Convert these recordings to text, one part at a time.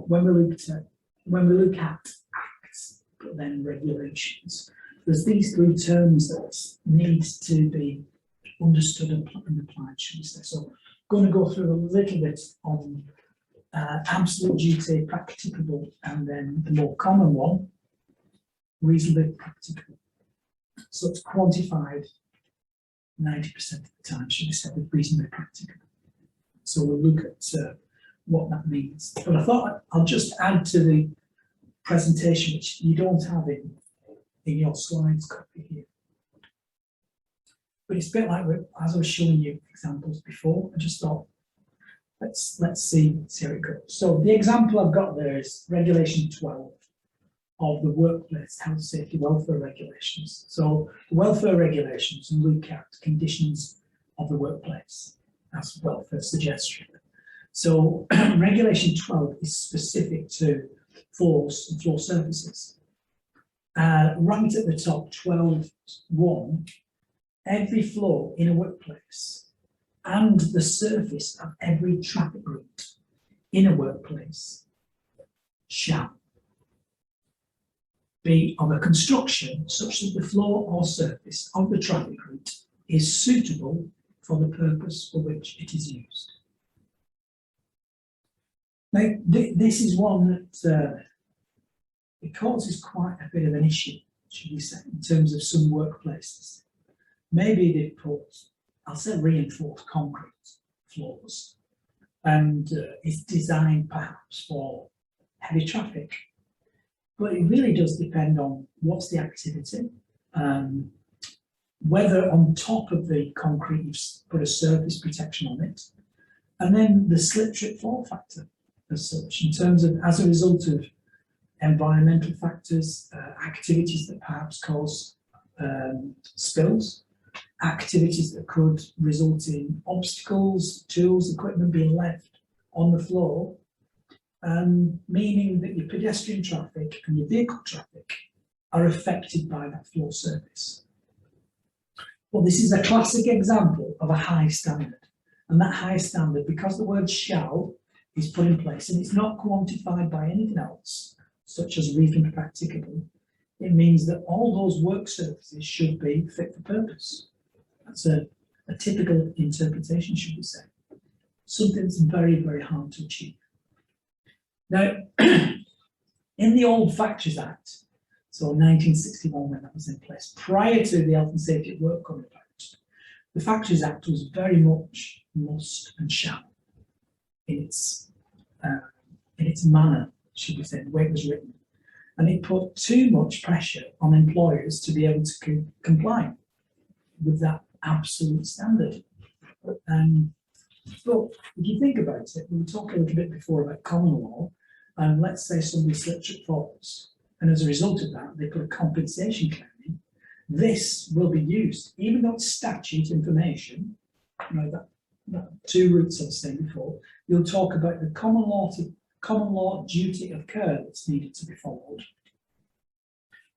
So when we look at acts, but then regulations, there's these three terms that need to be understood and applied, should we say. So I'm going to go through a little bit on absolute duty, practicable, and then the more common one, reasonably practicable. So it's quantified 90% of the time, should we say, with reasonably practicable. So we'll look at what that means. But I thought I'll just add to the presentation, which you don't have in your slides copy here. But it's a bit like, as I was showing you examples before, I just thought, let's see how it goes. So the example I've got there is Regulation 12 of the Workplace Health, Safety, Welfare Regulations. So the welfare regulations look at conditions of the workplace, as welfare suggests. So Regulation 12 is specific to floors and floor surfaces. Right at the top, 12.1, every floor in a workplace and the surface of every traffic route in a workplace shall be of a construction such that the floor or surface of the traffic route is suitable for the purpose for which it is used. Now, this is one that it causes quite a bit of an issue, should we say, in terms of some workplaces. Maybe they put, I'll say, reinforced concrete floors, and it's designed perhaps for heavy traffic. But it really does depend on what's the activity, whether on top of the concrete you've put a surface protection on it, and then the slip trip fall factor as such, in terms of as a result of environmental factors, activities that perhaps cause spills, activities that could result in obstacles, tools, equipment being left on the floor, meaning that your pedestrian traffic and your vehicle traffic are affected by that floor surface. Well, this is a classic example of a high standard. And that high standard, because the word shall is put in place and it's not quantified by anything else, such as reasonably practicable, it means that all those work surfaces should be fit for purpose. That's a typical interpretation, should we say. Something that's very, very hard to achieve. Now, in the old Factories Act, so 1961 when that was in place, prior to the Health and Safety at Work coming about, the Factories Act was very much must and shall in its manner, should we say, the way it was written. And it put too much pressure on employers to be able to comply with that absolute standard. But if you think about it, we were talking a little bit before about common law, and let's say somebody slips or falls, and as a result of that, they put a compensation claim in. This will be used, even though it's statute information, you know, that two routes I was saying before, you'll talk about the common law duty of care that's needed to be followed.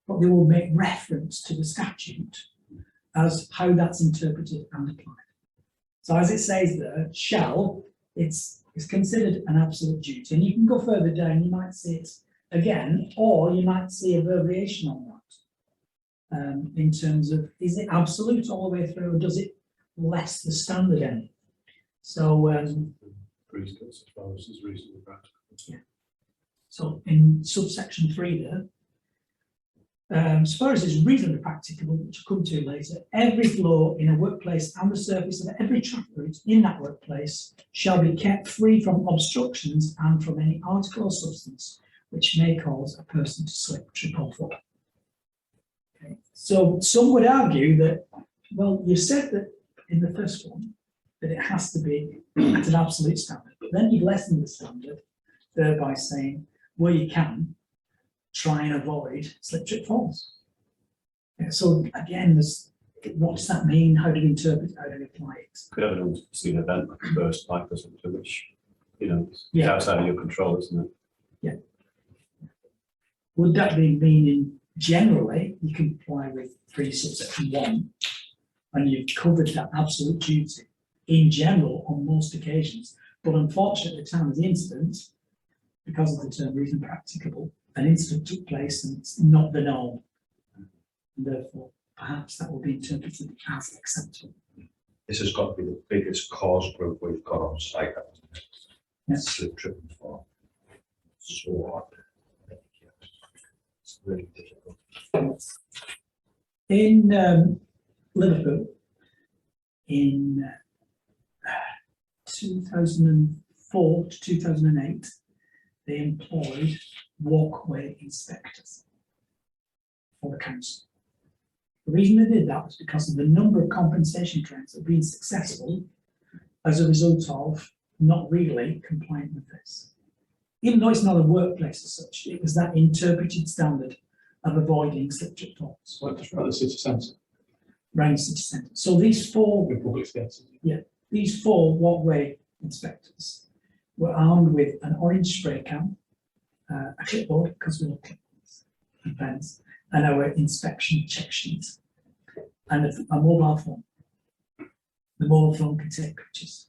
But they will make reference to the statute as how that's interpreted and applied. So as it says there, shall, it's considered an absolute duty. And you can go further down, you might see it again, or you might see a variation on that in terms of, is it absolute all the way through, or does it less the standard end? So, as far as is reasonably practical. Yeah. So in subsection 3 there, as far as it's reasonably practicable, which I'll come to later, every floor in a workplace and the surface of every traffic route in that workplace shall be kept free from obstructions and from any article or substance which may cause a person to slip, trip or fall. Okay. So some would argue that, well, you said that in the first one that it has to be at an absolute standard, but then you've lessened the standard thereby saying, where you can, try and avoid slip, trip, falls. Yeah, so again, what does that mean? How do you interpret it? How do you apply it? Could have an unforeseen event like a burst pipe or something, which, you know, is outside of your control, isn't it? Yeah. Would that be meaning generally you can comply with 3 subsection 1 and you've covered that absolute duty in general on most occasions, but unfortunately at the time of the incident, because of the term reason practicable, an incident took place and it's not the norm. And therefore, perhaps that will be interpreted as acceptable. This has got to be the biggest cause group we've got on site. Yes. Slip, trip and fall. So hard. It's really difficult. In Liverpool, in 2004 to 2008, they employed walkway inspectors for the council. The reason they did that was because of the number of compensation claims that have been successful as a result of not really complying with this. Even though it's not a workplace as such, it was that interpreted standard of avoiding slip-trip falls. Like just around the city centre, Around the city centre. So these four with public spaces. walkway inspectors were armed with an orange spray can, a clipboard, because we love clipboards and pens, and our inspection check sheet, and a mobile phone. The mobile phone can take pictures.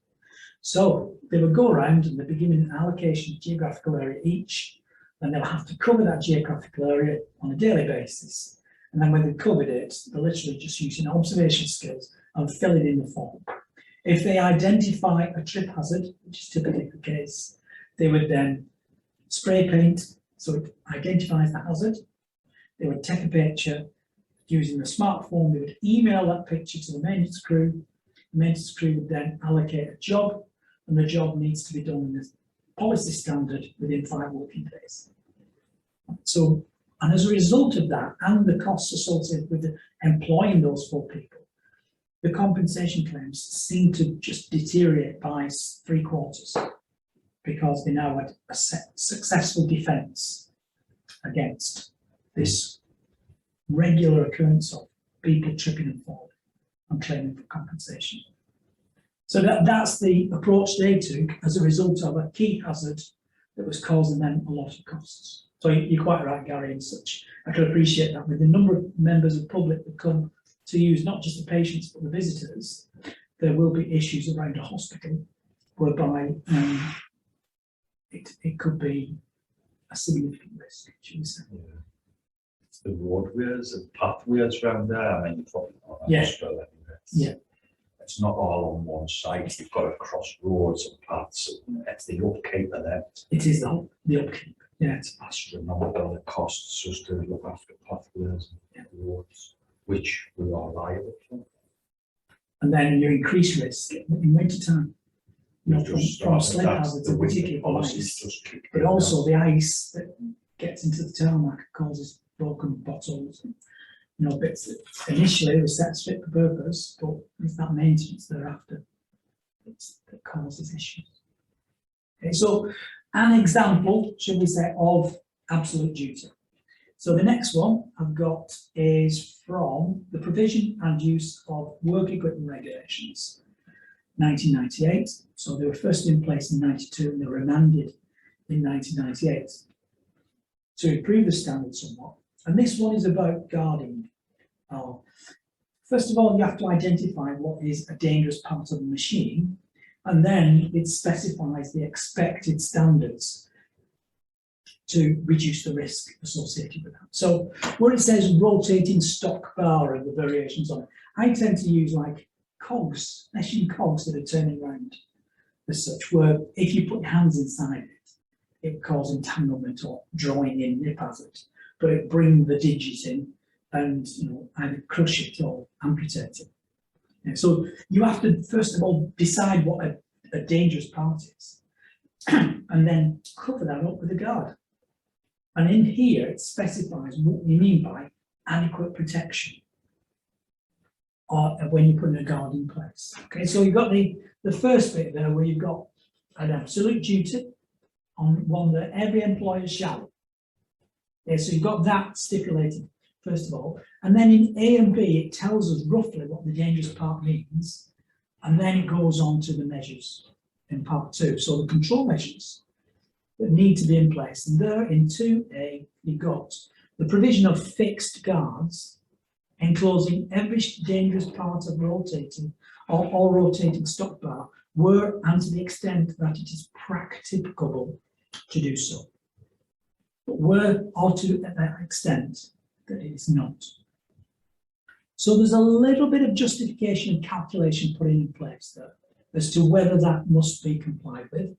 So they would go around and they'd be given an allocation of geographical area each, and they'll have to cover that geographical area on a daily basis. And then when they've covered it, they're literally just using observation skills and fill it in the form. If they identify a trip hazard, which is typically the case, they would then spray paint, so it identifies the hazard. They would take a picture using the smartphone, they would email that picture to the maintenance crew. The maintenance crew would then allocate a job, and the job needs to be done in this policy standard within 5 working days. So, and as a result of that, and the costs associated with employing those 4 people, the compensation claims seem to just deteriorate by 3/4 because they now had a successful defence against this regular occurrence of people tripping and falling and claiming for compensation. So that's the approach they took as a result of a key hazard that was causing them a lot of costs. So you're quite right, Gary, and such. I can appreciate that with the number of members of the public that come to use not just the patients but the visitors, there will be issues around a hospital whereby it could be a significant risk, should we say. Yeah. It's the roadways and pathways around there. I mean, you're probably not Yeah. hospital anyway. Yeah. It's not all on one site. You've got to cross roads and paths. And it's the upkeep of them. It is the upkeep. Yeah, it's Astronomical the costs just to look after pathways and roads, which we are liable for. and then you increase risk in winter time. You know, Just from started, slip that's hazards the and winter particularly from policies ice, just kicked but in also the ice that gets into the tarmac causes broken bottles, and, you know, bits that initially were set fit for purpose, but it's that maintenance thereafter that causes issues. Okay, so an example, should we say, of absolute duty. So the next one I've got is from the Provision and Use of Work Equipment Regulations, 1998. So they were first in place in 92 and they were amended in 1998 to improve the standard somewhat. And this one is about guarding. First of all, you have to identify what is a dangerous part of the machine, and then it specifies the expected standards to reduce the risk associated with that. So where it says rotating stock bar and the variations on it, I tend to use like cogs, machine cogs that are turning around as such, where if you put your hands inside it, it would cause entanglement or drawing in nip hazard, but it bring the digit in and, you know, either crush it or amputate it. Yeah, so you have to first of all decide what a dangerous part is and then cover that up with a guard. And in here, it specifies what we mean by adequate protection or when you put in a guard in place. Okay, so you've got the first bit there where you've got an absolute duty on one that every employer shall. Yeah, so you've got that stipulated, first of all. And then in A and B, it tells us roughly what the dangerous part means. And then it goes on to the measures in part 2. So the control measures that need to be in place. And there in 2A, you've got the provision of fixed guards enclosing every dangerous part of rotating or rotating stock bar where and to the extent that it is practicable to do so. But were or to that extent that it is not. So there's a little bit of justification and calculation put in place there as to whether that must be complied with.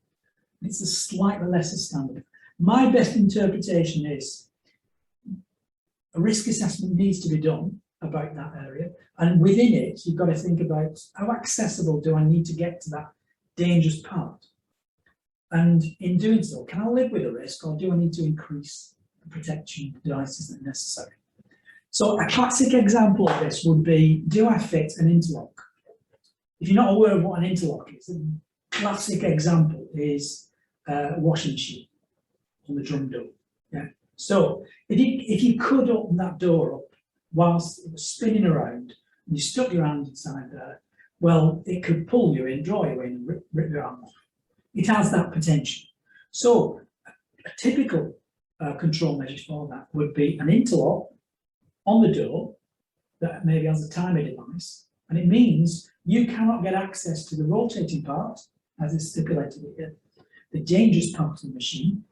It's a slightly lesser standard. My best interpretation is a risk assessment needs to be done about that area, and within it you've got to think about how accessible do I need to get to that dangerous part, and in doing so, can I live with a risk, or do I need to increase the protection devices that are necessary? So a classic example of this would be, do I fit an interlock? If you're not aware of what an interlock is, a classic example is a washing machine on the drum door. Yeah. So if you could open that door up whilst it was spinning around and you stuck your hand inside there, well, it could pull you in, draw you in, and rip your arm off. It has that potential. So a typical control measure for that would be an interlock on the door that maybe has a timer device, and it means you cannot get access to the rotating part, as is stipulated here, the dangerous part of the machine,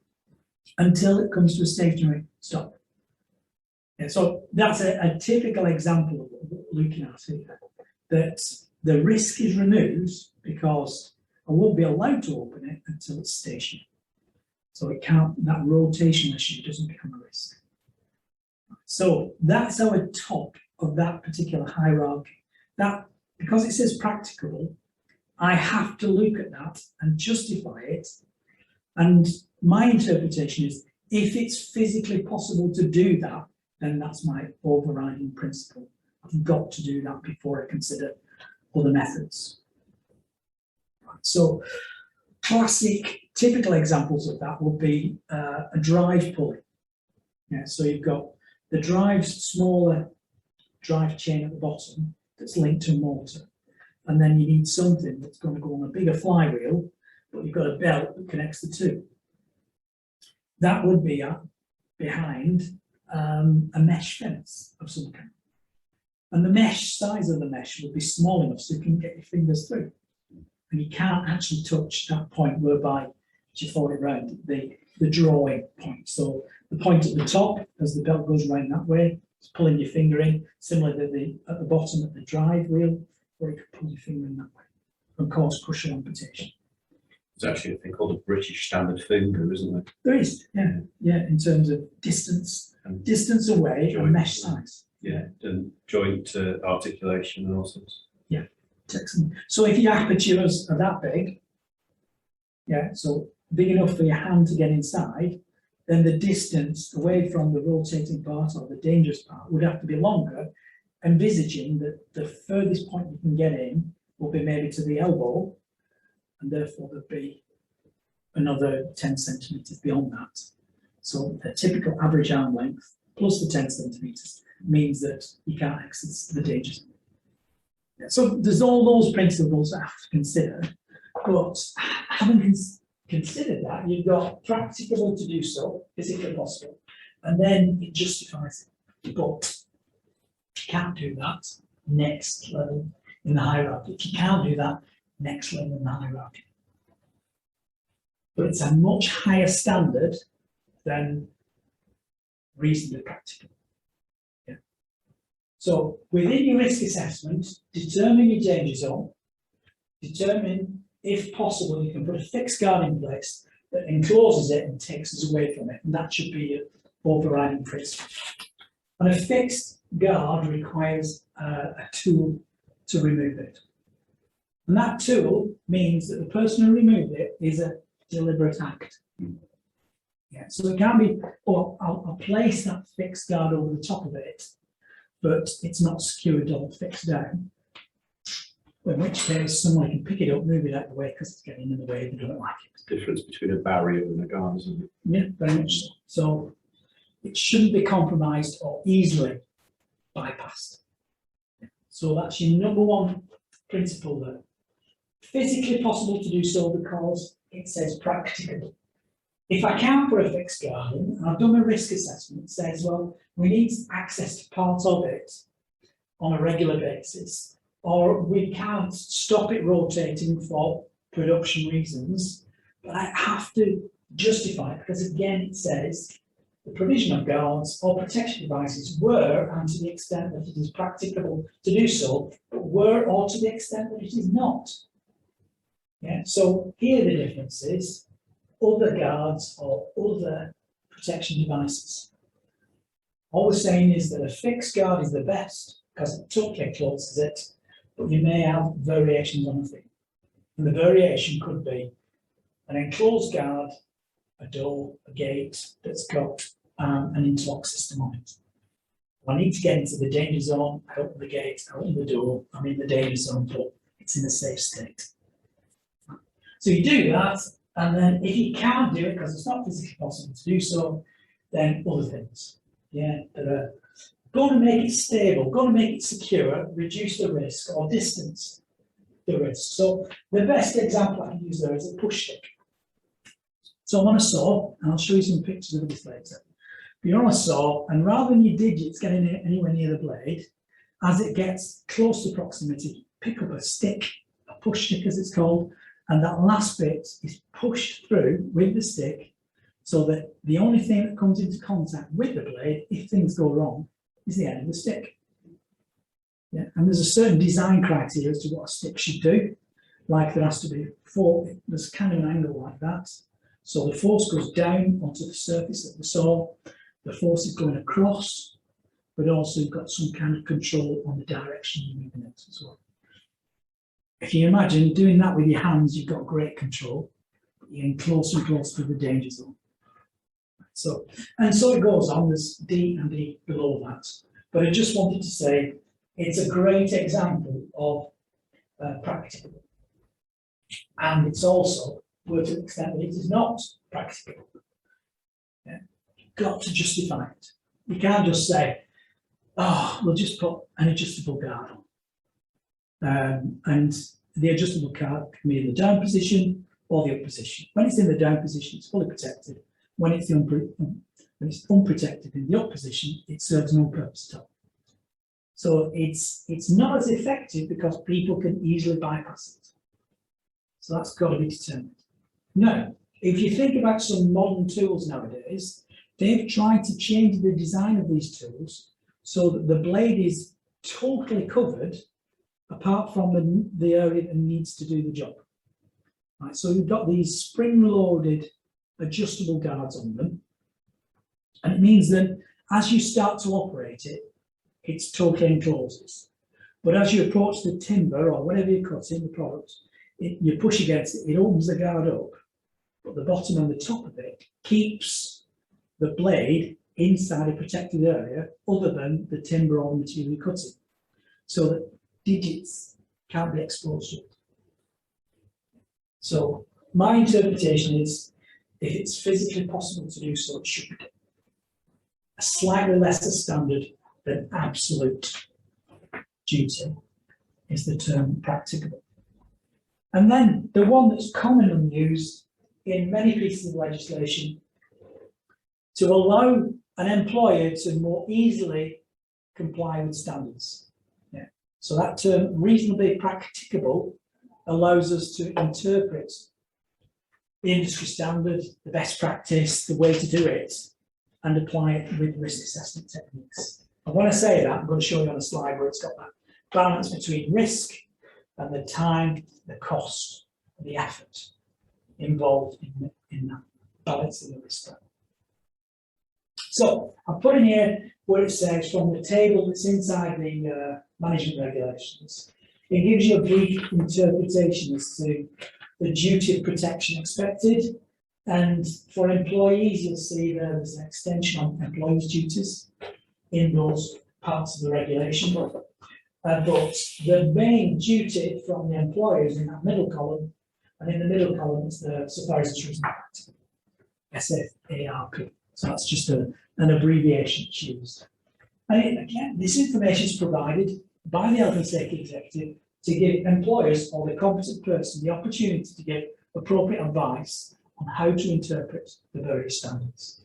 until it comes to a stationary stop. And so that's a typical example of what we're looking at here, that the risk is removed because I won't be allowed to open it until it's stationary. So it can't, that rotation issue doesn't become a risk. So that's our top of that particular hierarchy. That, because it says practicable, I have to look at that and justify it. And my interpretation is, if it's physically possible to do that, then that's my overriding principle. I've got to do that before I consider other methods. So classic, typical examples of that would be a drive pulley. Yeah, so you've got the drive's smaller drive chain at the bottom that's linked to a motor. And then you need something that's going to go on a bigger flywheel, but you've got a belt that connects the two. That would be behind a mesh fence of some kind. And the mesh, size of the mesh would be small enough so you can get your fingers through. And you can't actually touch that point whereby, as you follow it around, the drawing point. So the point at the top, as the belt goes around that way, it's pulling your finger in, similar to at the bottom of the drive wheel, where you can pull your finger in that way and cause crucial amputation. There's actually a thing called a British standard finger, isn't there? There is, yeah, in terms of distance away and mesh size. Yeah, and joint articulation and all sorts. Yeah, excellent. So if your apertures are that big, yeah, so big enough for your hand to get inside, then the distance away from the rotating part or the dangerous part would have to be longer, envisaging that the furthest point you can get in will be maybe to the elbow, and therefore there'd be another 10 centimetres beyond that. So a typical average arm length plus the 10 centimetres means that you can't access the danger zone. Yeah, so there's all those principles that I have to consider, but having considered that, you've got practicable to do so, physically possible, and then it justifies it. But if you can't do that, next level in the hierarchy. If you can't do that, next level in the hierarchy. But it's a much higher standard than reasonably practical. Yeah. So within your risk assessment, determine your danger zone, determine if possible you can put a fixed guard in place that encloses it and takes us away from it, and that should be your overriding principle. And a fixed guard requires a tool to remove it. And that tool means that the person who removed it is a deliberate act. Yeah, so it can be, or I'll place that fixed guard over the top of it, but it's not secured or fixed down. In which case, someone can pick it up, move it out of the way because it's getting in the way, they don't like it. It's the difference between a barrier and a guard, isn't it? Yeah, very much so. So it shouldn't be compromised or easily bypassed. So that's your number one principle there. Physically possible to do so because it says practicable. If I can't put a fixed guard in, and I've done a risk assessment, it says, well, we need access to parts of it on a regular basis, or we can't stop it rotating for production reasons, but I have to Justified, because again it says the provision of guards or protection devices were, and to the extent that it is practicable to do so, but were or to the extent that it is not. Yeah, so here the difference is other guards or other protection devices. All we're saying is that a fixed guard is the best because it totally closes it, but you may have variations on the thing. And the variation could be an enclosed guard, a door, a gate that's got an interlock system on it. I need to get into the danger zone, I open the gate, I open the door, I'm in the danger zone, but it's in a safe state. So you do that, and then if you can't do it because it's not physically possible to do so, then other things. Yeah, that are going to make it stable, going to make it secure, reduce the risk or distance the risk. So the best example I can use there is a push stick. So I'm on a saw, and I'll show you some pictures of this later. You're on a saw, and rather than your digits getting anywhere near the blade, as it gets close to proximity, pick up a stick, a push stick as it's called, and that last bit is pushed through with the stick so that the only thing that comes into contact with the blade, if things go wrong, is the end of the stick. Yeah, and there's a certain design criteria as to what a stick should do. Like there has to be there's kind of an angle like that. So the force goes down onto the surface of the saw, the force is going across, but also you've got some kind of control on the direction you're moving it as well. If you imagine doing that with your hands, you've got great control, but you're getting closer and closer to the danger zone. So it goes on, there's D and D below that. But I just wanted to say it's a great example of practicable. And it's also, to the extent that it is not practicable. Yeah. You've got to justify it. You can't just say, oh, we'll just put an adjustable guard on. And the adjustable guard can be in the down position or the up position. When it's in the down position, it's fully protected. When it's unprotected in the up position, it serves no purpose at all. So it's not as effective because people can easily bypass it. So that's got to be determined. Now, if you think about some modern tools nowadays, they've tried to change the design of these tools so that the blade is totally covered apart from the area that needs to do the job. Right, so you've got these spring-loaded adjustable guards on them, and it means that as you start to operate it, it's totally encloses. But as you approach the timber or whatever you're cutting, the product, you push against it, it opens the guard up, but the bottom and the top of it keeps the blade inside a protected area other than the timber or the material you're cutting, so that digits can't be exposed to it. So my interpretation is, if it's physically possible to do so, it should be done. A slightly lesser standard than absolute duty is the term practicable. And then the one that's commonly used in many pieces of legislation to allow an employer to more easily comply with standards. Yeah. So that term reasonably practicable allows us to interpret the industry standard, the best practice, the way to do it, and apply it with risk assessment techniques. And when I say that, I'm going to show you on a slide where it's got that balance between risk and the time, the cost, and the effort involved in that balancing the risk. So I've put in here where it says from the table that's inside the management regulations, it gives you a brief interpretation as to the duty of protection expected. And for employees, you'll see there's an extension on employees' duties in those parts of the regulation. But the main duty from the employers in that middle column, and in the middle column is the Suppliers Insurance Act, SFARP. So that's just an abbreviation it's used. And again, this information is provided by the Health and Safety Executive to give employers or the competent person the opportunity to give appropriate advice on how to interpret the various standards.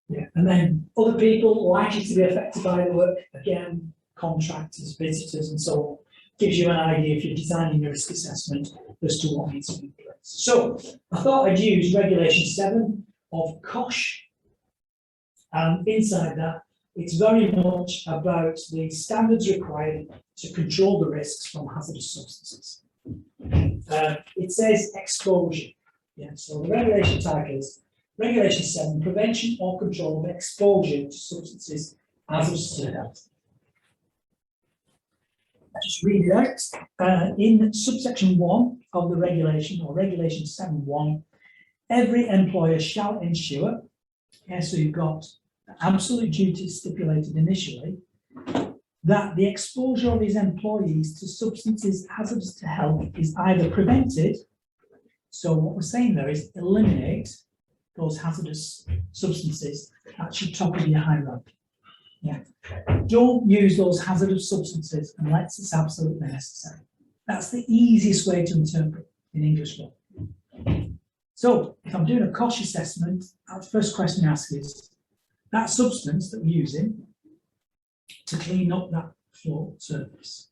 Yeah. And then other people likely to be affected by the work, again, contractors, visitors, and so on, gives you an idea if you're designing your risk assessment as to what needs to be in place. So I thought I'd use Regulation 7 of COSH, and inside that, it's very much about the standards required to control the risks from hazardous substances. It says exposure. Yeah, so the regulation title is Regulation 7, Prevention or Control of Exposure to Substances Hazardous to Health. I'll just read it out. In subsection 1 of the regulation, or Regulation 7.1, every employer shall ensure, so you've got the absolute duty stipulated initially, that the exposure of his employees to substances hazardous to health is either prevented, so what we're saying there is eliminate those hazardous substances. That's your top of your hierarchy. Yeah. Don't use those hazardous substances unless it's absolutely necessary. That's the easiest way to interpret in English law. So if I'm doing a COSH assessment, the first question I ask is, that substance that we're using to clean up that floor surface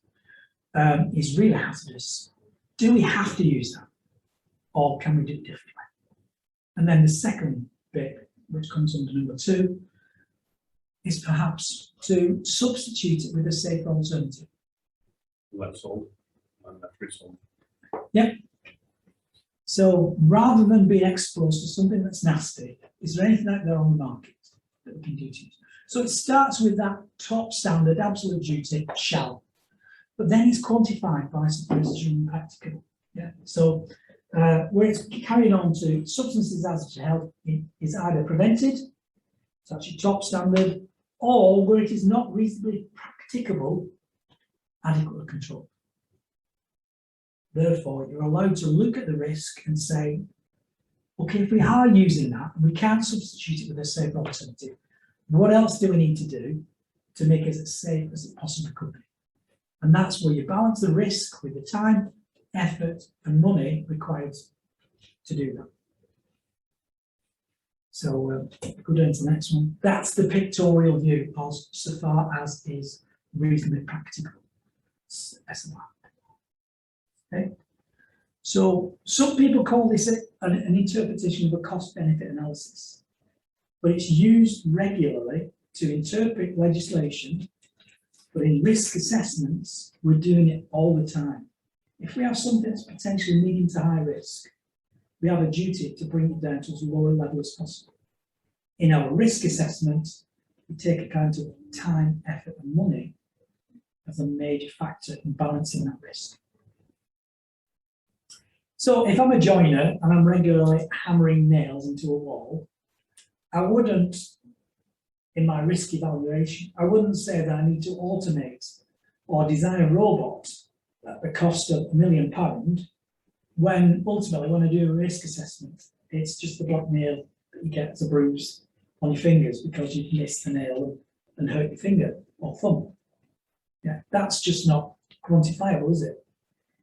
is really hazardous. Do we have to use that? Or can we do it differently? And then the second bit, which comes under number 2, is perhaps to substitute it with a safer alternative. Less salt and free salt. Yep. So rather than being exposed to something that's nasty, is there anything out there on the market that we can do to use? So it starts with that top standard, absolute duty, shall. But then it's quantified by supervision and practical. Yeah. So where it's carried on to substances hazardous to health is either prevented, so that's your top standard, or where it is not reasonably practicable, adequately controlled. Therefore, you're allowed to look at the risk and say, okay, if we are using that, and we can't substitute it with a safe alternative, what else do we need to do to make it as safe as it possibly could be? And that's where you balance the risk with the time, effort, and money required to do that. So go down to the next one. That's the pictorial view of so far as is reasonably practical. SMR. Okay. So some people call this an interpretation of a cost-benefit analysis, but it's used regularly to interpret legislation. But in risk assessments, we're doing it all the time. If we have something that's potentially medium to high risk, we have a duty to bring it down to as low a level as possible. In our risk assessment, we take account of time, effort, and money as a major factor in balancing that risk. So if I'm a joiner and I'm regularly hammering nails into a wall, I wouldn't, in my risk evaluation, I wouldn't say that I need to automate or design a robot at the cost of £1 million, when ultimately when I do a risk assessment, it's just the black nail that you get as a bruise on your fingers because you've missed the nail and hurt your finger or thumb. Yeah, that's just not quantifiable, is it?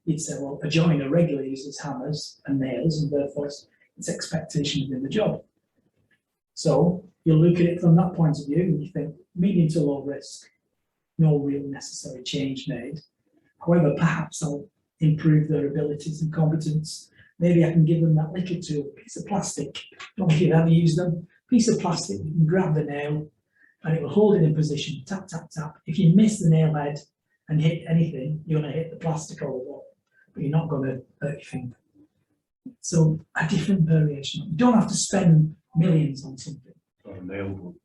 You'd say, well, a joiner regularly uses hammers and nails, and therefore it's expectation within the job. So you look at it from that point of view and you think medium to low risk, no real necessary change made. However, perhaps I'll improve their abilities and competence. Maybe I can give them that little tool, piece of plastic. Don't know if you've ever used them. Piece of plastic, you can grab the nail and it will hold it in position, tap, tap, tap. If you miss the nail head and hit anything, you're going to hit the plastic or the wall, but you're not going to hurt your finger. So a different variation. You don't have to spend millions on something. Or a nail gun.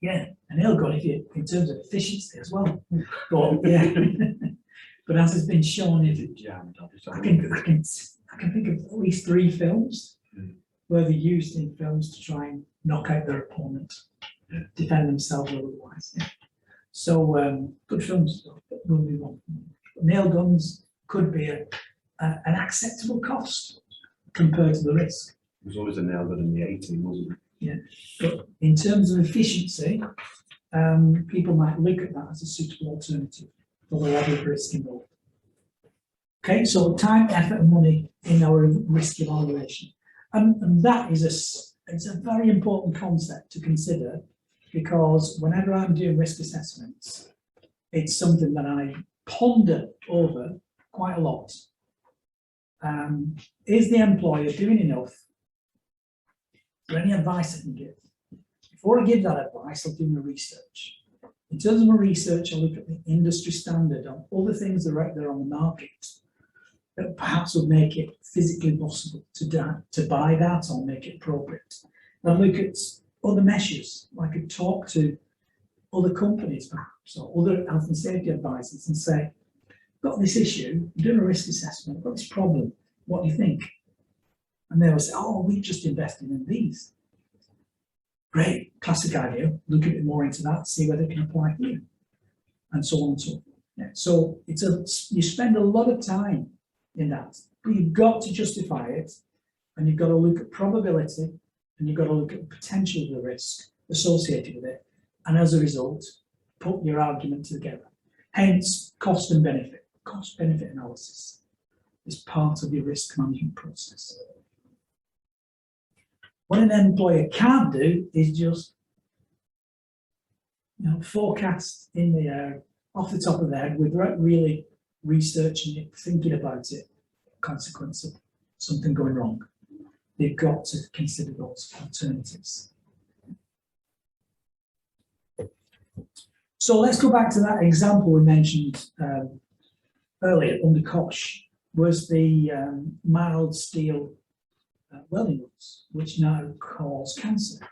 Yeah, a nail gun if you, in terms of efficiency as well. But yeah, but as has been shown, if I can think of at least 3 films where they're used in films to try and knock out their opponent, defend themselves or otherwise. Yeah. So good films, but we'll move on. Nail guns could be an acceptable cost compared to the risk. There was always a nail gun in the 80s, wasn't it? Yeah, but in terms of efficiency, people might look at that as a suitable alternative for the level of risk involved. Okay, so time, effort, and money in our risk evaluation, and that is it's a very important concept to consider, because whenever I'm doing risk assessments, it's something that I ponder over quite a lot. is the employer doing enough? Is there any advice I can give? Before I give that advice, I'll do my research. In terms of my research, I'll look at the industry standard on other things that are out there on the market that perhaps would make it physically possible to buy that or make it appropriate. I'll look at other measures. I could talk to other companies perhaps, or other health and safety advisors and say, I've got this issue, I'm doing a risk assessment, I've got this problem, what do you think? And they will say, oh, we've just invested in these. Great, classic idea, look a bit more into that, see whether it can apply here, and so on and so forth. Yeah, so you spend a lot of time in that, but you've got to justify it, and you've got to look at probability, and you've got to look at the potential of the risk associated with it, and as a result, put your argument together. Hence, cost and benefit. Cost-benefit analysis is part of your risk management process. What an employer can't do is just forecast in the air, off the top of their head, without really researching it, thinking about it, consequence of something going wrong. They've got to consider those alternatives. So let's go back to that example we mentioned earlier under COSH, was the mild steel welding rods, which now cause cancer.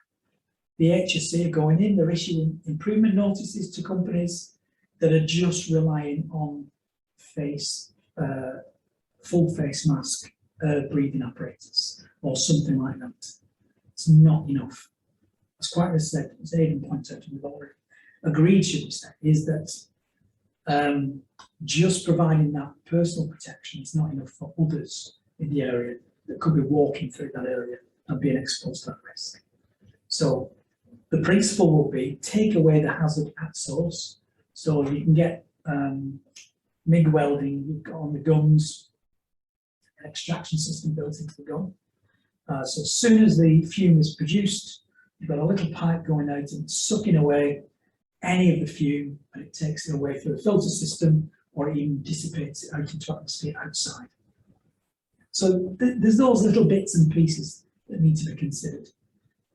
The HSE are going in, they're issuing improvement notices to companies that are just relying on full face mask breathing apparatus or something like that. It's not enough. As quite as said, as Aidan pointed out, and we've already agreed, should we say, is that just providing that personal protection is not enough for others in the area that could be walking through that area and being exposed to that risk. So the principle will be take away the hazard at source. So you can get MIG welding, you've got on the guns, an extraction system built into the gun. So as soon as the fume is produced, you've got a little pipe going out and sucking away any of the fume, and it takes it away through a filter system, or it even dissipates it out into atmosphere outside. So there's those little bits and pieces that need to be considered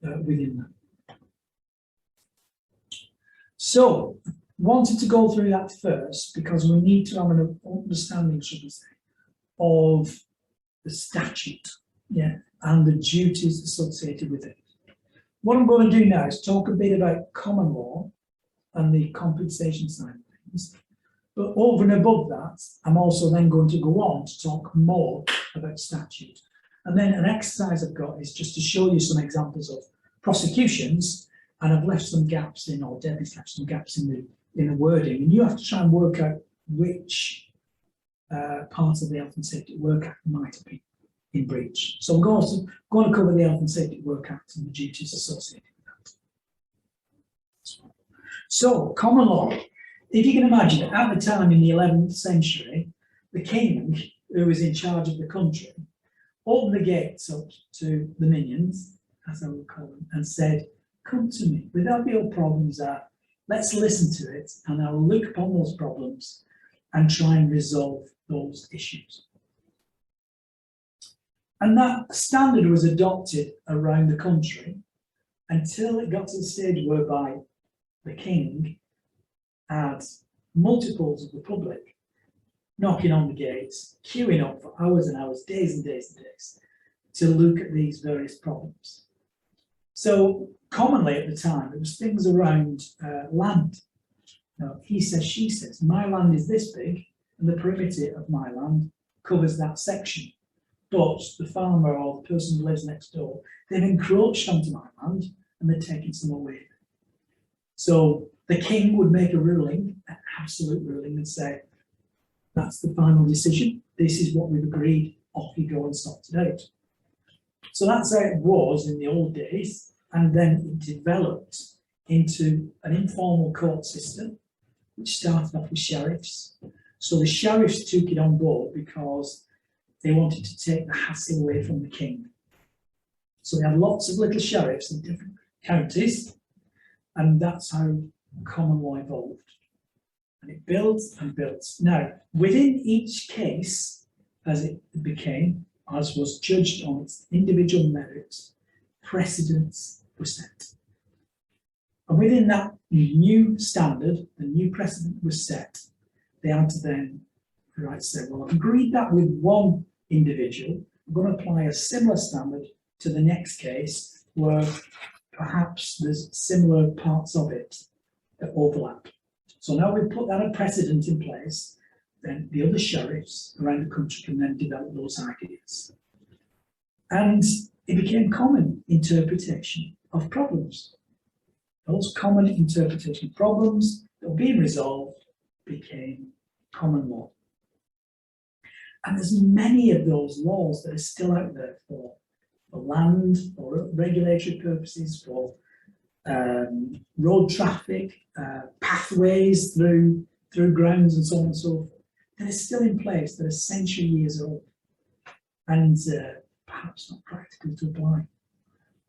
within that. So wanted to go through that first because we need to have an understanding, should we say, of the statute, and the duties associated with it. What I'm going to do now is talk a bit about common law and the compensation side of things. But over and above that, I'm also then going to go on to talk more about statute. And then an exercise I've got is just to show you some examples of prosecutions, and I've left some gaps in, or Debbie's left some gaps in the wording, and you have to try and work out which part of the Health and Safety Work Act might be in breach. So I'm going to cover the Health and Safety Work Act and the duties associated with that. So, common law. If you can imagine, at the time in the 11th century, the king, who was in charge of the country, opened the gates up to the minions, as I would call them, and said, come to me, without your problems are, let's listen to it, and I'll look upon those problems and try and resolve those issues. And that standard was adopted around the country until it got to the stage whereby the king had multiples of the public knocking on the gates, queuing up for hours and hours, days and days and days, to look at these various problems. So commonly at the time, it was things around land. Now, he says, she says, my land is this big, and the perimeter of my land covers that section. But the farmer or the person who lives next door, they've encroached onto my land and they're taking some away. So the king would make a ruling, an absolute ruling, and say, that's the final decision. This is what we've agreed. Off you go and sort it out. So that's how it was in the old days. And then it developed into an informal court system, which started off with sheriffs. So the sheriffs took it on board because they wanted to take the hassle away from the king. So they had lots of little sheriffs in different counties, and that's how common law evolved. And it built and built. Now, within each case, as it became, as was judged on its individual merits, precedents were set. And within that new standard, the new precedent was set, they had to then say, well, I've agreed that with one individual, I'm going to apply a similar standard to the next case where perhaps there's similar parts of it that overlap. So now we've put that a precedent in place, then the other sheriffs around the country can then develop those ideas. And it became common interpretation of problems. Those common interpretation of problems that were being resolved became common law. And there's many of those laws that are still out there for land, for regulatory purposes, for road traffic, pathways through grounds and so on and so forth, that are still in place, that are century years old, and perhaps not practical to apply,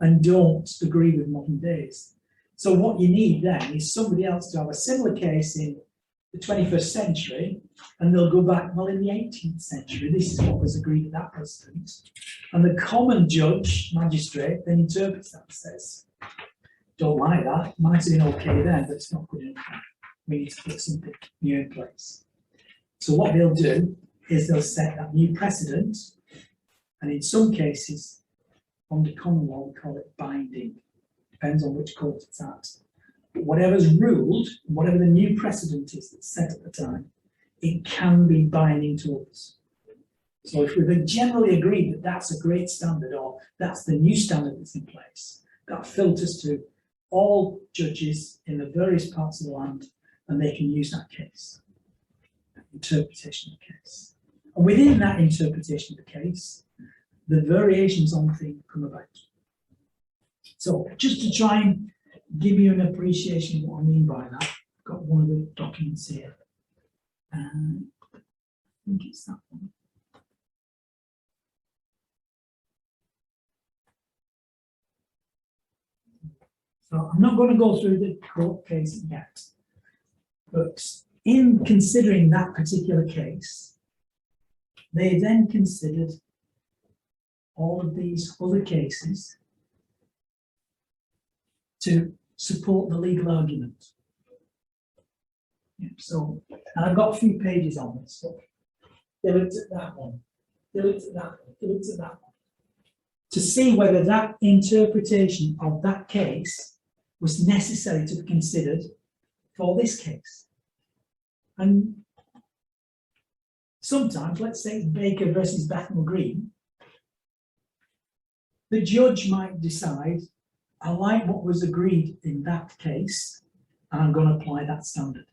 and don't agree with modern days. So what you need then is somebody else to have a similar case in the 21st century, and they'll go back, well, in the 18th century, this is what was agreed at that precedent. And the common judge, magistrate, then interprets that and says, don't like that, it might have been okay then, but it's not good enough. We need to put something new in place. So what they'll do is they'll set that new precedent, and in some cases, under common law, we call it binding. Depends on which court it's at. But whatever's ruled, whatever the new precedent is that's set at the time, it can be binding to others. So if we've generally agreed that that's a great standard, or that's the new standard that's in place, that filters to all judges in the various parts of the land, and they can use that case, that interpretation of the case. And within that interpretation of the case, the variations on things come about. So just to try and give you an appreciation of what I mean by that, I've got one of the documents here. I think it's that one. So I'm not going to go through the court case yet, but in considering that particular case, they then considered all of these other cases to support the legal argument. Yeah, so, and I've got a few pages on this. So they looked at that one, they looked at that one, they looked at that one, to see whether that interpretation of that case was necessary to be considered for this case. And sometimes, let's say it's Baker versus Bethnal Green, the judge might decide, I like what was agreed in that case, and I'm going to apply that standard.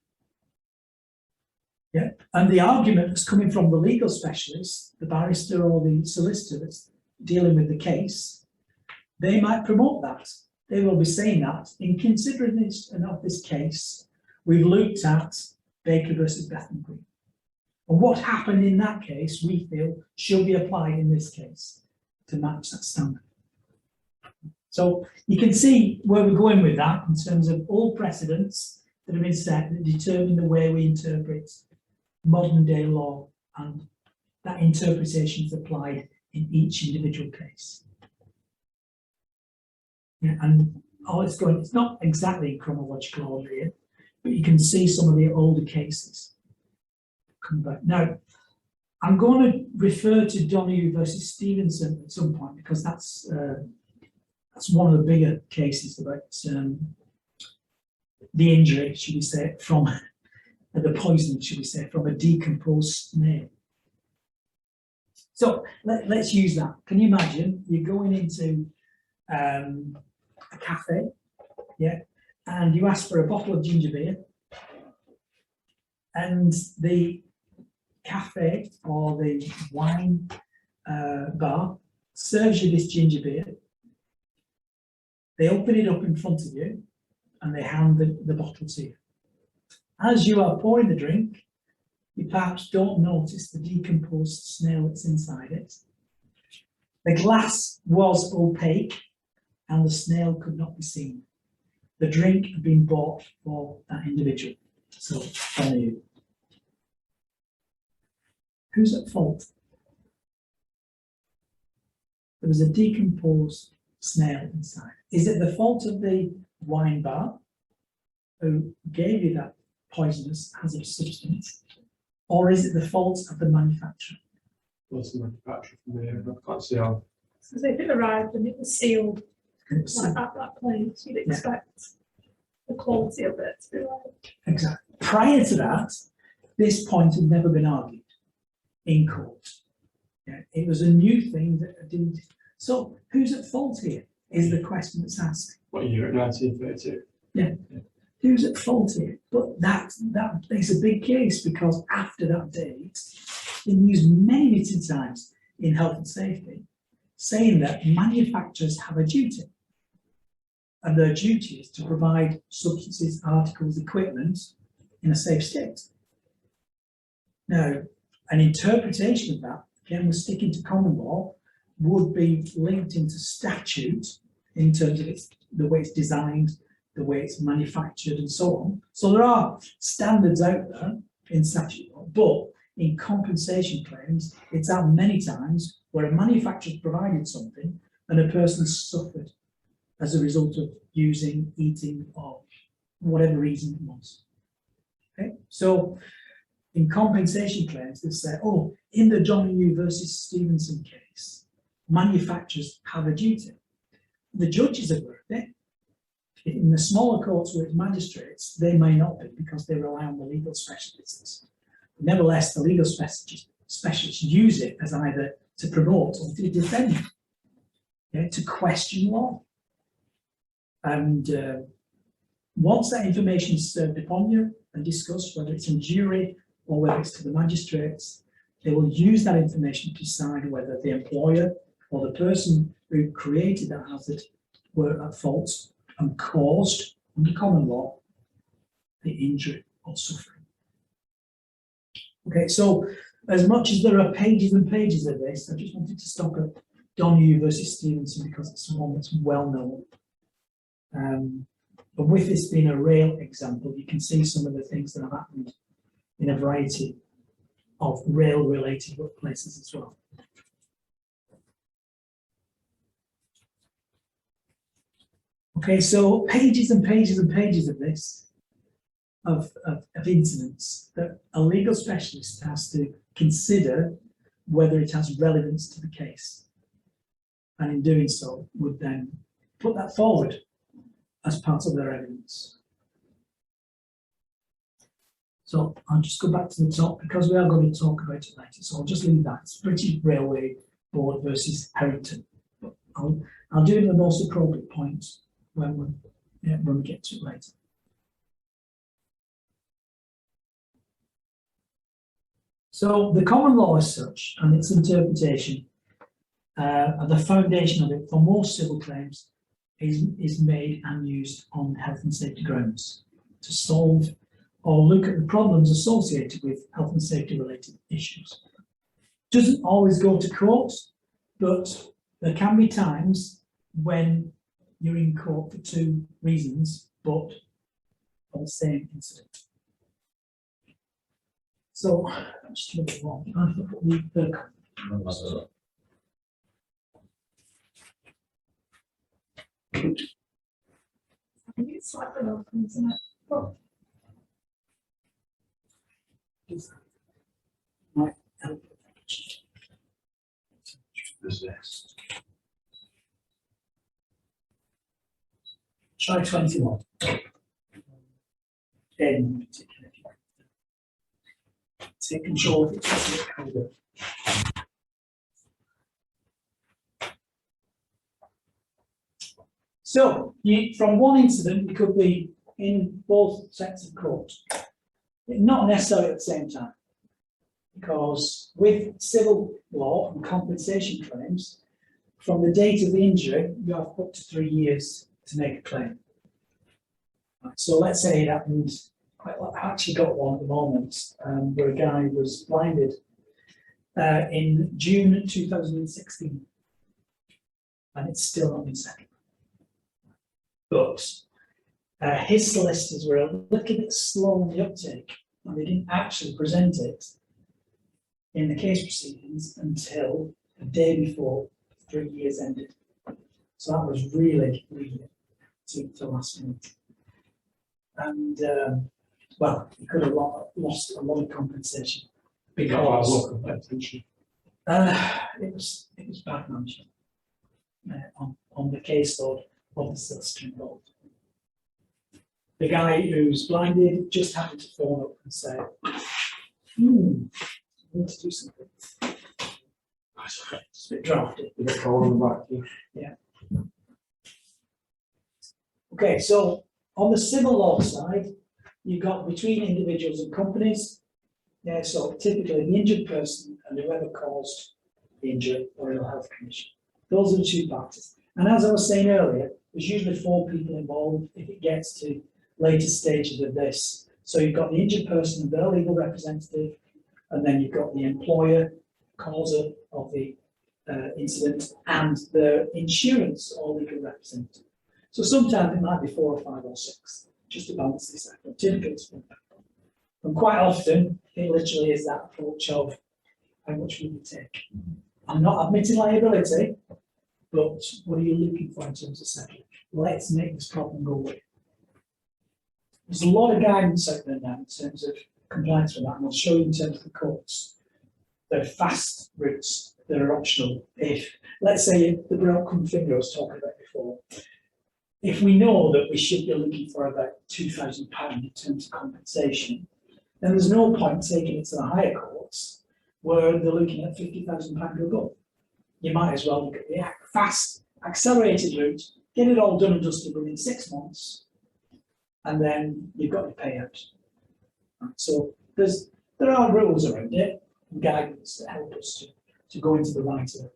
Yeah, and the argument that's coming from the legal specialist, the barrister or the solicitor that's dealing with the case, they might promote that. They will be saying that in considering this of this case, we've looked at Baker versus Bethnal Green. And what happened in that case, we feel, should be applied in this case to match that standard. So you can see where we're going with that in terms of all precedents that have been set that determine the way we interpret modern day law, and that interpretation is applied in each individual case. Yeah, and it's not exactly in chronological order here, but you can see some of the older cases come back. Now, I'm going to refer to Donoghue versus Stevenson at some point, because that's one of the bigger cases about the injury, should we say, from the poisoning, should we say, from a decomposed snail. So let's use that. Can you imagine you're going into a cafe, yeah, and you ask for a bottle of ginger beer, and the cafe or the wine bar serves you this ginger beer. They open it up in front of you and they hand the bottle to you. As you are pouring the drink, you perhaps don't notice the decomposed snail that's inside it. The glass was opaque and the snail could not be seen. The drink had been bought for that individual. So, on you. Who's at fault? there was a decomposed snail inside. Is it the fault of the wine bar who gave you that poisonous hazardous substance, or is it the fault of the manufacturer? What's the manufacturer from there? I can't see how. So if it arrived and it was sealed And it's- like at that place, you'd expect the quality of it to be like. Exactly. Prior to that, this point had never been argued in court. Yeah, it was a new thing that didn't. So who's at fault here is the question that's asked. What year? 1932. Who's at fault here? But that makes a big case, because after that date, been used many times in health and safety, saying that manufacturers have a duty. And their duty is to provide substances, articles, equipment in a safe state. Now, an interpretation of that, again, we're sticking to common law, would be linked into statute in terms of the way it's designed, the way it's manufactured, and so on. So there are standards out there in statute law, but in compensation claims, it's out many times where a manufacturer's provided something and a person suffered as a result of using, eating, or whatever reason it was. Okay, so in compensation claims, they say, oh, in the Donahue versus Stevenson case, manufacturers have a duty. The judges are aware of it. In the smaller courts where it's magistrates, they may not be, because they rely on the legal specialists. Nevertheless, the legal specialists use it as either to promote or to defend, to question law. And once that information is served upon you and discussed, whether it's in jury or whether it's to the magistrates, they will use that information to decide whether the employer or the person who created that hazard were at fault and caused, under common law, the injury or suffering. Okay, so as much as there are pages and pages of this, I just wanted to stop at Donahue versus Stevenson because it's one that's well known. But with this being a rail example, you can see some of the things that have happened in a variety of rail-related workplaces as well. Okay, so pages and pages and pages of this, of incidents that a legal specialist has to consider whether it has relevance to the case. And in doing so, would then put that forward as part of their evidence. So I'll just go back to the top because we are going to talk about it later. So I'll just leave that. It's British Railway Board versus Harrington. But I'll do it at the most appropriate point when we get to it later. So the common law as such and its interpretation are the foundation of it for most civil claims is made and used on health and safety grounds to solve or look at the problems associated with health and safety related issues. Doesn't always go to court, but there can be times when you're in court for two reasons, but for the same incident. So, I'm just a bit wrong. I have to put the I think it's slightly open, isn't it? Oh. Right. There's this. Try 21. In particular. Take control of it. So, from one incident, you could be in both sets of court. Not necessarily at the same time. Because with civil law and compensation claims, from the date of the injury, you have up to 3 years to make a claim. Right, so let's say it happened, I've actually got one at the moment, where a guy was blinded in June 2016, and it's still not been settled. But his solicitors were a little bit slow on the uptake, and they didn't actually present it in the case proceedings until the day before 3 years ended. So that was really to last minute. And well, he could have lost a lot of compensation because it was bad management on the caseload of the solicitor involved. The guy who's blinded just happened to phone up and say, I need to do something. It's a bit drafty. Yeah. Okay, so on the civil law side, you've got between individuals and companies. Yeah, so typically the injured person and whoever caused the injury or ill health condition. Those are the two parties. And as I was saying earlier, there's usually 4 people involved if it gets to later stages of this. So you've got the injured person and their legal representative, and then you've got the employer, causer of the incident, and the insurance or legal representative. So sometimes it might be 4 or 5 or 6, just to balance this out. But typically it's 1 people. And quite often, it literally is that approach of how much will you take? I'm not admitting liability, but what are you looking for in terms of settlement? Let's make this problem go away. There's a lot of guidance out there now in terms of compliance with that, and I'll show you in terms of the courts. There are fast routes that are optional. If, let's say, the broken finger I was talking about before, if we know that we should be looking for about £2,000 in terms of compensation, then there's no point taking it to the higher courts where they're looking at £50,000 or above. You might as well look at the fast, accelerated route, get it all done and dusted within 6 months, and then you've got your payout. So there are rules around it and guidance that help us to go into the right way.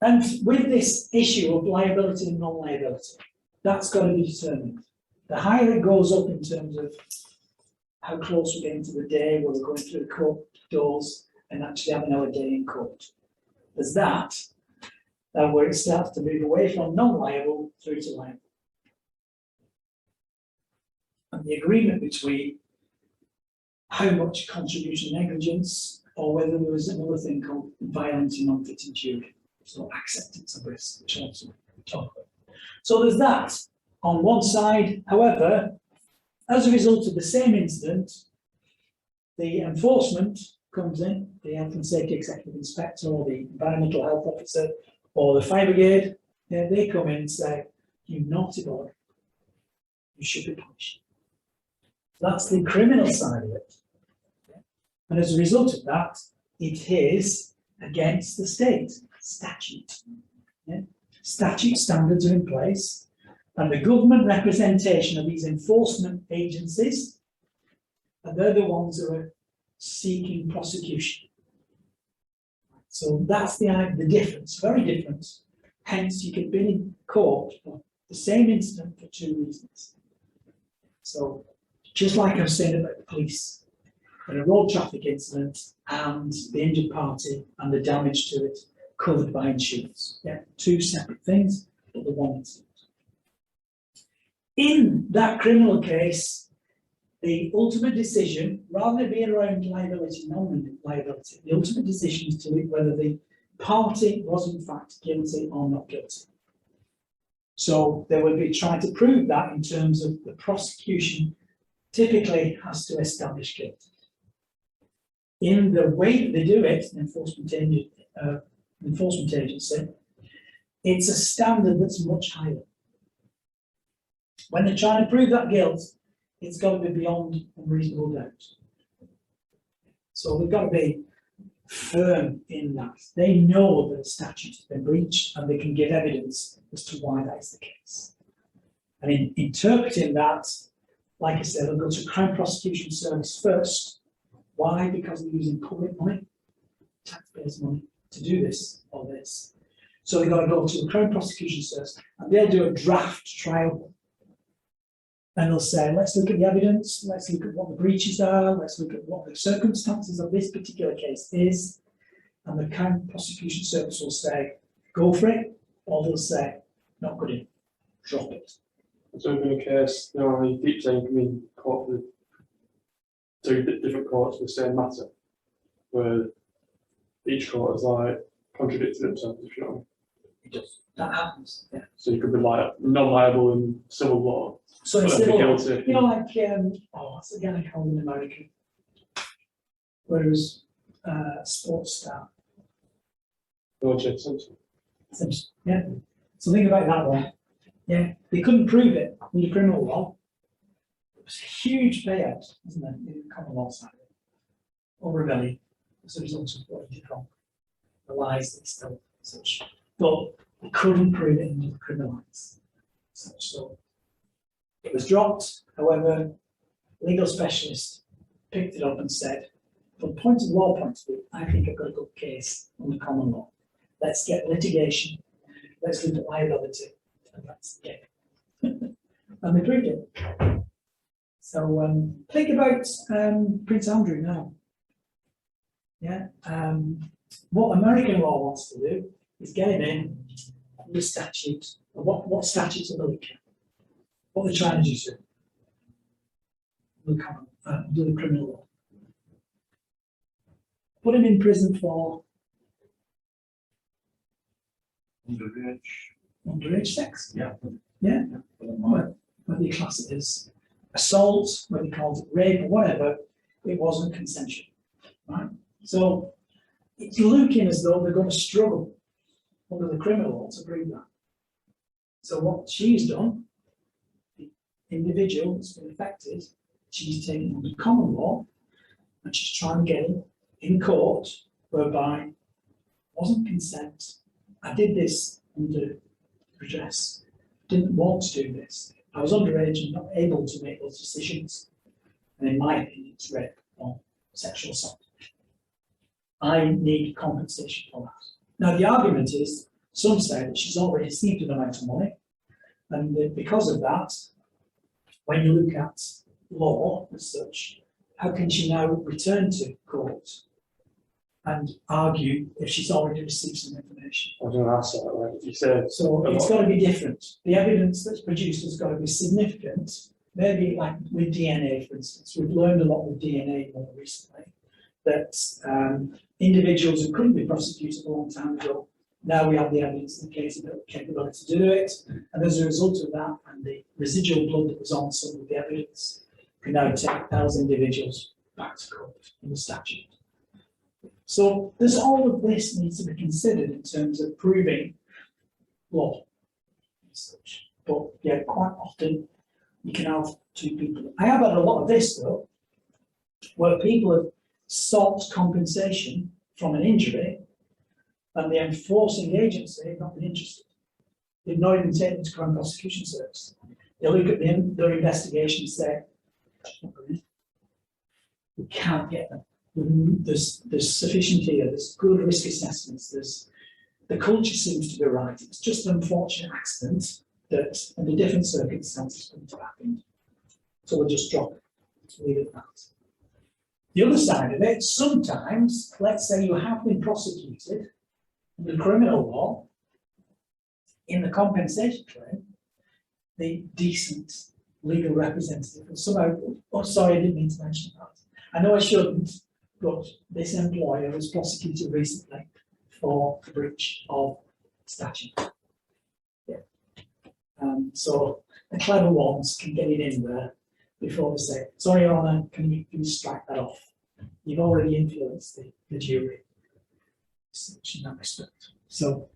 And with this issue of liability and non-liability, that's got to be determined. The higher it goes up in terms of how close we're getting to the day where we're going through the court doors and actually having our day in court. There's that, where it starts to move away from non-liable through to liable. And the agreement between how much contribution negligence or whether there was another thing called violent and non-fitting duty. So acceptance of risk, which also we talk about. So there's that on one side. However, as a result of the same incident, the enforcement comes in, the health and safety executive inspector or the environmental health officer or the fire brigade, they come in and say, you naughty boy, you should be punished. That's the criminal side of it. And as a result of that, it is against the state statute. Statute standards are in place, and the government representation of these enforcement agencies, and they're the ones that are seeking prosecution. So that's the difference, very different. Hence, you could be in court for the same incident for 2 reasons. So, just like I was saying about the police, in a road traffic incident and the injured party and the damage to it covered by insurance. Yeah, 2 separate things, but the one incident. In that criminal case, the ultimate decision, rather than being around liability, non-liability, the ultimate decision is to look whether the party was in fact guilty or not guilty. So they will be trying to prove that in terms of the prosecution typically has to establish guilt. In the way that they do it, the enforcement agency, it's a standard that's much higher. When they're trying to prove that guilt, it's got to be beyond unreasonable doubt. So they've got to be firm in that. They know that the statute has been breached and they can give evidence as to why that is the case. And in interpreting that, like I said, they'll go to Crown Prosecution Service first. Why? Because they're using public money, taxpayers' money, to do this or this. So they've got to go to the Crown Prosecution Service and they'll do a draft trial. And they'll say, let's look at the evidence, let's look at what the breaches are, let's look at what the circumstances of this particular case is. And the Crown Prosecution Service will say, go for it, or they'll say, not good enough, drop it. So in a case, you know, you keep saying you can be in court with 2 different courts for the same matter, where each court is like, contradicted themselves, if you know. It does. That happens. Yeah. So you could be non-liable in civil law, So but it's then be civil, guilty. you know, like what's the guy called in America? Where he was sports star. Roger Simpson. Yeah. So think about that one. Yeah. They couldn't prove it under criminal law. It was a huge payout, wasn't it, in the common law side of it, or rebellion as a result of what he did wrong. The lies that he stole, such. But they couldn't prove it under the criminal acts. Such so it was dropped. However, legal specialist picked it up and said, from point of law point of view, I think I've got a good case on the common law. Let's get litigation, let's look at liability, and let's get it. And they proved it. So think about Prince Andrew now. Yeah. What American law wants to do is get him in the statute. What statutes are they looking at? What are they trying to do to do the criminal law? Put him in prison for underage sex. Yeah. Yeah. Whether you class it as assault, whether you call it rape or whatever, it wasn't consensual. Right? So it's looking as though they're going to struggle under the criminal law to prove that. So what she's done, the individual that's been affected, she's taken under common law and she's trying to get him in court whereby wasn't consent. I did this under duress, didn't want to do this. I was underage and not able to make those decisions. And in my opinion, it's rape or sexual assault. I need compensation for that. Now, the argument is, some say that she's already received an amount of money, and that because of that, when you look at law as such, how can she now return to court and argue if she's already received some information? I don't know, that's right. You said So it's got to be different. The evidence that's produced has got to be significant. Maybe like with DNA, for instance, we've learned a lot with DNA more recently, that individuals who couldn't be prosecuted a long time ago, now we have the evidence and the capability to do it, and as a result of that, and the residual blood that was on some of the evidence, we can now take those individuals back to court in the statute. So there's all of this needs to be considered in terms of proving law. But yeah, quite often you can have two people. I have had a lot of this though, where people have sought compensation from an injury and the enforcing agency have not been interested. They've not even taken it to Crown Prosecution Service. They look at their investigation and say, we can't get them. There's sufficient here, there's good risk assessments, the culture seems to be right. It's just an unfortunate accident that under different circumstances couldn't have happened. So we'll just drop it, leave it at that. The other side of it, sometimes, let's say you have been prosecuted under criminal law, in the compensation claim, the decent legal representative will somehow, oh sorry, I didn't mean to mention that. I know I shouldn't, but this employer was prosecuted recently for the breach of statute. Yeah. So the clever ones can get it in there before they say, sorry, Your Honour, can you strike that off? You've already influenced the jury in that respect. So,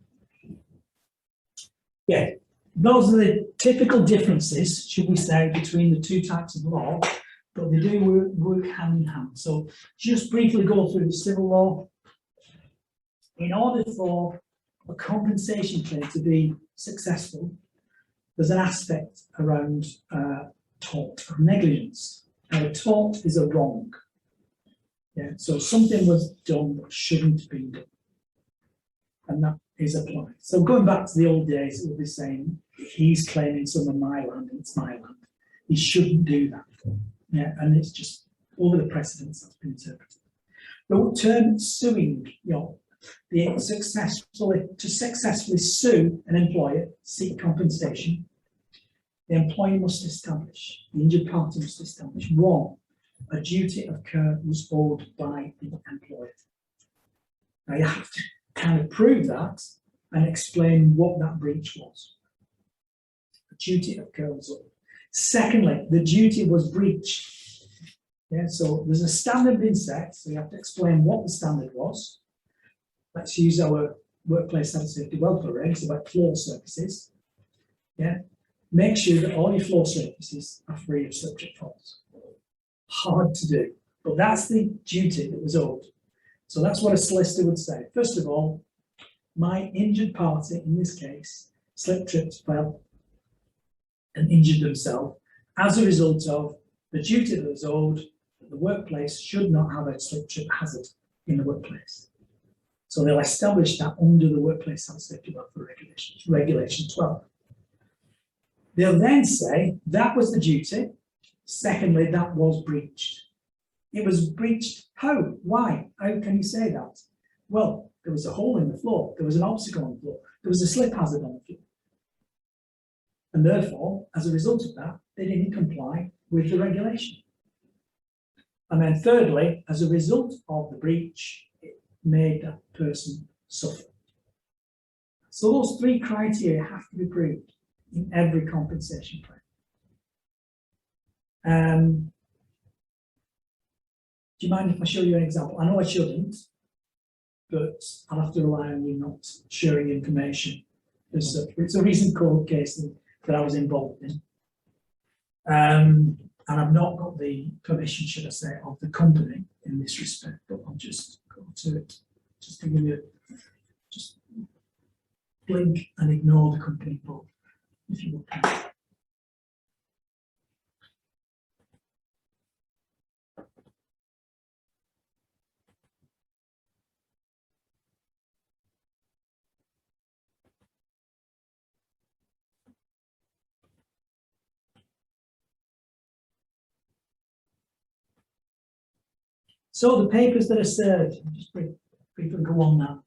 yeah, those are the typical differences, should we say, between the two types of law, but they do work hand in hand. So, just briefly go through the civil law. In order for a compensation claim to be successful, there's an aspect around tort or negligence. Now, a tort is a wrong. Yeah, so something was done that shouldn't have been done, and that is applied. So going back to the old days, it would be saying he's claiming some of my land and it's my land. He shouldn't do that. Yeah, and it's just over the precedents that's been interpreted. The term suing, to successfully sue an employer, seek compensation, the employer must establish, the injured party must establish, one, a duty of care was owed by the employer. Now you have to kind of prove that and explain what that breach was. The duty of care was owed. Secondly, the duty was breached. Yeah, so there's a standard being set, so you have to explain what the standard was. Let's use our workplace health safety welfare regs about floor surfaces. Yeah, make sure that all your floor surfaces are free of slip-trip faults. Hard to do, but that's the duty that was owed. So that's what a solicitor would say. First of all, my injured party, in this case, slip-tripped, fell and injured themselves as a result of the duty that was owed, that the workplace should not have a slip-trip hazard in the workplace. So they'll establish that under the Workplace Health Safety Welfare Regulations, Regulation 12. They'll then say that was the duty. Secondly, that was breached. It was breached. How? Why? How can you say that? Well, there was a hole in the floor. There was an obstacle on the floor. There was a slip hazard on the floor. And therefore, as a result of that, they didn't comply with the regulation. And then thirdly, as a result of the breach, it made that person suffer. So those three criteria have to be proved in every compensation claim. Do you mind if I show you an example? I know I shouldn't, but I'll have to rely on you not sharing information as such. It's a recent court case that I was involved in. And I've not got the permission, should I say, of the company in this respect, but I'll just go to it. Just to give you, just blink and ignore the company, but if you would. So the papers that are served, just briefly go on now.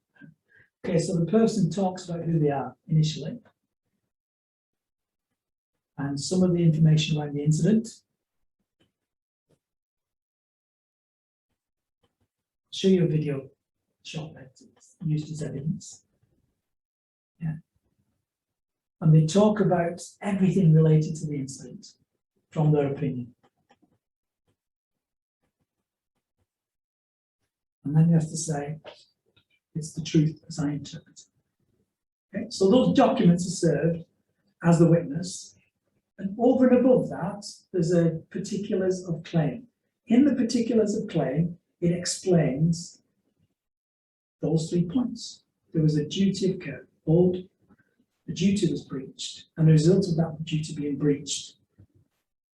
Okay, so the person talks about who they are initially, and some of the information around the incident. I'll show you a video shot that's used as evidence. Yeah. And they talk about everything related to the incident from their opinion. And then you have to say, it's the truth as I interpret it. Okay, so those documents are served as the witness, and over and above that, there's a particulars of claim. In the particulars of claim, it explains those 3 points. There was a duty of care owed, the duty was breached, and the result of that duty being breached,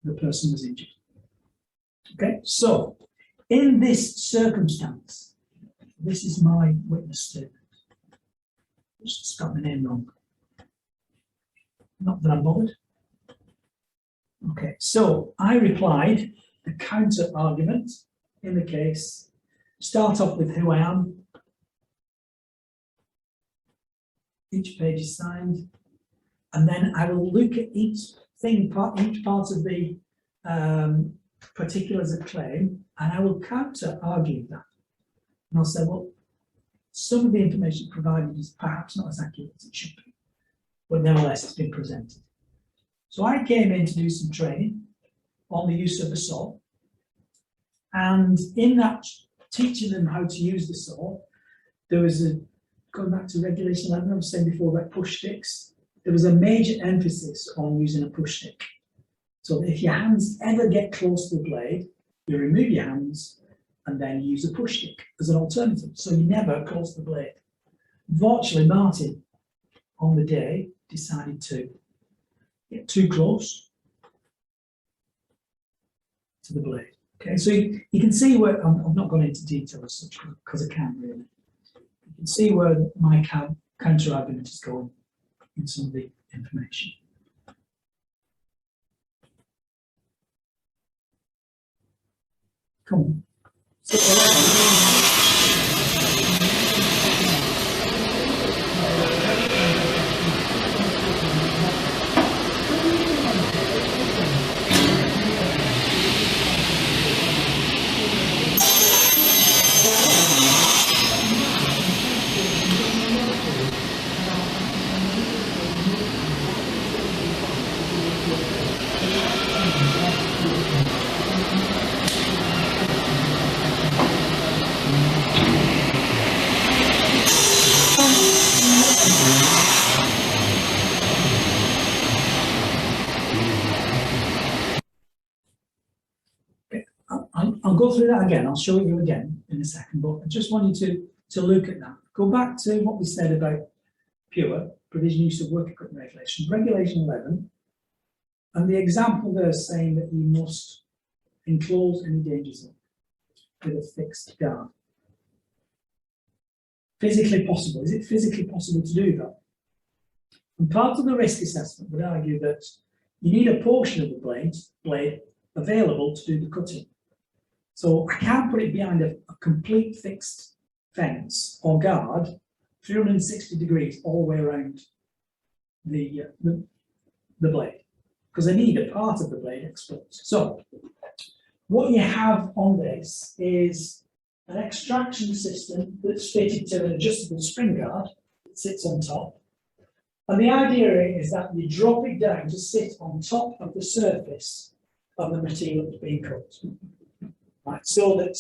the person was injured. Okay, so in this circumstance, this is my witness statement. Just spelled my name wrong. Not that I'm bothered. Okay, so I replied the counter argument in the case. Start off with who I am. Each page is signed, and then I will look at each thing, each part of the particulars of claim, and I will counter argue that. And I'll say, well, some of the information provided is perhaps not as accurate as it should be, but nevertheless it's been presented. So I came in to do some training on the use of the saw, and in that teaching them how to use the saw, there was a, going back to regulation 11, I was saying before about push sticks, there was a major emphasis on using a push stick. So if your hands ever get close to the blade, you remove your hands and then use a push stick as an alternative. So you never close the blade. Unfortunately, Martin, on the day, decided to get too close to the blade. Okay, so you can see where, I've not gone into detail as such because I can't really. You can see where my counter argument is going in some of the information. Come on. go through that again. I'll show you again in a second, but I just want you to look at that. Go back to what we said about pure provision use of work equipment regulation, regulation 11, and the example there saying that you must enclose any danger zone with a fixed guard. Physically possible. Is it physically possible to do that? And part of the risk assessment would argue that you need a portion of the blade available to do the cutting. So I can't put it behind a complete fixed fence or guard 360 degrees all the way around the blade, because I need a part of the blade exposed. So what you have on this is an extraction system that's fitted to an adjustable spring guard that sits on top. And the idea is that you drop it down to sit on top of the surface of the material that's being cut. Right, so that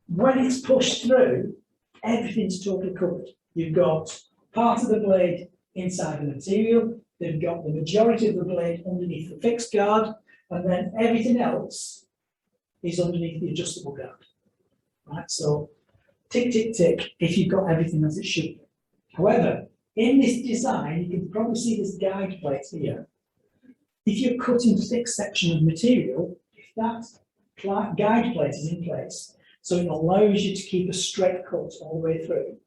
when it's pushed through, everything's totally covered. You've got part of the blade inside the material, they've got the majority of the blade underneath the fixed guard, and then everything else is underneath the adjustable guard. Right, so tick, tick, tick, if you've got everything as it should be. However, in this design, you can probably see this guide plate here. If you're cutting a fixed section of material, if that guide plate is in place, so it allows you to keep a straight cut all the way through.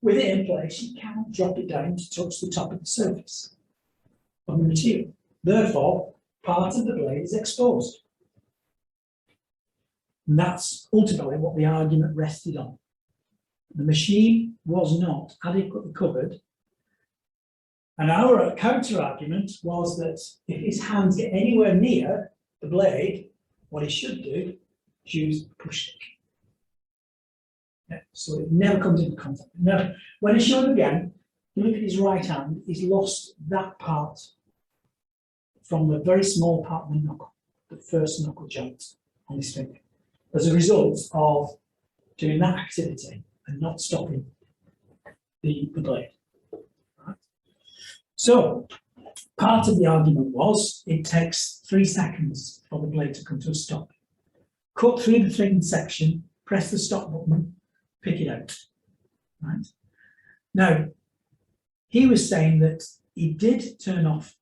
With it in place, you cannot drop it down to touch the top of the surface of the material. Therefore, part of the blade is exposed. And that's ultimately what the argument rested on. The machine was not adequately covered. And our counter argument was that if his hands get anywhere near the blade, what he should do is use a push stick. Yeah, so it never comes into contact. Now, when I show him again, you look at his right hand, he's lost that part from the very small part of the knuckle, the first knuckle joint on his finger, as a result of doing that activity and not stopping the blade. Right. So, part of the argument was it takes 3 seconds for the blade to come to a stop. Cut through the thickened section, press the stop button, pick it out. Right. Now, he was saying that he did turn off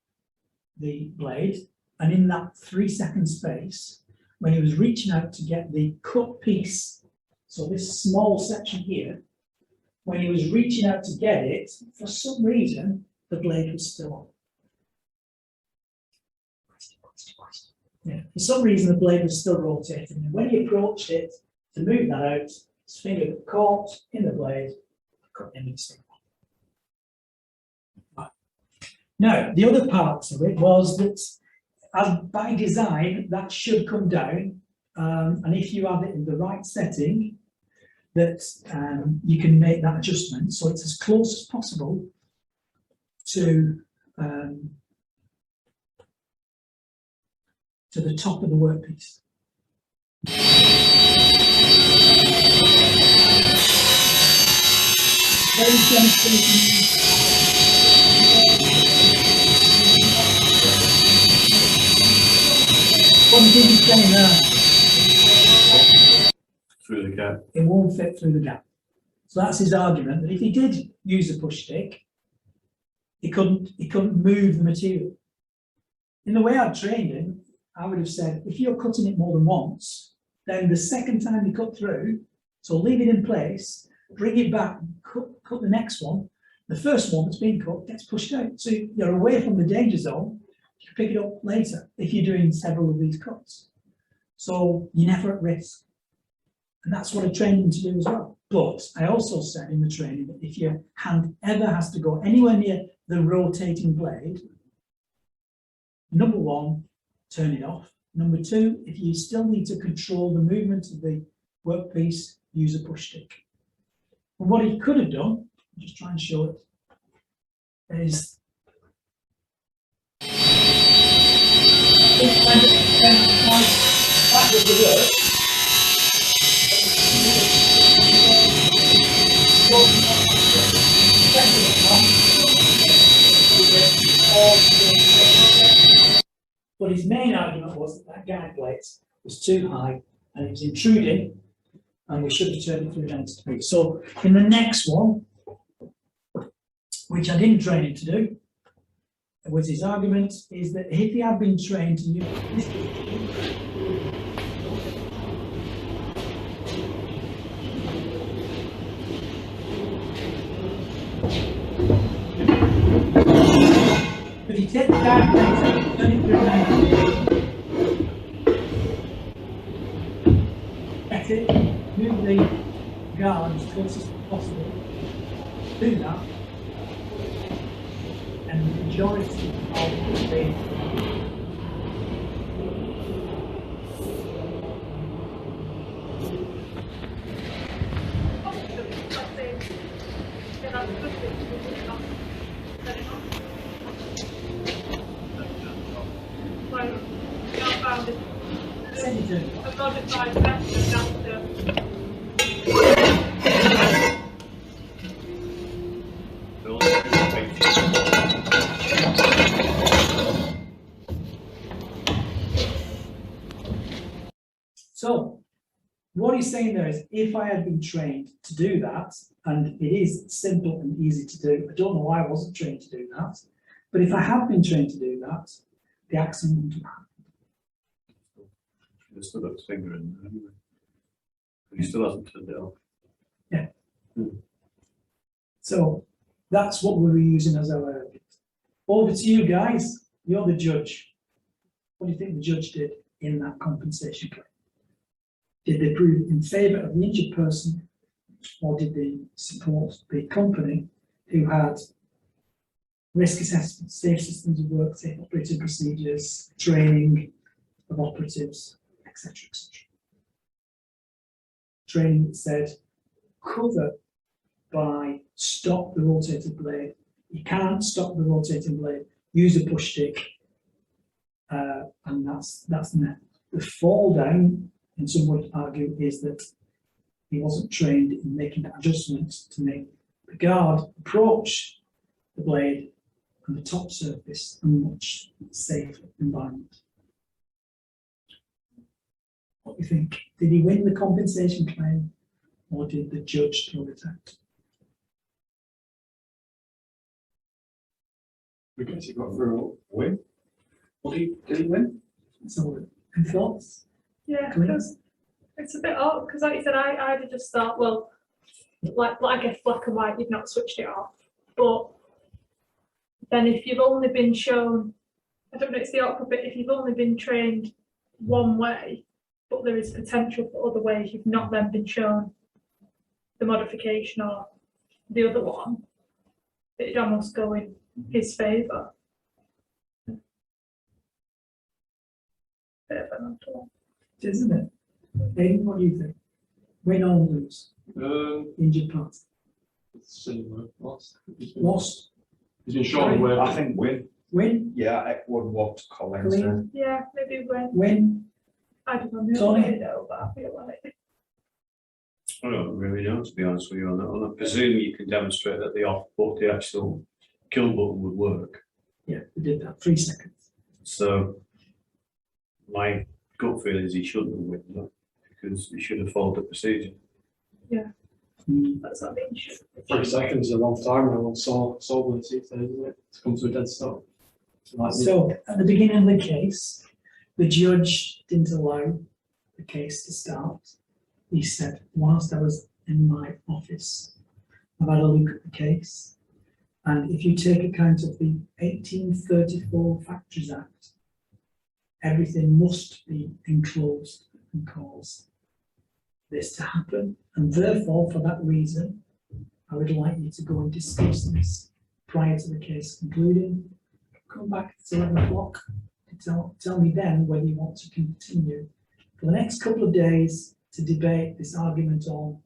the blade, and in that 3-second space, when he was reaching out to get the cut piece, so this small section here, when he was reaching out to get it, for some reason, the blade was still on. Yeah, for some reason, the blade was still rotating. And when he approached it to move that out, his finger got caught in the blade, cut him in the finger. Right. Now, the other part of it was that, as by design, that should come down, and if you have it in the right setting, that you can make that adjustment so it's as close as possible to the top of the workpiece. What did he say there? Through the gap. It won't fit through the gap. So that's his argument, that if he did use a push stick, he couldn't move the material. In the way I'd trained him, I would have said, if you're cutting it more than once, then the second time you cut through, so leave it in place, bring it back, cut the next one, the first one that's been cut gets pushed out. So you're away from the danger zone, you can pick it up later if you're doing several of these cuts. So you're never at risk. And that's what I trained him to do as well. But I also said in the training that if your hand ever has to go anywhere near the rotating blade, number 1, turn it off. Number 2, if you still need to control the movement of the workpiece, use a push stick. And what he could have done, I'll just try and show it, is that was the work. But his main argument was that guide plate was too high and it was intruding, and we should have turned it through an entity. So in the next one, which I didn't train him to do, was his argument is that if he had been trained to use this, if you take the calculator, turn it through an entity, get it, move the guard as close as possible, do that, and the majority of the So, what he's saying there is, if I had been trained to do that, and it is simple and easy to do, I don't know why I wasn't trained to do that, but if I had been trained to do that, the accident wouldn't have happened. He's still got his finger in there anyway. But he still hasn't turned it off. Yeah. So, that's what we were using as our argument. Over to you guys, you're the judge. What do you think the judge did in that compensation claim? Did they prove in favour of the injured person, or did they support the company who had risk assessment, safe systems of work, safe operating procedures, training of operatives, etc., etc. Training that said, cover by stop the rotating blade. You can't stop the rotating blade, use a push stick, and that's the net. The fall down, and some would argue, is that he wasn't trained in making that adjustment to make the guard approach the blade and the top surface a much safer environment. What do you think? Did he win the compensation claim, or did the judge throw it out? Because he got through a win. Did he win? So, any thoughts? Yeah, Clear? because it's a bit odd, because like you said, I'd have just thought, well, like I guess black and white, you've not switched it off. But then if you've only been shown, I don't know, it's the awkward bit, if you've only been trained one way, but there is potential for other ways, you've not then been shown the modification or the other one, it'd almost go in his favour. Bit of an odd one. Isn't it? Aidan, what do you think? Win or lose? Injured party. Similar. Lost. Lost. He's been shown where. I think win. Win. Yeah, it would what Colin said. Clean. Yeah, maybe when Win. I don't know, Tony? maybe though, but I feel like I don't really know, to be honest with you on that one. I presume you can demonstrate that the off button, the actual kill button would work. Yeah, we did that. 3 seconds. So my gut feeling is he shouldn't have won that, because he should have followed the procedure. that's not being sure. 3 seconds is a long time now on saw blade these days, isn't it? To come to a dead stop. Like So, at the beginning of the case, the judge didn't allow the case to start. He said, whilst I was in my office, I've had a look at the case, and if you take account of the 1834 Factories Act, everything must be enclosed and cause this to happen, and therefore, for that reason, I would like you to go and discuss this prior to the case concluding. Come back at 11 o'clock and tell me then whether you want to continue for the next couple of days to debate this argument on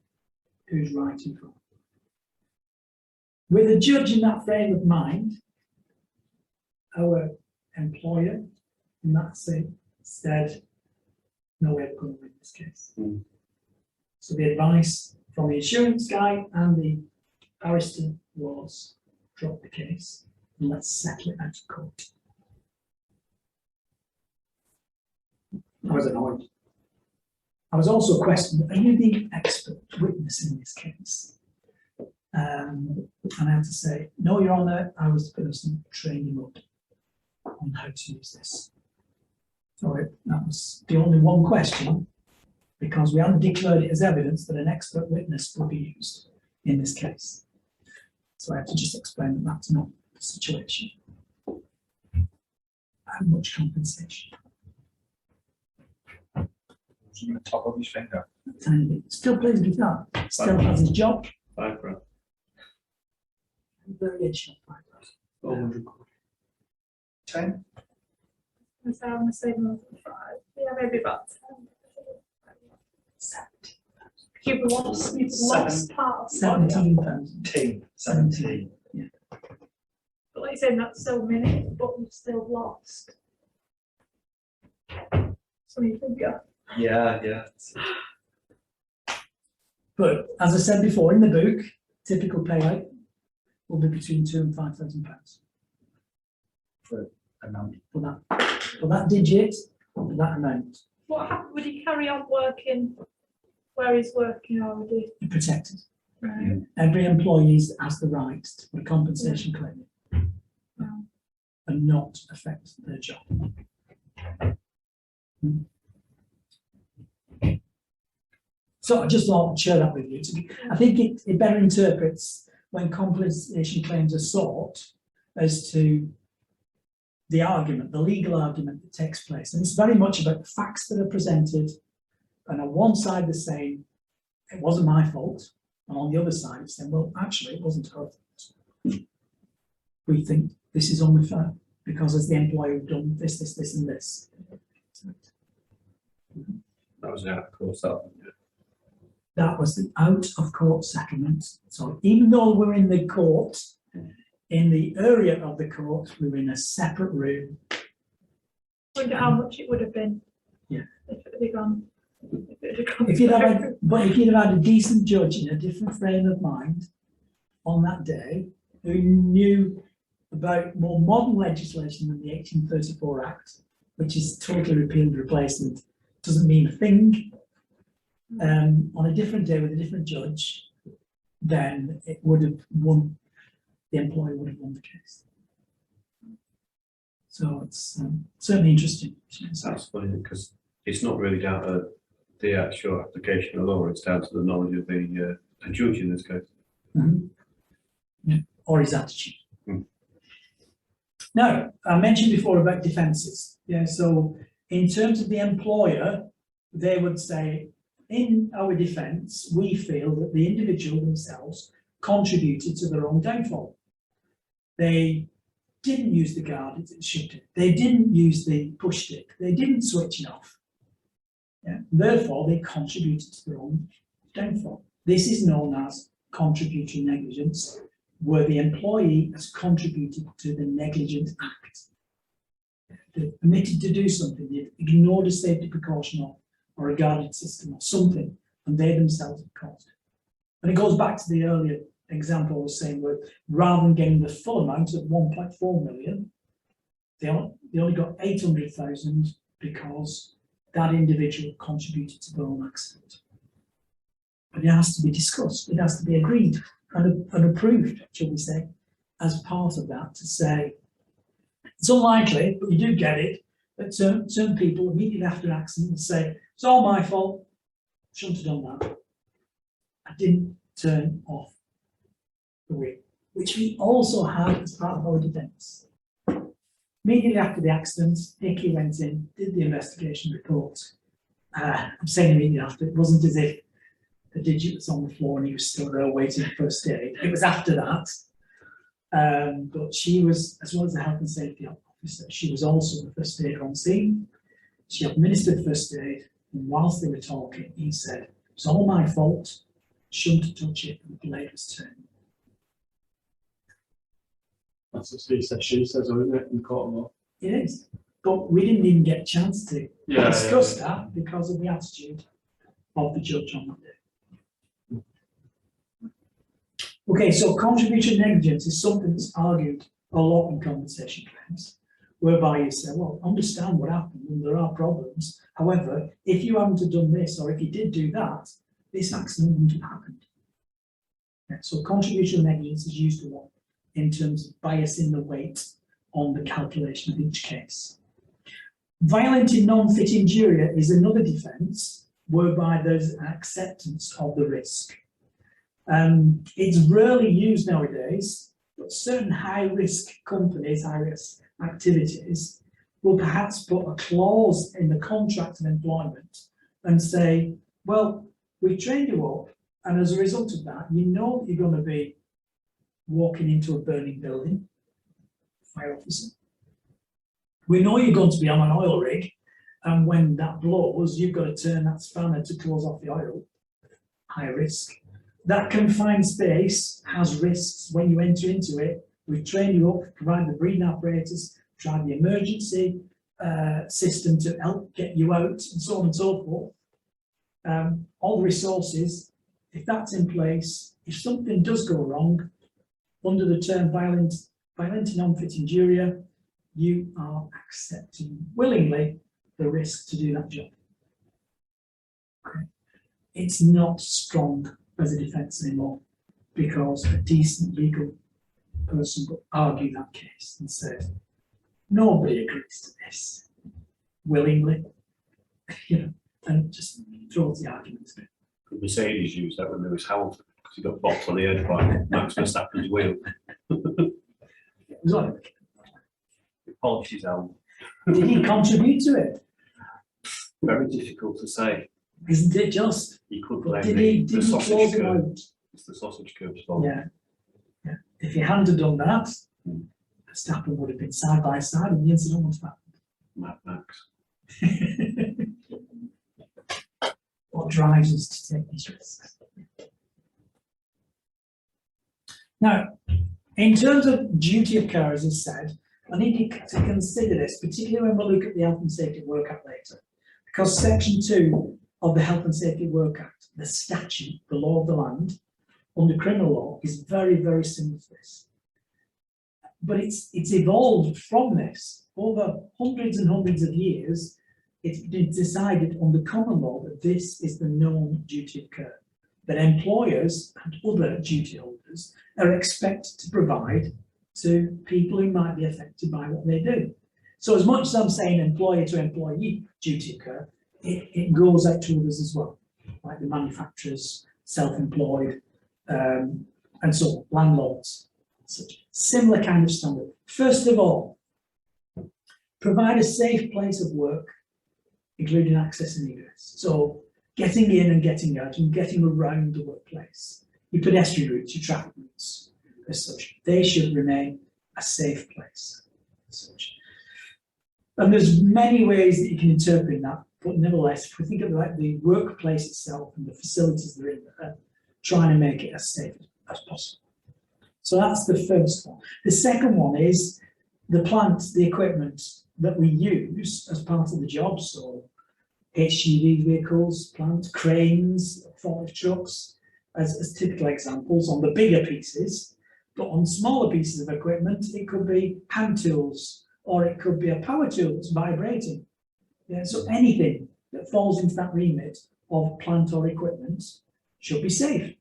who's right and wrong. With a judge in that frame of mind, our employer in that sense said, no, we're going to win this case. So the advice from the insurance guy and the barrister was, drop the case and let's settle it out of court. I was annoyed. I was also questioned, are you the expert witness in this case? And I had to say, no, Your Honour, I was the person training up on how to use this. So that was the only one question, because we hadn't declared it as evidence that an expert witness would be used in this case. So I have to just explain that that's not the situation. How much compensation? On the top of his finger. Tiny bit. Still plays guitar, still has his job. £5,000. Variation of 400 quid. 10. And so I'm the same as 5. Yeah, maybe about 10. 70. You've lost part of 17,000. 17. Yeah. But like you said, that's so many, but you've still lost. So you can go. Yeah. But as I said before, in the book, typical pay rate will be between £2,000 and £5,000 For amount. for that digit, for that amount. What happened? Would he carry on working where he's working already? You're protected. Right. Every employee has the right to put a compensation claim in and not affect their job. So I just thought I'd share that with you. I think it better interprets when compensation claims are sought as to the argument, the legal argument that takes place. And it's very much about the facts that are presented. And on one side, they're saying, it wasn't my fault. And on the other side, it's saying, well, actually, it wasn't her fault. We think this is only fair because as the employer, we've done this, and this. That was out of course, that one, yeah. That was the out of court settlement. So even though we're in the court, in the area of the court, we were in a separate room. Wonder how much it would have been. Yeah. If it had gone. If you'd have had, but if you'd have had a decent judge in a different frame of mind on that day, who knew about more modern legislation than the 1834 Act, which is totally repealed and replacement, doesn't mean a thing, on a different day with a different judge, then it would have won, the employer would have won the case. So it's certainly interesting. That's funny because it's not really down to the actual application of law, it's down to the knowledge of the judge in this case. Mhm. Yeah, or his attitude. Hmm. Now, I mentioned before about defences. Yeah, so in terms of the employer, they would say, in our defence, we feel that the individual themselves contributed to their own downfall. They didn't use the guard as it should have. They didn't use the push stick. They didn't switch it off. Yeah. Therefore, they contributed to their own downfall. This is known as contributory negligence, where the employee has contributed to the negligent act. They're permitted to do something, they've ignored a safety precaution or a guarded system or something, and they themselves have caused it. And it goes back to the earlier example I was saying, where rather than getting the full amount of 1.4 million, they only got 800,000 because that individual contributed to their own accident. But it has to be discussed, it has to be agreed and approved, shall we say, as part of that, to say, it's unlikely, but you do get it, that certain people immediately after an accident will say, it's all my fault, shouldn't have done that. I didn't turn off the wheel, which we also had as part of our defence. Immediately after the accident, Hickey went in, did the investigation report. I'm saying immediately after, it wasn't as if the digit was on the floor and he was still there waiting for first aid. It was after that. But she was, as well as the health and safety officer, she was also the first aider on scene. She administered first aid, and whilst they were talking, he said, it's all my fault, shouldn't touch it, and the blade was turned. That's what he says, she says, isn't it, in court of law? It is, but we didn't even get a chance to discuss that because of the attitude of the judge on that day. Okay, so contributory negligence is something that's argued a lot in compensation claims. whereby you say, well, understand what happened and there are problems. However, if you hadn't have done this, or if you did do that, this accident wouldn't have happened. Yeah, so contributional negligence is used a lot in terms of biasing the weight on the calculation of each case. Violent in non-fit injuria is another defence whereby there's an acceptance of the risk. It's rarely used nowadays, but certain high-risk companies, high-risk activities, will perhaps put a clause in the contract of employment and say, well, we trained you up, and as a result of that, you know that you're going to be walking into a burning building, fire officer. We know you're going to be on an oil rig, and when that blows, you've got to turn that spanner to close off the oil. High risk. That confined space has risks when you enter into it. We train you up, provide the breathing apparatus, provide the emergency system to help get you out, and so on and so forth. All the resources, if that's in place, if something does go wrong, under the term violent and non-fit injuria, you are accepting willingly the risk to do that job. Okay. It's not strong as a defence anymore, because a decent legal person would argue that case and say, nobody agrees to this willingly, you know, and just throws the argument a bit. Could Mercedes use that when Lewis Hamilton, because he got boxed on the head by Max Verstappen's wheel? It was like, He polished his helm. did he contribute to it? Very difficult to say. Isn't it just? He could blame Did he the close sausage him curb. out? It's the sausage curb's fault. Yeah. Yeah. If he hadn't have done that, Verstappen would have been side by side and the incident would have Mad Max. happened. What drives us to take these risks? Now, in terms of duty of care, as I said, I need you to consider this, particularly when we look at the Health and Safety at Work Act later, because Section 2 of the Health and Safety at Work Act, the statute, the law of the land, under criminal law, is very, very similar to this. But it's evolved from this. Over hundreds and hundreds of years, it's been decided under common law that this is the known duty of care, that employers and other duty holders are expected to provide to people who might be affected by what they do. So as much as I'm saying employer to employee duty of care, it goes out to others as well, like the manufacturers, self-employed, and so on, landlords. Such similar kind of standard. First of all, provide a safe place of work, including access and egress. So getting in and getting out and getting around the workplace. Your pedestrian routes, your traffic routes, as such, they should remain a safe place. As such. And there's many ways that you can interpret that, but nevertheless, if we think about the workplace itself and the facilities that are in there, trying to make it as safe as possible. So that's the first one. The second one is the plant, the equipment that we use as part of the job. So HGV vehicles, plant, cranes, forklift trucks, as typical examples on the bigger pieces. But on smaller pieces of equipment, it could be hand tools, or it could be a power tool that's vibrating. Yeah, so anything that falls into that remit of plant or equipment should be safe.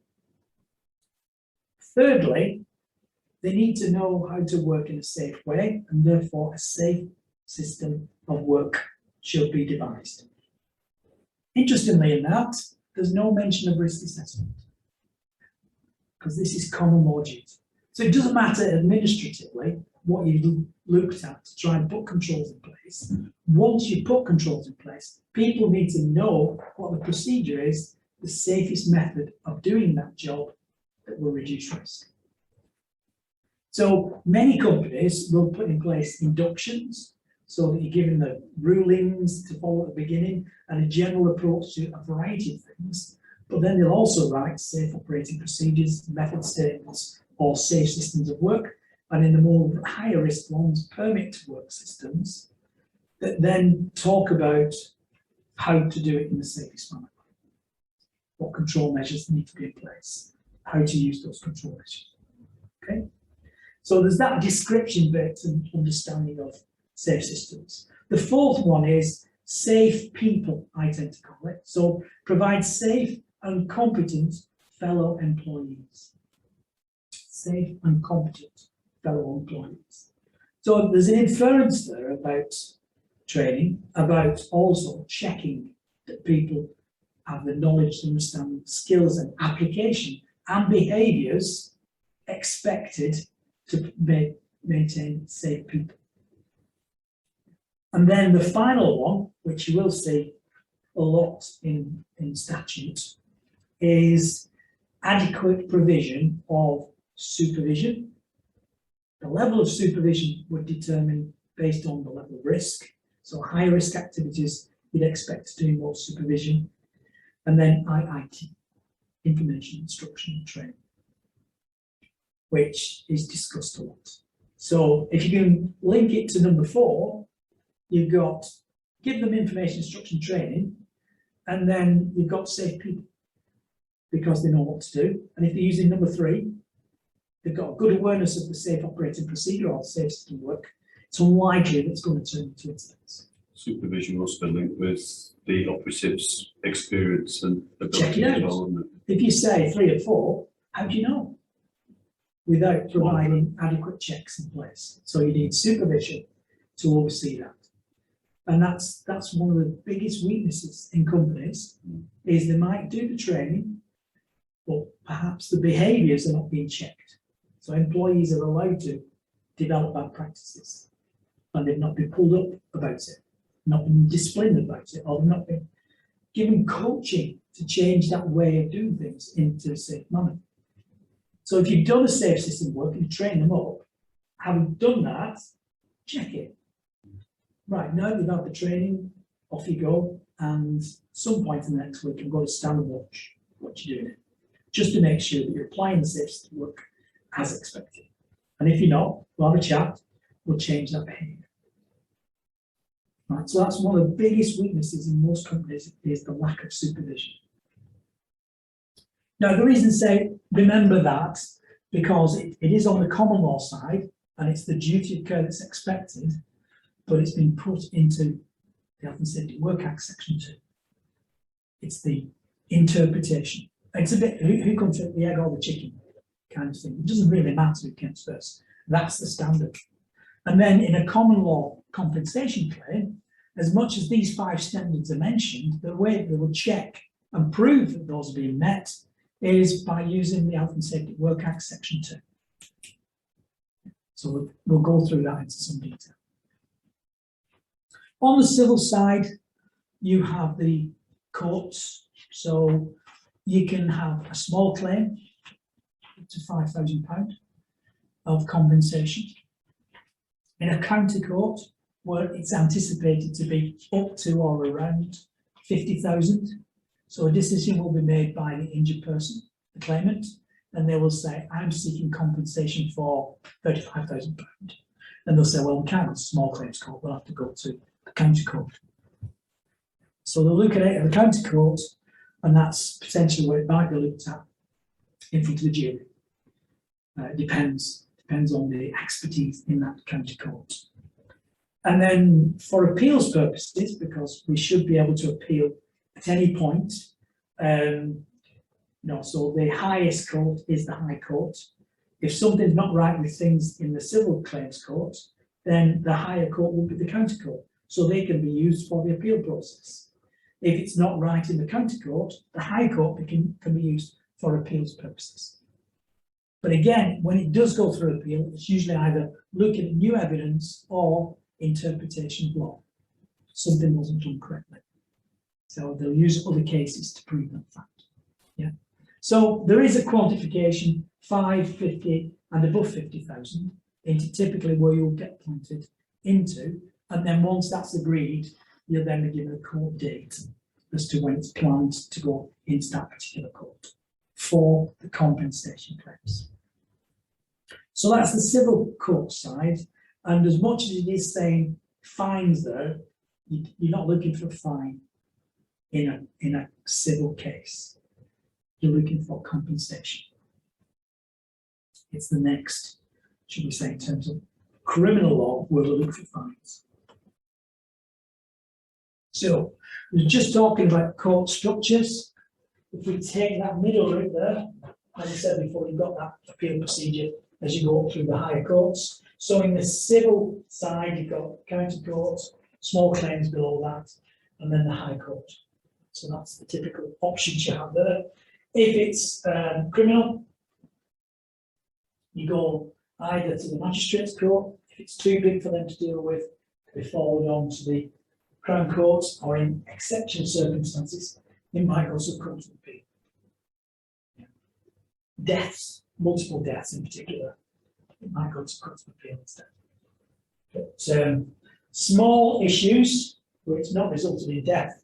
Thirdly, they need to know how to work in a safe way, and therefore a safe system of work should be devised. Interestingly in that, there's no mention of risk assessment, because this is common law duty. So it doesn't matter administratively what you looked at to try and put controls in place. Once you put controls in place, people need to know what the procedure is, the safest method of doing that job that will reduce risk. So many companies will put in place inductions so that you're given the rulings to follow at the beginning and a general approach to a variety of things. But then they'll also write safe operating procedures, method statements, or safe systems of work. And in the more higher risk ones, permit to work systems that then talk about how to do it in the safest manner. What control measures need to be in place, how to use those control measures. Okay. So there's that description bit and understanding of safe systems. The fourth one is safe people, I tend to call it. So provide safe and competent fellow employees. Safe and competent fellow employees. So there's an inference there about training, about also checking that people have the knowledge, understanding, skills and application and behaviours expected to maintain safe people. And then the final one, which you will see a lot in statute, is adequate provision of supervision. The level of supervision would determine based on the level of risk. So high risk activities, you'd expect to do more supervision. And then IIT, information, instruction and training, which is discussed a lot. So if you can link it to number 4, you've got give them information, instruction, training, and then you've got safe people because they know what to do. And if they're using number 3, they've got a good awareness of the safe operating procedure or safe system work. It's unlikely that it's going to turn into incidents. Supervision must be linked with the operative's experience and Check ability it as out. well, isn't it? If you say 3 or 4, how do you know? Without providing adequate checks in place. So you need supervision to oversee that. And that's one of the biggest weaknesses in companies, is they might do the training, but perhaps the behaviours are not being checked. So employees are allowed to develop bad practices, and they've not been pulled up about it, not been disciplined about it, or not been given coaching to change that way of doing things into a safe manner. So if you've done a safe system work and train them up, having done that, check it. Right, now they've had the training, off you go, and some point in the next week, I'm going to stand and watch what you're doing, just to make sure that you're applying the safe system work as expected. And if you're not, we'll have a chat, we'll change that behaviour. Right, so that's one of the biggest weaknesses in most companies, is the lack of supervision. Now, the reason I say remember that, because it is on the common law side, and it's the duty of care that's expected, but it's been put into the Health and Safety Work Act Section 2. It's the interpretation. It's a bit, who comes with the egg or the chicken kind of thing. It doesn't really matter who comes first. That's the standard. And then in a common law compensation claim, as much as these 5 standards are mentioned, the way they will check and prove that those are being met is by using the Health and Safety Work Act Section 2. So we'll go through that into some detail. On the civil side, you have the courts. So you can have a small claim up to £5,000 of compensation. In a county court, where it's anticipated to be up to or around 50,000. So a decision will be made by the injured person, the claimant, and they will say, I'm seeking compensation for £35,000. And they'll say, well, we can't go to small claims court, we'll have to go to the county court. So they'll look at it at the county court, and that's potentially where it might be looked at in front of the jury. It depends on the expertise in that county court. And then for appeals purposes, because we should be able to appeal at any point, so the highest court is the High Court. If something's not right with things in the civil claims court, then the higher court will be the county court. So they can be used for the appeal process. If it's not right in the county court, the High Court can be used for appeals purposes. But again, when it does go through appeal, it's usually either looking at new evidence or interpretation of law. Something wasn't done correctly. So they'll use other cases to prove that fact. Yeah. So there is a quantification, 5, 50 and above 50,000 into typically where you'll get planted into. And then once that's agreed, you'll then be given a court date as to when it's planned to go into that particular court for the compensation claims. So that's the civil court side. And as much as it is saying fines there, you're not looking for a fine in a civil case. You're looking for compensation. It's the next, should we say, in terms of criminal law, where we look for fines. So we're just talking about court structures. If we take that middle route there, as I said before, you've got that appeal procedure as you go up through the higher courts. So in the civil side, you've got county courts, small claims below that, and then the high court. So that's the typical options you have there. If it's criminal, you go either to the magistrate's court, if it's too big for them to deal with, they forward on to the Crown Courts, or in exceptional circumstances, it might go to the Court of Appeal. Deaths, multiple deaths in particular, it might go to the Court of Appeal instead. But small issues, where it's not resulted in death,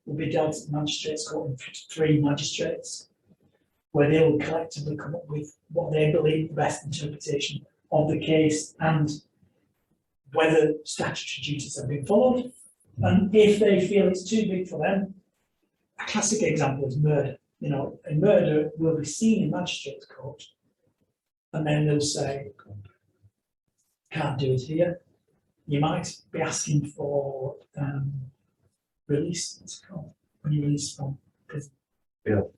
will be dealt at the magistrate's court in 3 magistrates, where they will collectively come up with what they believe the best interpretation of the case and whether statutory duties have been followed. And if they feel it's too big for them, a classic example is murder. You know, a murder will be seen in magistrate's court, and then they'll say, can't do it here. You might be asking for release, what's it called, when you release from prison? Bail.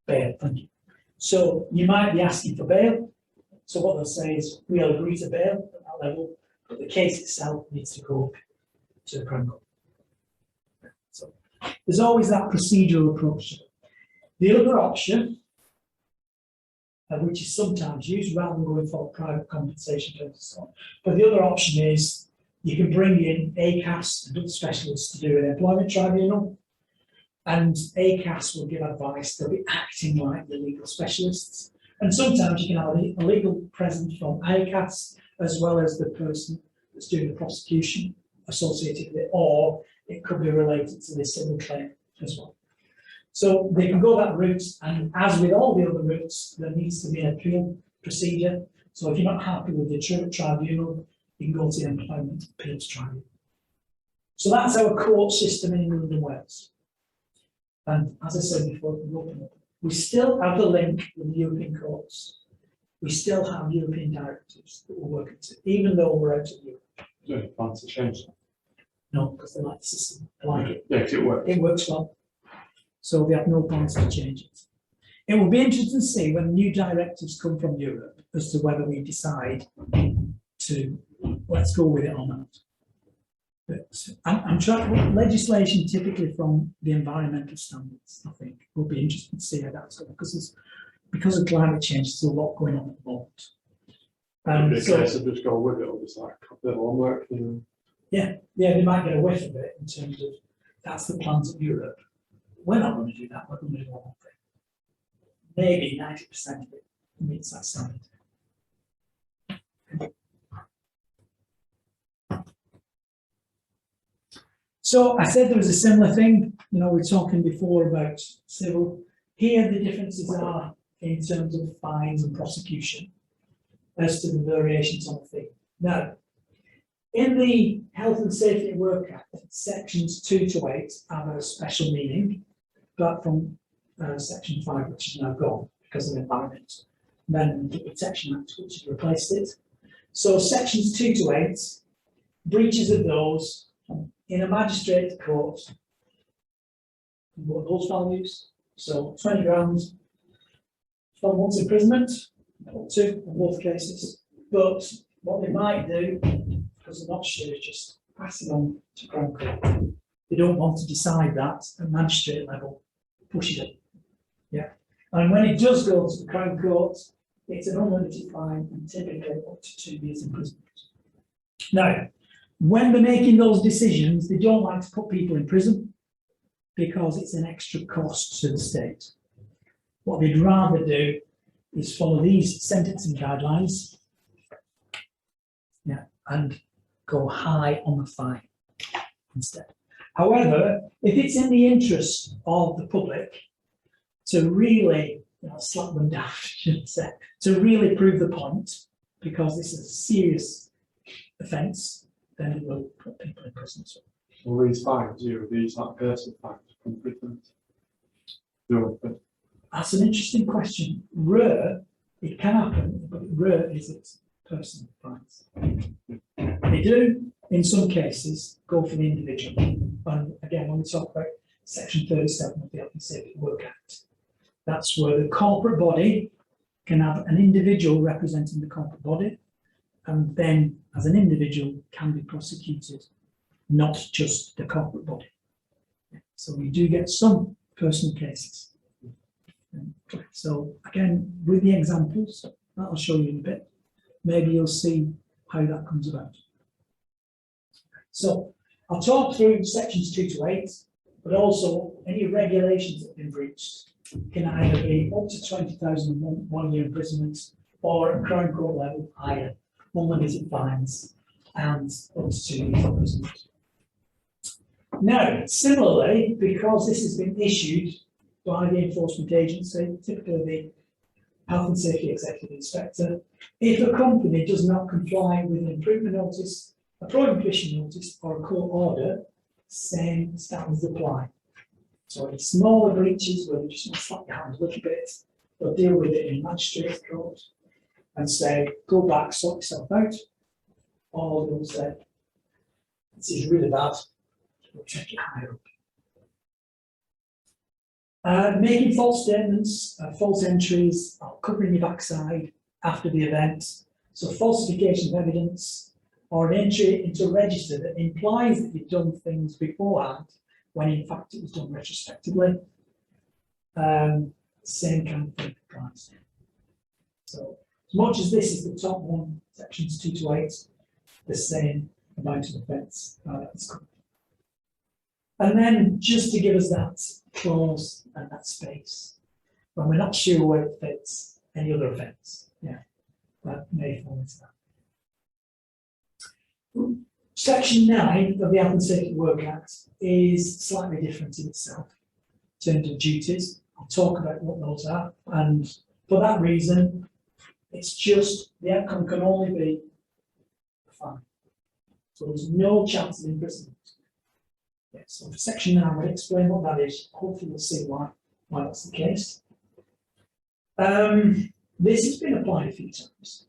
Bail, thank you. So you might be asking for bail. So what they'll say is, we'll agree to bail at that level, but the case itself needs to go to the Crown Court. So there's always that procedural approach. The other option, which is sometimes used rather than going for private compensation terms and so on, but the other option is you can bring in ACAS and other specialists to do an employment tribunal, and ACAS will give advice. They'll be acting like the legal specialists, and sometimes you can have a legal present from ACAS as well as the person that's doing the prosecution associated with it, or it could be related to the civil claim as well. So they can go that route, and as with all the other routes, there needs to be an appeal procedure. So if you're not happy with the tribunal, you can go to the Employment Appeals Tribunal. So that's our court system in England and Wales. And as I said before, we still have the link with the European courts. We still have European directives that we're working to, even though we're out of Europe. Do you plan to change that? No, because they like the system. They like it. Yeah, 'cause it works. It works well. So we have no plans to change it. It will be interesting to see when new directives come from Europe as to whether we decide to let's go with it or not. But I'm trying legislation typically from the environmental standards, I think, will be interesting to see how that's going, because of climate change, there's a lot going on at the moment. It'd be a So, case of just go with it, or just like a bit of homework, you know. yeah, they might get a whiff of it in terms of that's the plans of Europe. We're not going to do that, we're going to do one thing. Maybe 90% of it meets that standard. So I said there was a similar thing, you know, we were talking before about civil. Here the differences are in terms of fines and prosecution as to the variations on the fee. Now, in the Health and Safety at Work Act, sections 2 to 8 have a special meaning, but from section 5, which is now gone because of environment, then the Protection Act, which has replaced it. So sections 2 to 8, breaches of those in a magistrate court, what those values, so 20 grand, 12 months imprisonment, up to in both cases. But what they might do, because they're not sure, is just pass it on to Crown Court. They don't want to decide that at magistrate level, push it up. Yeah. And when it does go to the Crown Court, it's an unlimited fine and typically up to 2 years imprisonment. Now, when they're making those decisions, they don't like to put people in prison because it's an extra cost to the state. What they'd rather do is follow these sentencing guidelines, yeah, and go high on the fine instead. However, if it's in the interest of the public to really, slap them down, should I say, to really prove the point, because this is a serious offence, then it will put people in prison. Well, these fines, these like person fines from prison. No, but That's an interesting question. Rare, it can happen, but rare is it personal fines. They do, in some cases, go for the individual. And again, when we talk about Section 37 of the Health and Safety at Work Act, that's where the corporate body can have an individual representing the corporate body, and then as an individual can be prosecuted, not just the corporate body. So we do get some personal cases. So again, with the examples that I'll show you in a bit, maybe you'll see how that comes about. So I'll talk through sections 2 to 8, but also any regulations that have been breached can either be up to 20,000 1 year imprisonment, or at Crown Court level higher, unlimited fines and up to 2 years imprisonment. Now, similarly, because this has been issued by the enforcement agency, typically the Health and Safety Executive Inspector, if a company does not comply with an improvement notice, a prohibition notice, or a court order, same standards apply. So in smaller breaches where they just want to slap your hand a little bit, they'll deal with it in magistrate court and say, go back, sort yourself out. Or they'll say, this is really bad, we'll check it higher up. Making false statements, false entries, or covering your backside after the event. So falsification of evidence, or an entry into a register that implies that you've done things beforehand, when in fact it was done retrospectively. Same kind of thing applies. So as much as this is the top one, sections 2 to 8, the same amount of offence is covered. And then just to give us that clause and that space, when we're not sure where it fits, any other offence, that may fall into that. Section 9 of the Health and Safety at Work Act is slightly different in itself in terms of duties. I'll talk about what those are, and for that reason, it's just the outcome can only be a fine. So there's no chance of imprisonment. So for section 9, I'll explain what that is. Hopefully, we'll see why that's the case. This has been applied a few times.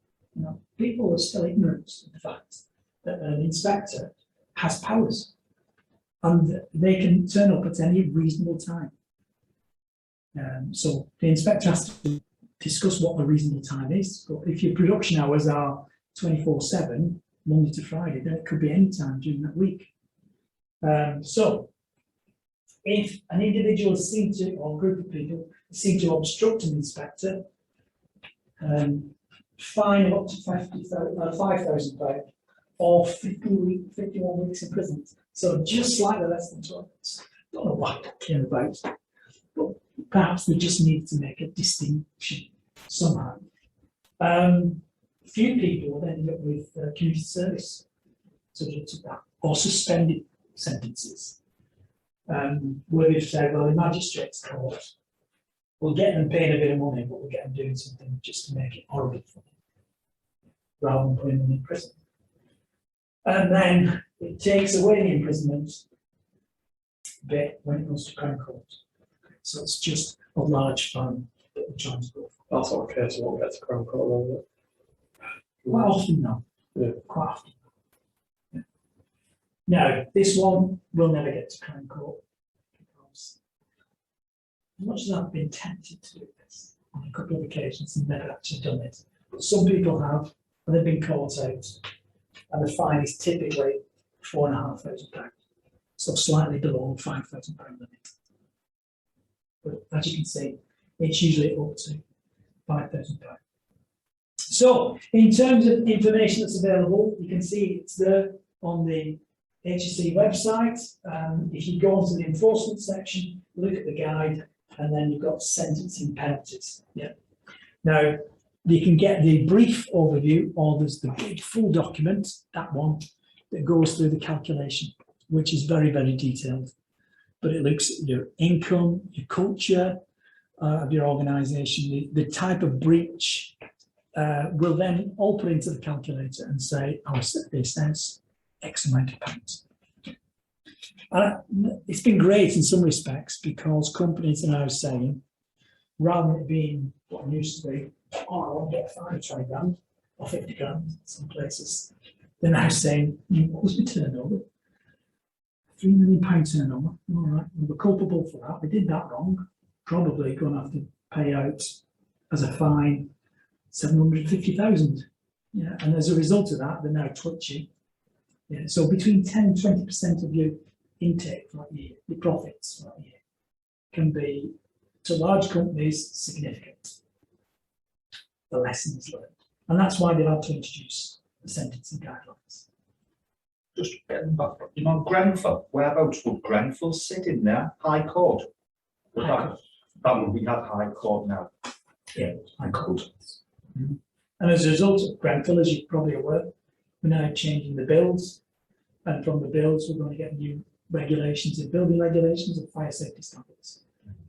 People are still ignorant of the fact that an inspector has powers, and they can turn up at any reasonable time. So the inspector has to discuss what the reasonable time is. But if your production hours are 24/7, Monday to Friday, then it could be any time during that week. So if an individual is seen to, or a group of people seem to obstruct an inspector, fine of up to £5,000 or 51 weeks imprisonment. So just slightly less than 12 months. Don't know what that came about, but perhaps they just need to make a distinction somehow. Few people have ended up with community service subject to that, or suspended sentences, where they've said, well, the magistrate's court, we'll get them paying a bit of money, but we'll get them doing something just to make it horrible for them, rather than putting them in prison. And then it takes away the imprisonment bit when it comes to Crown Court. So it's just a large fine that we're trying to go for. That's not the case, we won't get to Crown Court level. Quite often, no. Yeah. Quite often. Yeah. Now, this one will never get to Crown Court, because as much as I've been tempted to do this on a couple of occasions and never actually done it, but some people have, and they've been caught out, and the fine is typically £4,500, so slightly below the £5,000 limit. But as you can see, it's usually up to £5,000. So, in terms of information that's available, you can see it's there on the HSE website. If you go onto the enforcement section, look at the guide, and then you've got sentencing penalties. Yeah. Now, you can get the brief overview, or there's the big full document, that one, that goes through the calculation, which is very, very detailed. But it looks at your income, your culture of your organisation, the type of breach will then all put into the calculator and say, our survey says X amount of pounds. It's been great in some respects, because companies are now saying, rather than it being what it used to be, oh, I won't get fined 20 grand or 50 grand in some places, They're now saying, what was the turnover? £3 million turnover. All right, we were culpable for that. We did that wrong. Probably going to have to pay out as a fine 750,000. Yeah, and as a result of that, they're now twitching. Yeah, so between 10 and 20% of your intake for that year, your profits for that year, can be, to large companies, significant. The lessons learned. And that's why they've had to introduce the sentencing guidelines. Just getting back, you know, Grenfell, whereabouts would Grenfell sit in there? High Court? Would that would be that High Court now? Yeah, I could. And as a result of Grenfell, as you're probably aware, we're now changing the bills. And from the bills, we're going to get new regulations in building regulations and fire safety standards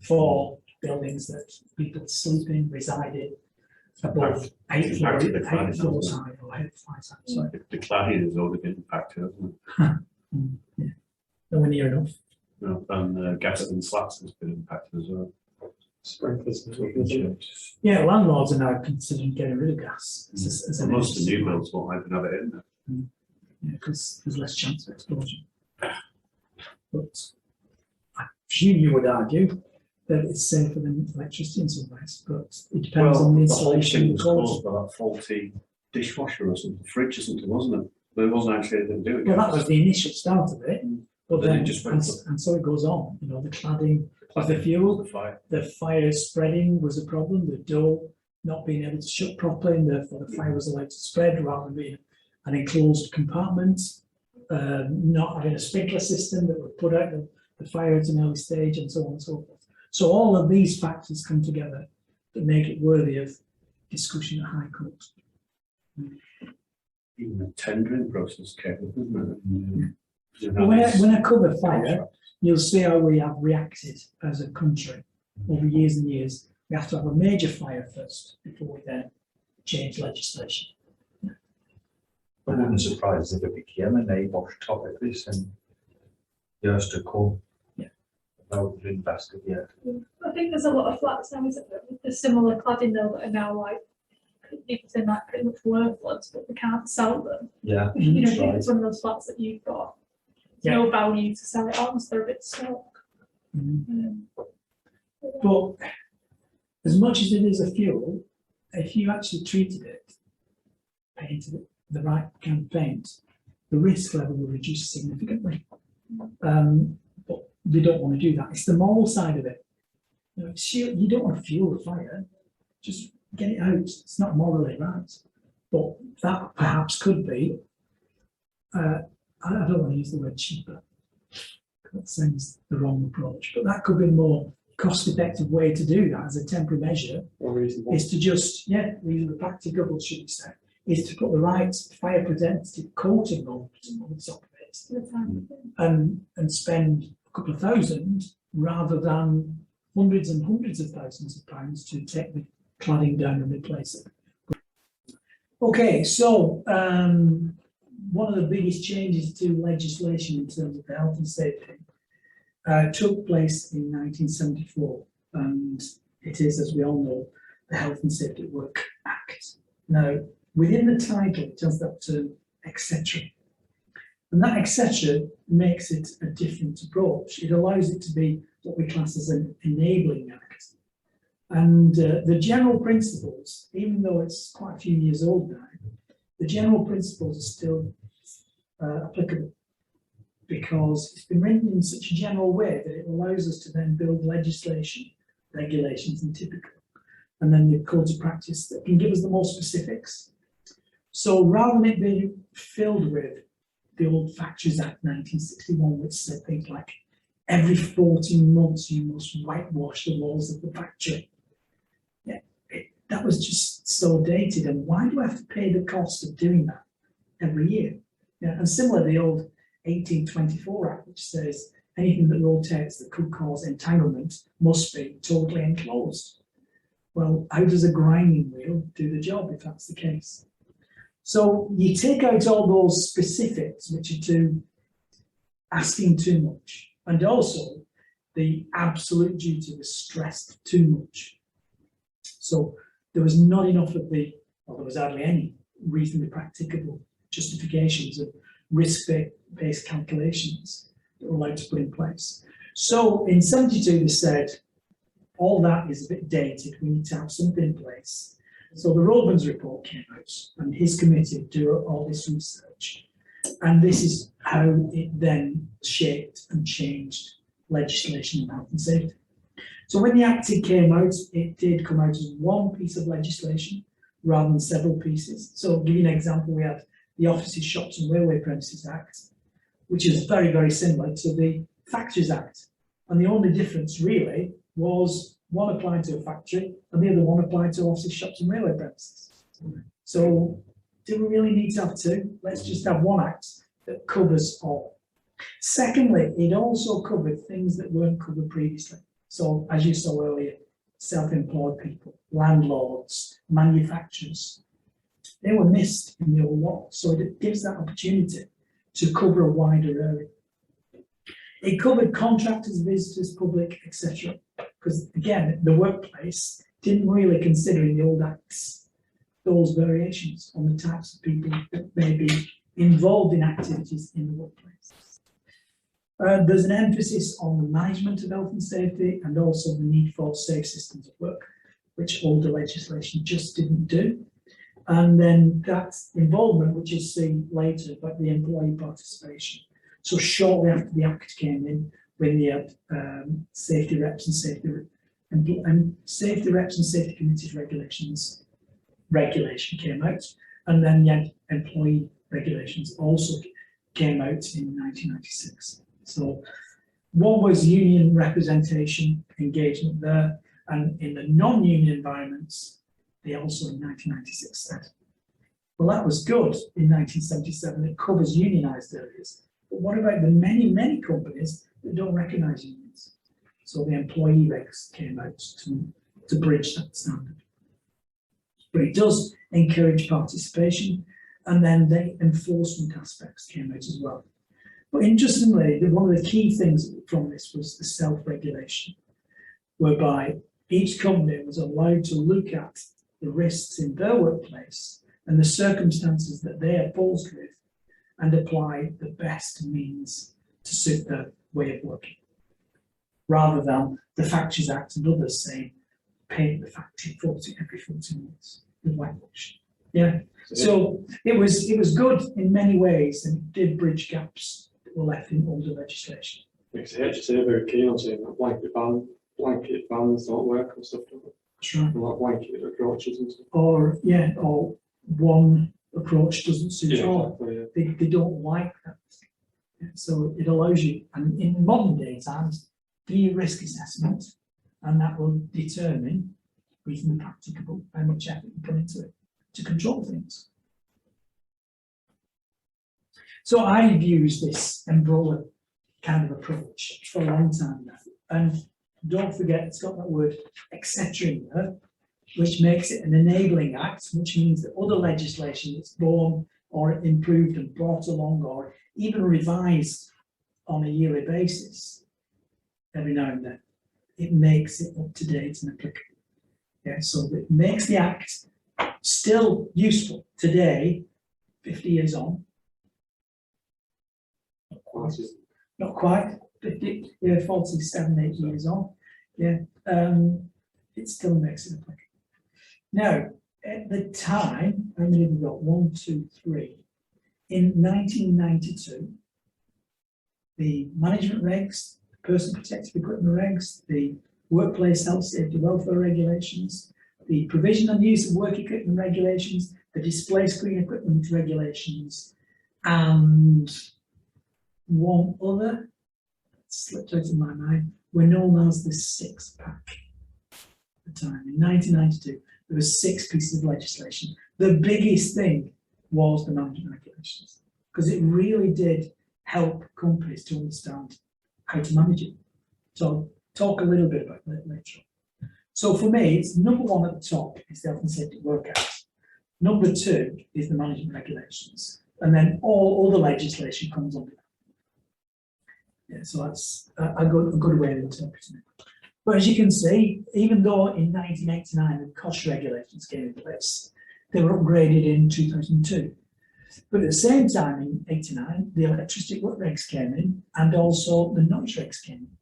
for buildings that people sleep in, reside in, above 8 floors, 8 floors high or 8 floors high. Sorry. The cladding has already been impacted, hasn't it? Yeah. Nowhere near enough. No, and gas and slats has been impacted as well. Sprinklers. Yeah, landlords are now considering getting rid of gas. As an Most of the energy new builds won't even have it in there. because there's less chance of explosion. But I presume you would argue that it's safer than electricity in some ways, but it depends on the The whole installation thing and was the quality. caused by that faulty dishwasher or something, fridge or something, wasn't it? But it wasn't actually anything to do with Well, that gas. was the initial start of it, but Then it then, just went and so it goes on, you know, the cladding of the fuel, The fire. the fire spreading was a problem, the door not being able to shut properly, and therefore the fire was allowed to spread rather than being an enclosed compartment, not having a sprinkler system that would put out the fire at an early stage, and so on and so forth. So all of these factors come together that make it worthy of discussion at High Court. Even the tendering process came up, isn't it? But when I cover fire, you'll see how we have reacted as a country over years and years. We have to have a major fire first before we then change legislation. I wouldn't surprise if it became a NEBOSH topic this in years to come. Yeah. About to investigate. I think there's a lot of flats now, isn't there, with the similar cladding though that are now like, people saying like pretty much worthless, but we can't sell them. Yeah, You know, that's right. it's one of those flats that you've got Yeah. no value to sell it on, so they're a bit stuck. But as much as it is a fuel, if you actually treated it, painted it the right kind of paint, the risk level will reduce significantly. But they don't want to do that. It's the moral side of it. You know, you don't want to fuel the fire, just get it out. It's not morally right. But that perhaps could be, I don't want to use the word cheaper. That sounds the wrong approach, but that could be a more cost-effective way to do that as a temporary measure, Or reasonable. is to just, reasonably practicable, should we say, is to put the right fire protective coating on the top of it For the time. and spend a couple of thousand rather than hundreds and hundreds of thousands of pounds to take the cladding down and replace it. Okay, so one of the biggest changes to legislation in terms of health and safety took place in 1974, and it is, as we all know, the Health and Safety at Work Act. Now, within the title, it has that term, etc. And that etc. makes it a different approach. It allows it to be what we class as an enabling act. And the general principles, even though it's quite a few years old now, the general principles are still applicable, because it's been written in such a general way that it allows us to then build legislation, regulations and typical, and then the codes of practice that can give us the more specifics. So rather than it being filled with the old Factories Act 1961, which said things like every 14 months you must whitewash the walls of the factory. Yeah, that was just so dated, and why do I have to pay the cost of doing that every year? Yeah, and similar, the old 1824 Act, which says anything that rotates that could cause entanglement must be totally enclosed. Well, how does a grinding wheel do the job if that's the case? So you take out all those specifics, which are asking too much, and also the absolute duty was stressed too much. So there was not enough of there was hardly any reasonably practicable justifications of risk-based calculations that were allowed to put in place. So in 72, they said, all that is a bit dated, we need to have something in place. So the Robins report came out, and his committee do all this research. And this is how it then shaped and changed legislation on health and safety. So when the Act came out, it did come out as one piece of legislation rather than several pieces. So I'll give you an example. We had the Offices, Shops and Railway Premises Act, which is very, very similar to the Factories Act. And the only difference really was one applied to a factory and the other one applied to offices, shops and railway premises. So do we really need to have two? Let's just have one act that covers all. Secondly, it also covered things that weren't covered previously. So as you saw earlier, self-employed people, landlords, manufacturers, they were missed in the old law. So it gives that opportunity to cover a wider area. It covered contractors, visitors, public, etc. Because again, the workplace didn't really consider in the old acts those variations on the types of people that may be involved in activities in the workplace. There's an emphasis on the management of health and safety and also the need for safe systems of work, which older legislation just didn't do. And then that involvement, which is seen later, but the employee participation. So shortly after the Act came in, when they had safety reps and safety reps and safety committees regulation came out, and then the employee regulations also came out in 1996. So one was union representation, engagement there, and in the non-union environments, they also in 1996 said, well, that was good in 1977, it covers unionised areas. But what about the many, many companies that don't recognise unions? So the employee regs came out to bridge that standard. But it does encourage participation, and then the enforcement aspects came out as well. But interestingly, one of the key things from this was the self-regulation, whereby each company was allowed to look at the risks in their workplace and the circumstances that they are posed with and apply the best means to suit their way of working, rather than the Factories Act and others saying, paint the factory every 14 months with whitewash. Yeah, so it was good in many ways, and it did bridge gaps that were left in older legislation. Because the HSA are very keen on saying that blanket bans don't work and stuff, don't they? That's right. Like blanket approaches and stuff. Or one approach doesn't suit all. Exactly, yeah. They don't like that. So it allows you, and in modern day times, do your risk assessment, and that will determine, reasonably practicable, how much effort you put into it to control things. So I've used this umbrella kind of approach for a long time now. And don't forget, it's got that word etc. in there, which makes it an enabling act, which means that other legislation that's born or improved and brought along or even revised on a yearly basis, every now and then, it makes it up to date and applicable. Yeah, so it makes the act still useful today, 50 years on. Not quite, 50, 47, 8 years on. Yeah, it still makes it applicable. Now, at the time, how many have we got? 1, 2, 3. In 1992, the management regs, person protective equipment regs, the workplace health, safety, welfare regulations, the provision and use of work equipment regulations, the display screen equipment regulations, and one other that slipped out of my mind, were known as the six-pack at the time. In 1992, there were 6 pieces of legislation. The biggest thing was the management regulations, because it really did help companies to understand how to manage it. So I'll talk a little bit about that later on. So for me, it's number 1 at the top is the Health and Safety Work Act. Number 2 is the management regulations. And then all other legislation comes under that. Yeah, so that's a good way of interpreting it. But as you can see, even though in 1989 the cost regulations came in place, they were upgraded in 2002. But at the same time, in '89, the electricity regs came in and also the noise regs came in.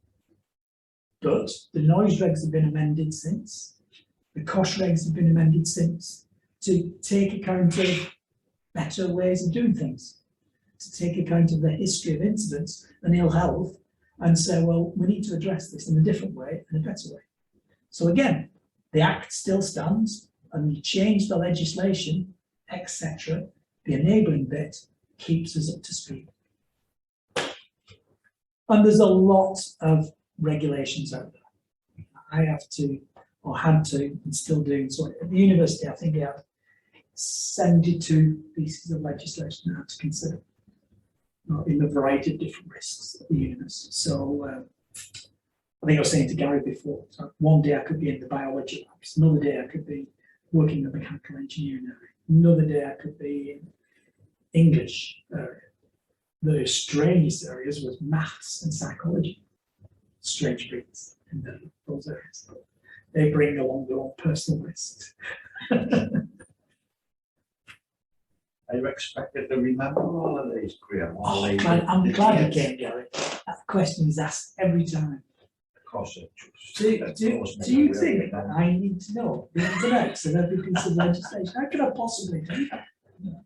But the noise regs have been amended since, the cost regs have been amended since, to take account of better ways of doing things, to take account of the history of incidents and ill health, and say, well, we need to address this in a different way and a better way. So again, the Act still stands, and you change the legislation, etc. The enabling bit keeps us up to speed. And there's a lot of regulations out there. I have to, or had to, and still do. So at the university, I think I have 72 pieces of legislation I have to consider in a variety of different risks at the university. So I think I was saying to Gary before, so one day I could be in the biology labs, another day I could be working in the mechanical engineering area, another day I could be in English area. The strangest areas was maths and psychology. Strange breeds in those areas. They bring along their own personal risks. Are you expected to remember all of these, Graham? Oh, I'm glad you came, Gary. That question is asked every time. Do you think that I need to know the ins and outs of every piece of legislation? How could I possibly do that? No.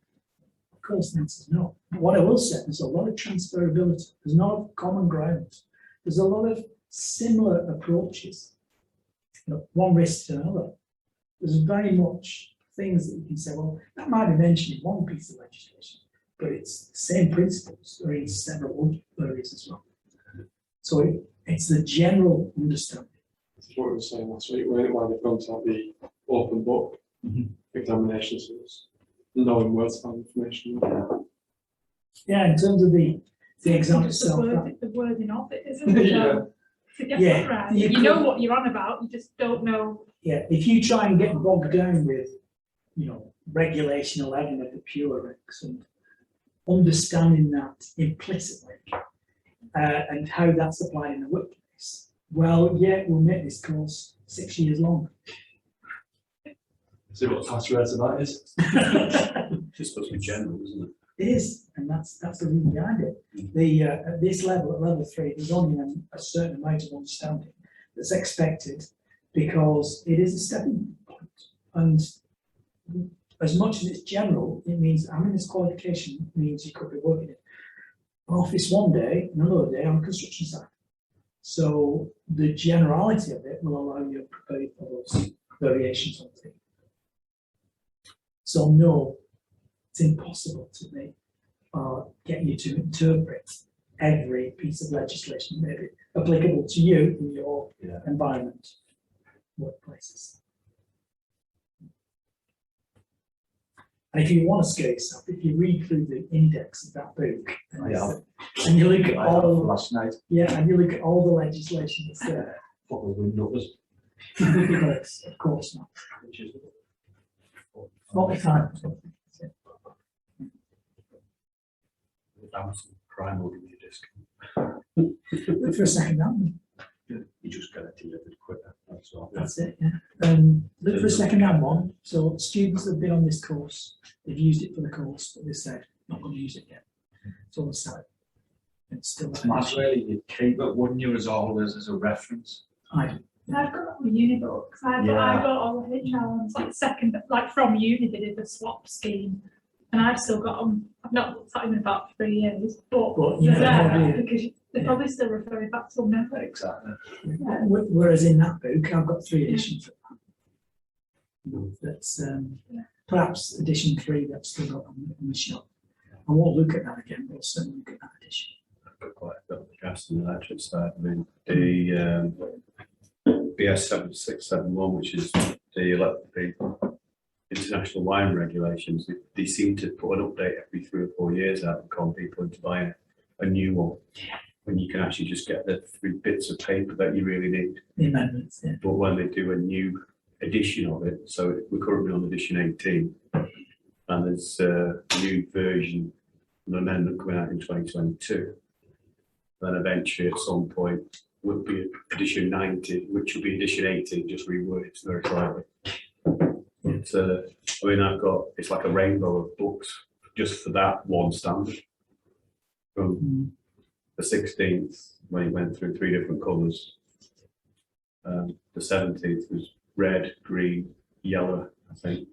Of course, the answer is no. But what I will say, there's a lot of transferability. There's not common ground. There's a lot of similar approaches. One risk to another. There's very much things that you can say, well, that might be mentioned in one piece of legislation, but it's the same principles are in several areas as well. So it's the general understanding. That's what we were saying last week, why they've gone to the open book examination tools, knowing where to find information. Yeah, in terms of the exam It's itself. the wording of it, isn't it? Yeah. To get Yeah, it right. you You know could- what you're on about, you just don't know. Yeah, if you try and get bogged down with, regulation 11 of the pure regs and understanding that implicitly and how that's applied in the workplace, well, yeah, we'll make this course 6 years long. See what the pass rate of that is. It's just supposed to be general, isn't it? It is, and that's the reason behind it. At this level, at level 3, there's only a certain amount of understanding that's expected because it is a stepping point. And as much as it's general, it means having this qualification means you could be working in an office one day, and another day on a construction site. So the generality of it will allow you to prepare for those variations on things. So no, it's impossible to make or get you to interpret every piece of legislation that may be applicable to you in your environment, workplaces. And if you want to scare yourself, if you read through the index of that book and you look at all last night. and you look at all the legislation that's there, Probably numbers. of course not. 45. Crime will give you a discount. Look for a second hand. You just get it delivered quicker, that's all. That's it, yeah. Look for a second hand one. So students that have been on this course, they've used it for the course, but they said, not going to use it yet. It's on the site. It's still there. That's really, you keep it, wouldn't you, as always as a reference? I do. I've got the uni books. I got all the HR ones, like from uni, they did the swap scheme. And I've still got them. I've not looked at them in about 3 years, but you they're know, there because they're probably still referring back to them now. Exactly. Whereas in that book, I've got 3 editions of that. That's perhaps edition 3 that's still got on the shop. I won't look at that again, but I'll certainly look at that edition. I've got quite a bit of gas and electric side. I mean, the BS 7671, which is the international wine regulations, they seem to put an update every 3 or 4 years out and con people into buying a new one. When you can actually just get the 3 bits of paper that you really need. The amendments, yeah. But when they do a new edition of it, so we're currently on edition 18, and there's a new version, an amendment coming out in 2022. Then eventually at some point will be edition 90, which will be edition 18, just reworded very slightly. But I mean, I've got, it's like a rainbow of books just for that one standard. From the 16th, when it went through 3 different colours. The 17th was red, green, yellow, I think.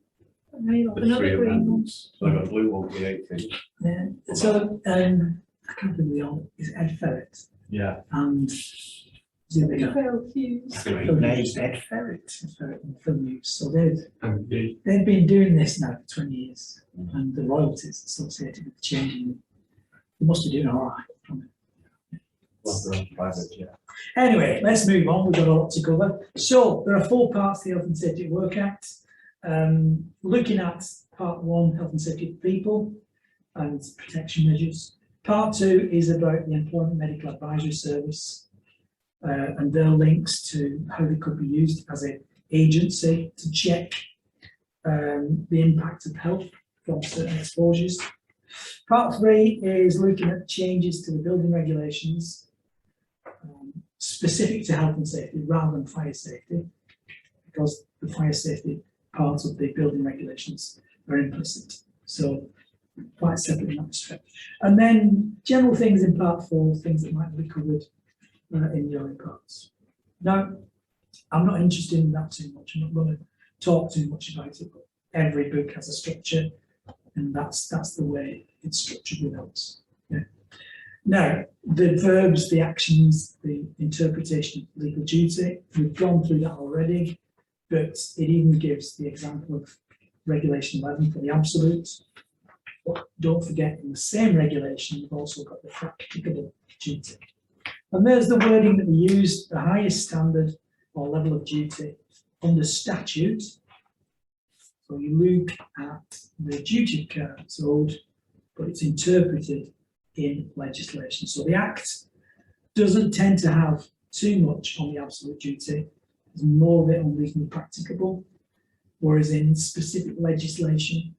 And then you've got The 3 another green one. amendments. So I got a blue one for the 18th. Yeah, so, I can't think of the old, is Ed Ferret Yeah. and the other guy. Phil Hughes. Great name, Ed Ferret. Ed Ferret and Phil Hughes. So they've the been doing this now for 20 years, and the royalties associated with changing, they must be doing all right from it. Well, they're on private, yeah. Anyway, let's move on. We've got a lot to cover. So there are 4 parts to the Health and Safety at Work Act. Looking at part 1, health and safety of people and protection measures. Part 2 is about the Employment Medical Advisory Service and their links to how they could be used as an agency to check the impact of health from certain exposures. Part 3 is looking at changes to the building regulations specific to health and safety rather than fire safety, because the fire safety parts of the building regulations are implicit. So quite separate in that respect. And then general things in part 4, things that might be covered in the early parts. Now, I'm not interested in that too much. I'm not going to talk too much about it, but every book has a structure, and that's the way it's structured with us. Yeah. Now, the verbs, the actions, the interpretation of legal duty, we've gone through that already, but it even gives the example of Regulation 11 for the absolute. But don't forget, in the same regulation, we've also got the practicable duty. And there's the wording that we use, the highest standard or level of duty under statute. So you look at the duty of care that's owed, but it's interpreted in legislation. So the Act doesn't tend to have too much on the absolute duty. There's more of it on reasonably practicable, whereas in specific legislation,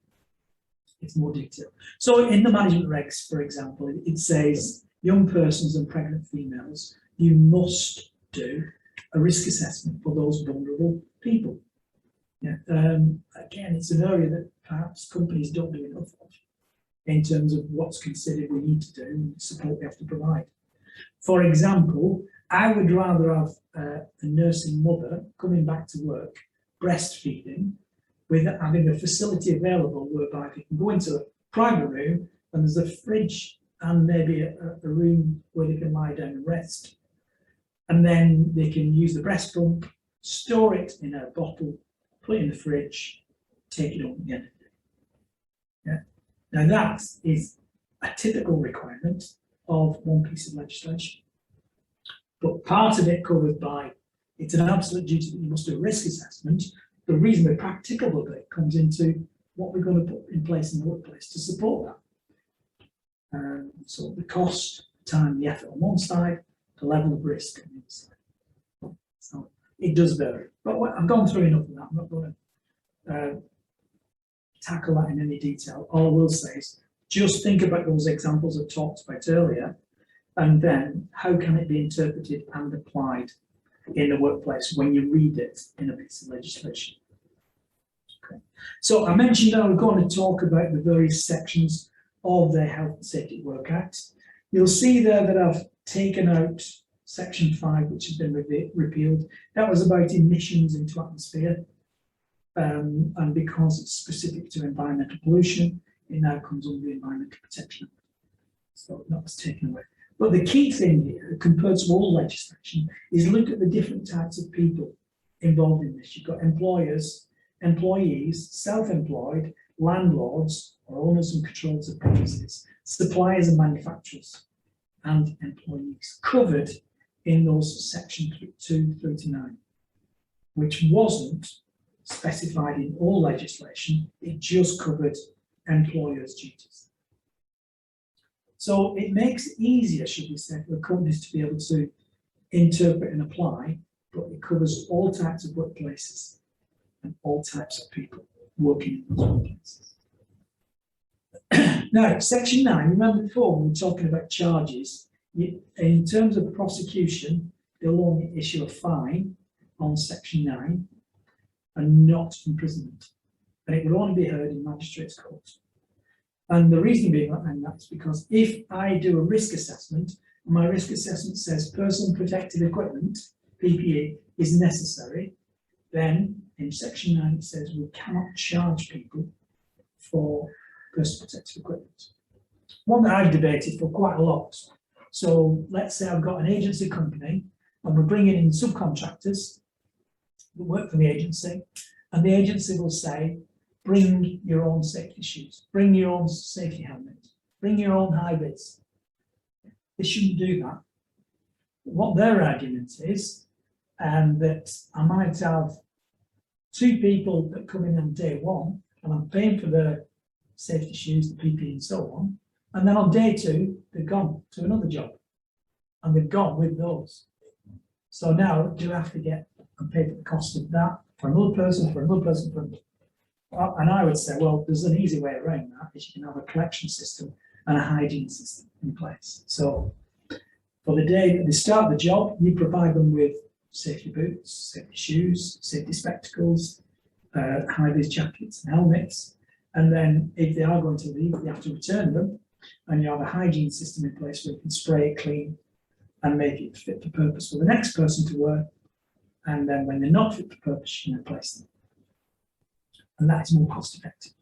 it's more detailed. So in the management regs, for example, it says young persons and pregnant females, you must do a risk assessment for those vulnerable people. Yeah. Again, it's an area that perhaps companies don't do enough of in terms of what's considered we need to do and support we have to provide. For example, I would rather have a nursing mother coming back to work, breastfeeding, with having a facility available whereby they can go into a private room and there's a fridge and maybe a room where they can lie down and rest. And then they can use the breast pump, store it in a bottle, put it in the fridge, take it home again. Yeah. Now that is a typical requirement of one piece of legislation. But part of it covered by, it's an absolute duty that you must do a risk assessment. The reason the practicable bit comes into what we're going to put in place in the workplace to support that. So the cost, time, the effort on one side, the level of risk on the other side. So it does vary. But I've gone through enough of that. I'm not going to tackle that in any detail. All I will say is just think about those examples I talked about earlier, and then how can it be interpreted and applied in the workplace when you read it in a piece of legislation. Okay. So I mentioned that we're going to talk about the various sections of the Health and Safety at Work Act. You'll see there that I've taken out section 5, which has been repealed. That was about emissions into atmosphere. And because it's specific to environmental pollution, it now comes under the Environmental Protection Act. So that was taken away. But the key thing here, compared to all legislation, is look at the different types of people involved in this. You've got employers, employees, self-employed, landlords or owners and controllers of premises, suppliers and manufacturers, and employees covered in those sections 2 through to 9, which wasn't specified in all legislation. It just covered employers' duties. So it makes it easier, should we say, for companies to be able to interpret and apply, but it covers all types of workplaces and all types of people working in those workplaces. Now, section 9, remember before we were talking about charges, in terms of prosecution, they'll only issue a fine on section 9 and not imprisonment. And it will only be heard in magistrates' court. And the reason behind that is because if I do a risk assessment, and my risk assessment says personal protective equipment, PPE, is necessary, then in section 9 it says we cannot charge people for personal protective equipment. One that I've debated for quite a lot. So let's say I've got an agency company and we're bringing in subcontractors that work for the agency, and the agency will say, bring your own safety shoes, bring your own safety helmet, bring your own high vis. They shouldn't do that. What their argument is, that I might have 2 people that come in on day 1, and I'm paying for the safety shoes, the PPE and so on, and then on day 2, they've gone to another job, and they've gone with those. So now, do I have to get and pay for the cost of that for another person, for another person, for another? And I would say, well, there's an easy way around that, is you can have a collection system and a hygiene system in place. So for the day that they start the job, you provide them with safety boots, safety shoes, safety spectacles, high-vis jackets and helmets. And then if they are going to leave, you have to return them, and you have a hygiene system in place where you can spray it clean and make it fit for purpose for the next person to wear. And then when they're not fit for purpose, you can replace them. And that is more cost effective.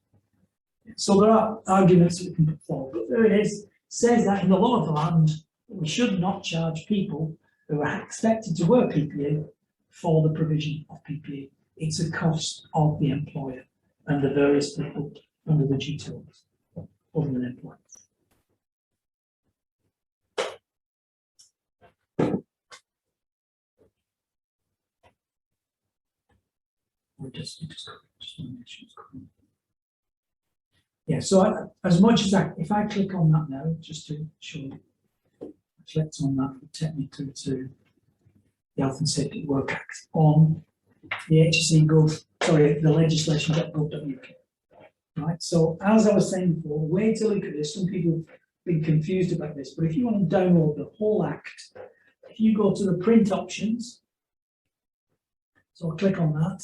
So there are arguments that we can put forward, but there it is. It says that in the law of the land, that we should not charge people who are expected to wear PPE for the provision of PPE. It's a cost of the employer and the various people under the duty other than employers. Yeah, so as much as that, if I click on that now, just to show you, I clicked on that, it take me to the Health and Safety at Work Act on the HSE Gov, sorry, the legislation.gov.uk. Right, so as I was saying before, way to look at this, some people have been confused about this, but if you want to download the whole Act, if you go to the print options, so I'll click on that,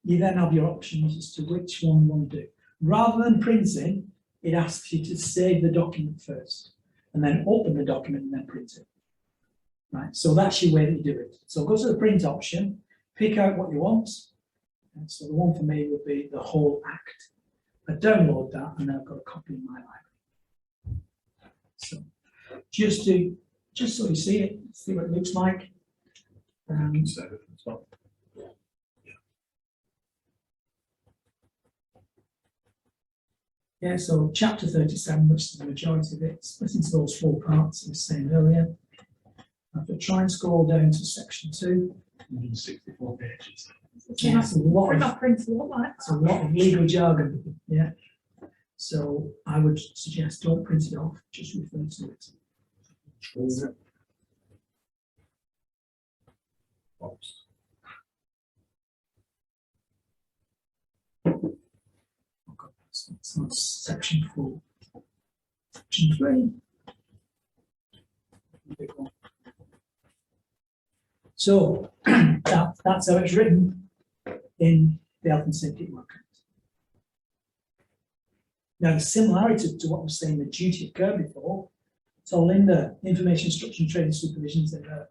you then have your options as to which one you want to do. Rather than printing, it asks you to save the document first, and then open the document and then print it. Right, so that's your way that you do it. So go to the print option, pick out what you want. And so the one for me would be the whole Act. I download that, and then I've got a copy in my library. So just so you see it, see what it looks like. Yeah, so chapter 37, which is the majority of it, split into those 4 parts I was saying earlier. If I try and scroll down to section 2, 164 pages. yeah, it's a lot It's a lot of legal jargon. Yeah. So I would suggest don't print it off, just refer to it. So that's section 4. Section 3. So that's how it's written in the Health and Safety at Work Act. Now, the similarity to what was saying the duty occurred before, it's all in the information instruction training supervisions in there,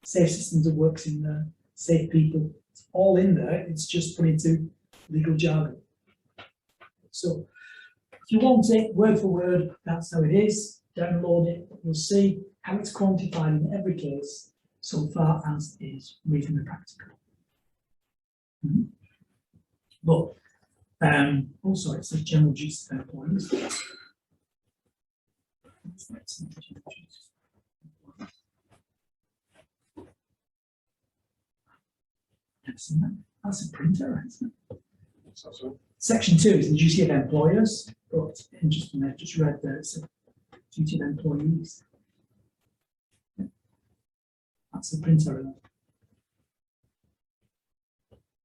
safe systems of works in there, safe people, it's all in there, it's just put into legal jargon. So if you want it word for word, that's how it is. Download it, you'll see how it's quantified in every case so far as is reasonably practical. But also it's a general duties of employees. That's a printer, isn't it? Section 2 is the duty of employers, but interesting, I just read there it's a duty of employees. That's the printer.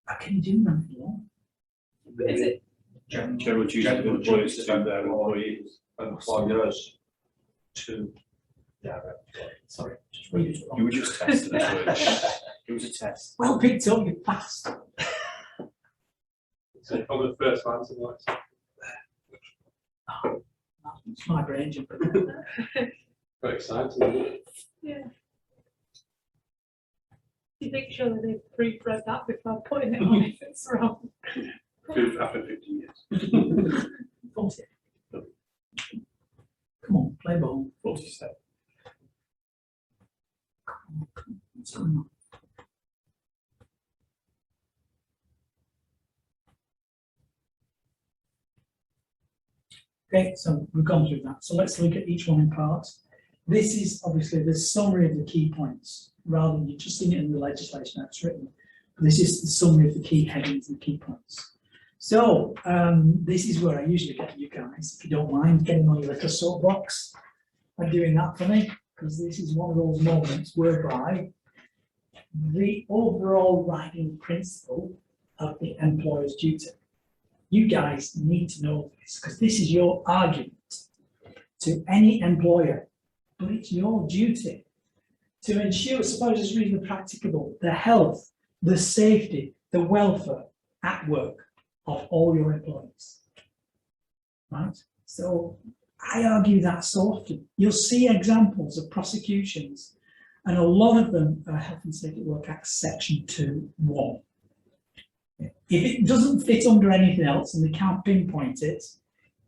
How can you do that for? Is it? General duty of employees to their employees. Employers to direct. Sorry, just read it wrong. You were just testing us. It was a test. Well picked up, you passed. So on the first line, something like that. It's my brain jumping. Very exciting. Yeah. Do you think surely they've proofread that before putting it on if it's wrong? After 50 years. 40. Come on, play ball. 47. What's going on? Okay, so we've gone through that. So let's look at each one in parts. This is obviously the summary of the key points, rather than you just seeing it in the legislation that's written. This is the summary of the key headings and key points. So this is where I usually get you guys, if you don't mind, getting on your little soapbox and doing that for me, because this is one of those moments whereby the overall writing principle of the employer's duty. You guys need to know this, because this is your argument to any employer, but it's your duty to ensure, suppose it's reasonably practicable, the health, the safety, the welfare at work of all your employees. Right? So I argue that so often. You'll see examples of prosecutions, and a lot of them are Health and Safety at Work Act Section 2(1). If it doesn't fit under anything else and they can't pinpoint it,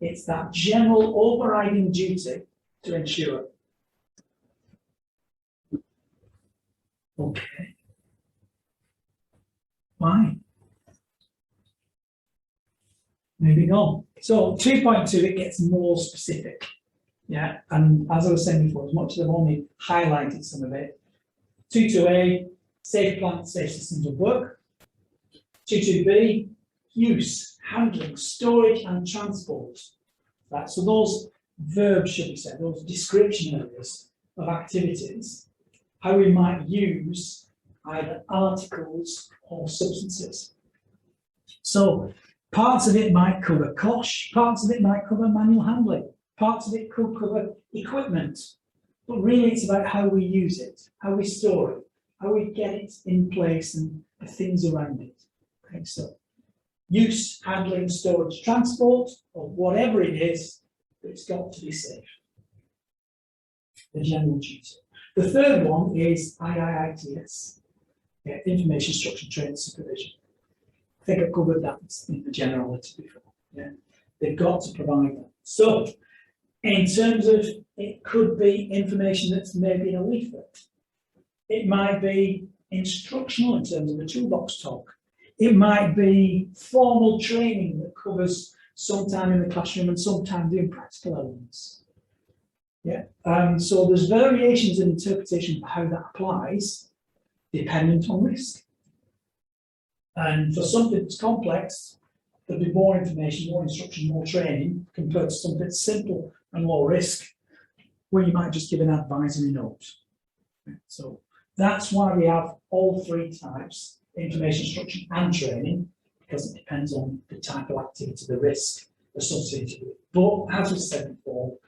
it's that general overriding duty to ensure. Okay. Why? Moving on. So 2.2, it gets more specific. Yeah, and as I was saying before, as much as I've only highlighted some of it, 2.2a, safe plant, safe systems of work. 2.2b, use, handling, storage and transport. Right, so those verbs, should we say, those description areas of activities, how we might use either articles or substances. So parts of it might cover COSH, parts of it might cover manual handling, parts of it could cover equipment, but really it's about how we use it, how we store it, how we get it in place and the things around it. Okay, so use, handling, storage, transport, or whatever it is, it's got to be safe. The general duty. The third one is IIITS, Information Structure Training Supervision. I think I covered that in the generality before. Yeah, they've got to provide that. So, in terms of, it could be information that's maybe in a leaflet. It might be instructional in terms of a toolbox talk. It might be formal training that covers some time in the classroom and some time doing practical elements. Yeah, so there's variations in interpretation of how that applies, dependent on risk. And for something that's complex, there'll be more information, more instruction, more training compared to something that's simple and low risk, where you might just give an advisory note. So that's why we have all three types, information, instruction and training, because it depends on the type of activity, the risk associated with it. But as we said before,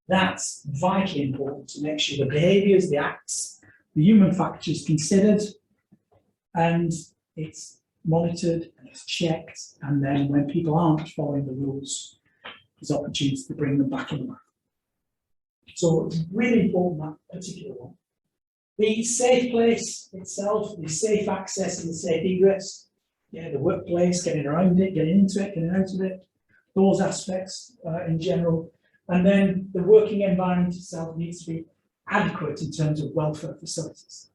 that's vitally important to make sure the behaviours, the acts, the human factor is considered and it's monitored and it's checked, and then when people aren't following the rules, there's opportunities to bring them back in line. So it's really important, that particular one. The safe place itself, the safe access and the safe egress, yeah, the workplace, getting around it, getting into it, getting out of it, those aspects in general. And then the working environment itself needs to be adequate in terms of welfare facilities.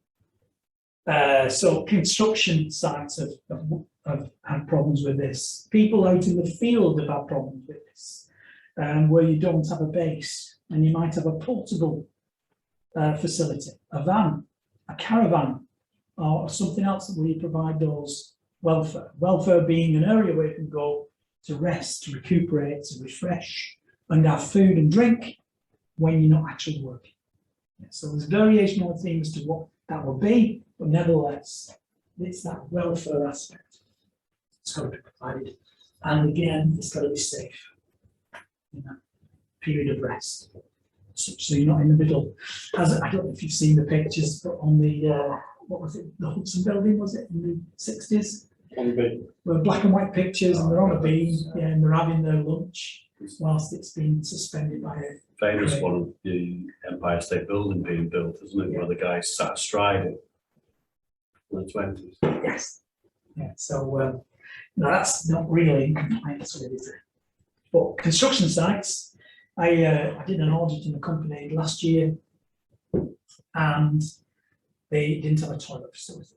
So construction sites have had problems with this. People out in the field have had problems with this, where you don't have a base and you might have a portable facility, a van, a caravan, or something else where you provide those welfare. Welfare being an area where you can go to rest, to recuperate, to refresh, and have food and drink when you're not actually working. So there's variation on themes to what that will be, but nevertheless, it's that welfare aspect. It's got to be provided. And again, it's got to be safe in that period of rest. So you're not in the middle. As I don't know if you've seen the pictures, but on the, what was it, the Hudson building, was it, in the 60s? On the Well, black and white pictures, and they're on a beam, yeah, and they're having their lunch. whilst it's been suspended by a, Famous Right. one, the Empire State Building being built, isn't it, where the guy sat astride it in the 20s. yes. Yeah, so, no, that's not really in compliance with it. But construction sites, I did an audit in a company last year, and they didn't have a toilet facility.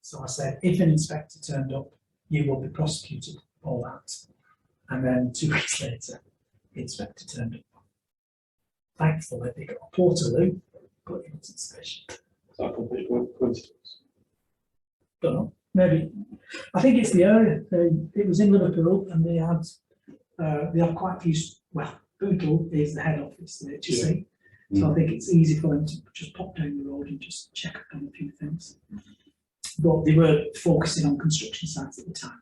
So I said, if an inspector turned up, you will be prosecuted for that. And then 2 weeks later, the inspector turned up. Thankfully, they got a portaloo, but it wasn't sufficient. Is that a complete coincidence? Don't know, maybe. I think it's the area. It was in Liverpool, and they have quite a few. Well, Bootle is the head office, the HSC. So I think it's easy for them to just pop down the road and just check up on a few things. But they were focusing on construction sites at the time.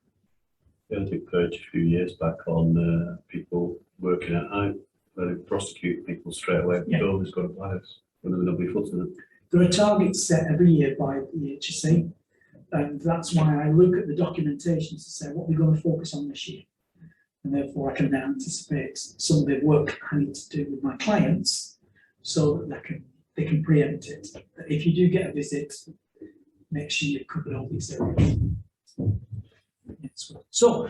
Yeah, I think purge a few years back on people working at height, where they prosecute people straight away if the Yeah. building's got a bias, when there's nobody footing it. There are targets set every year by the HSC, and that's why I look at the documentation to say what we're going to focus on this year. And therefore, I can now anticipate some of the work I need to do with my clients so that they can preempt it. If you do get a visit, make sure you've covered all these areas. So,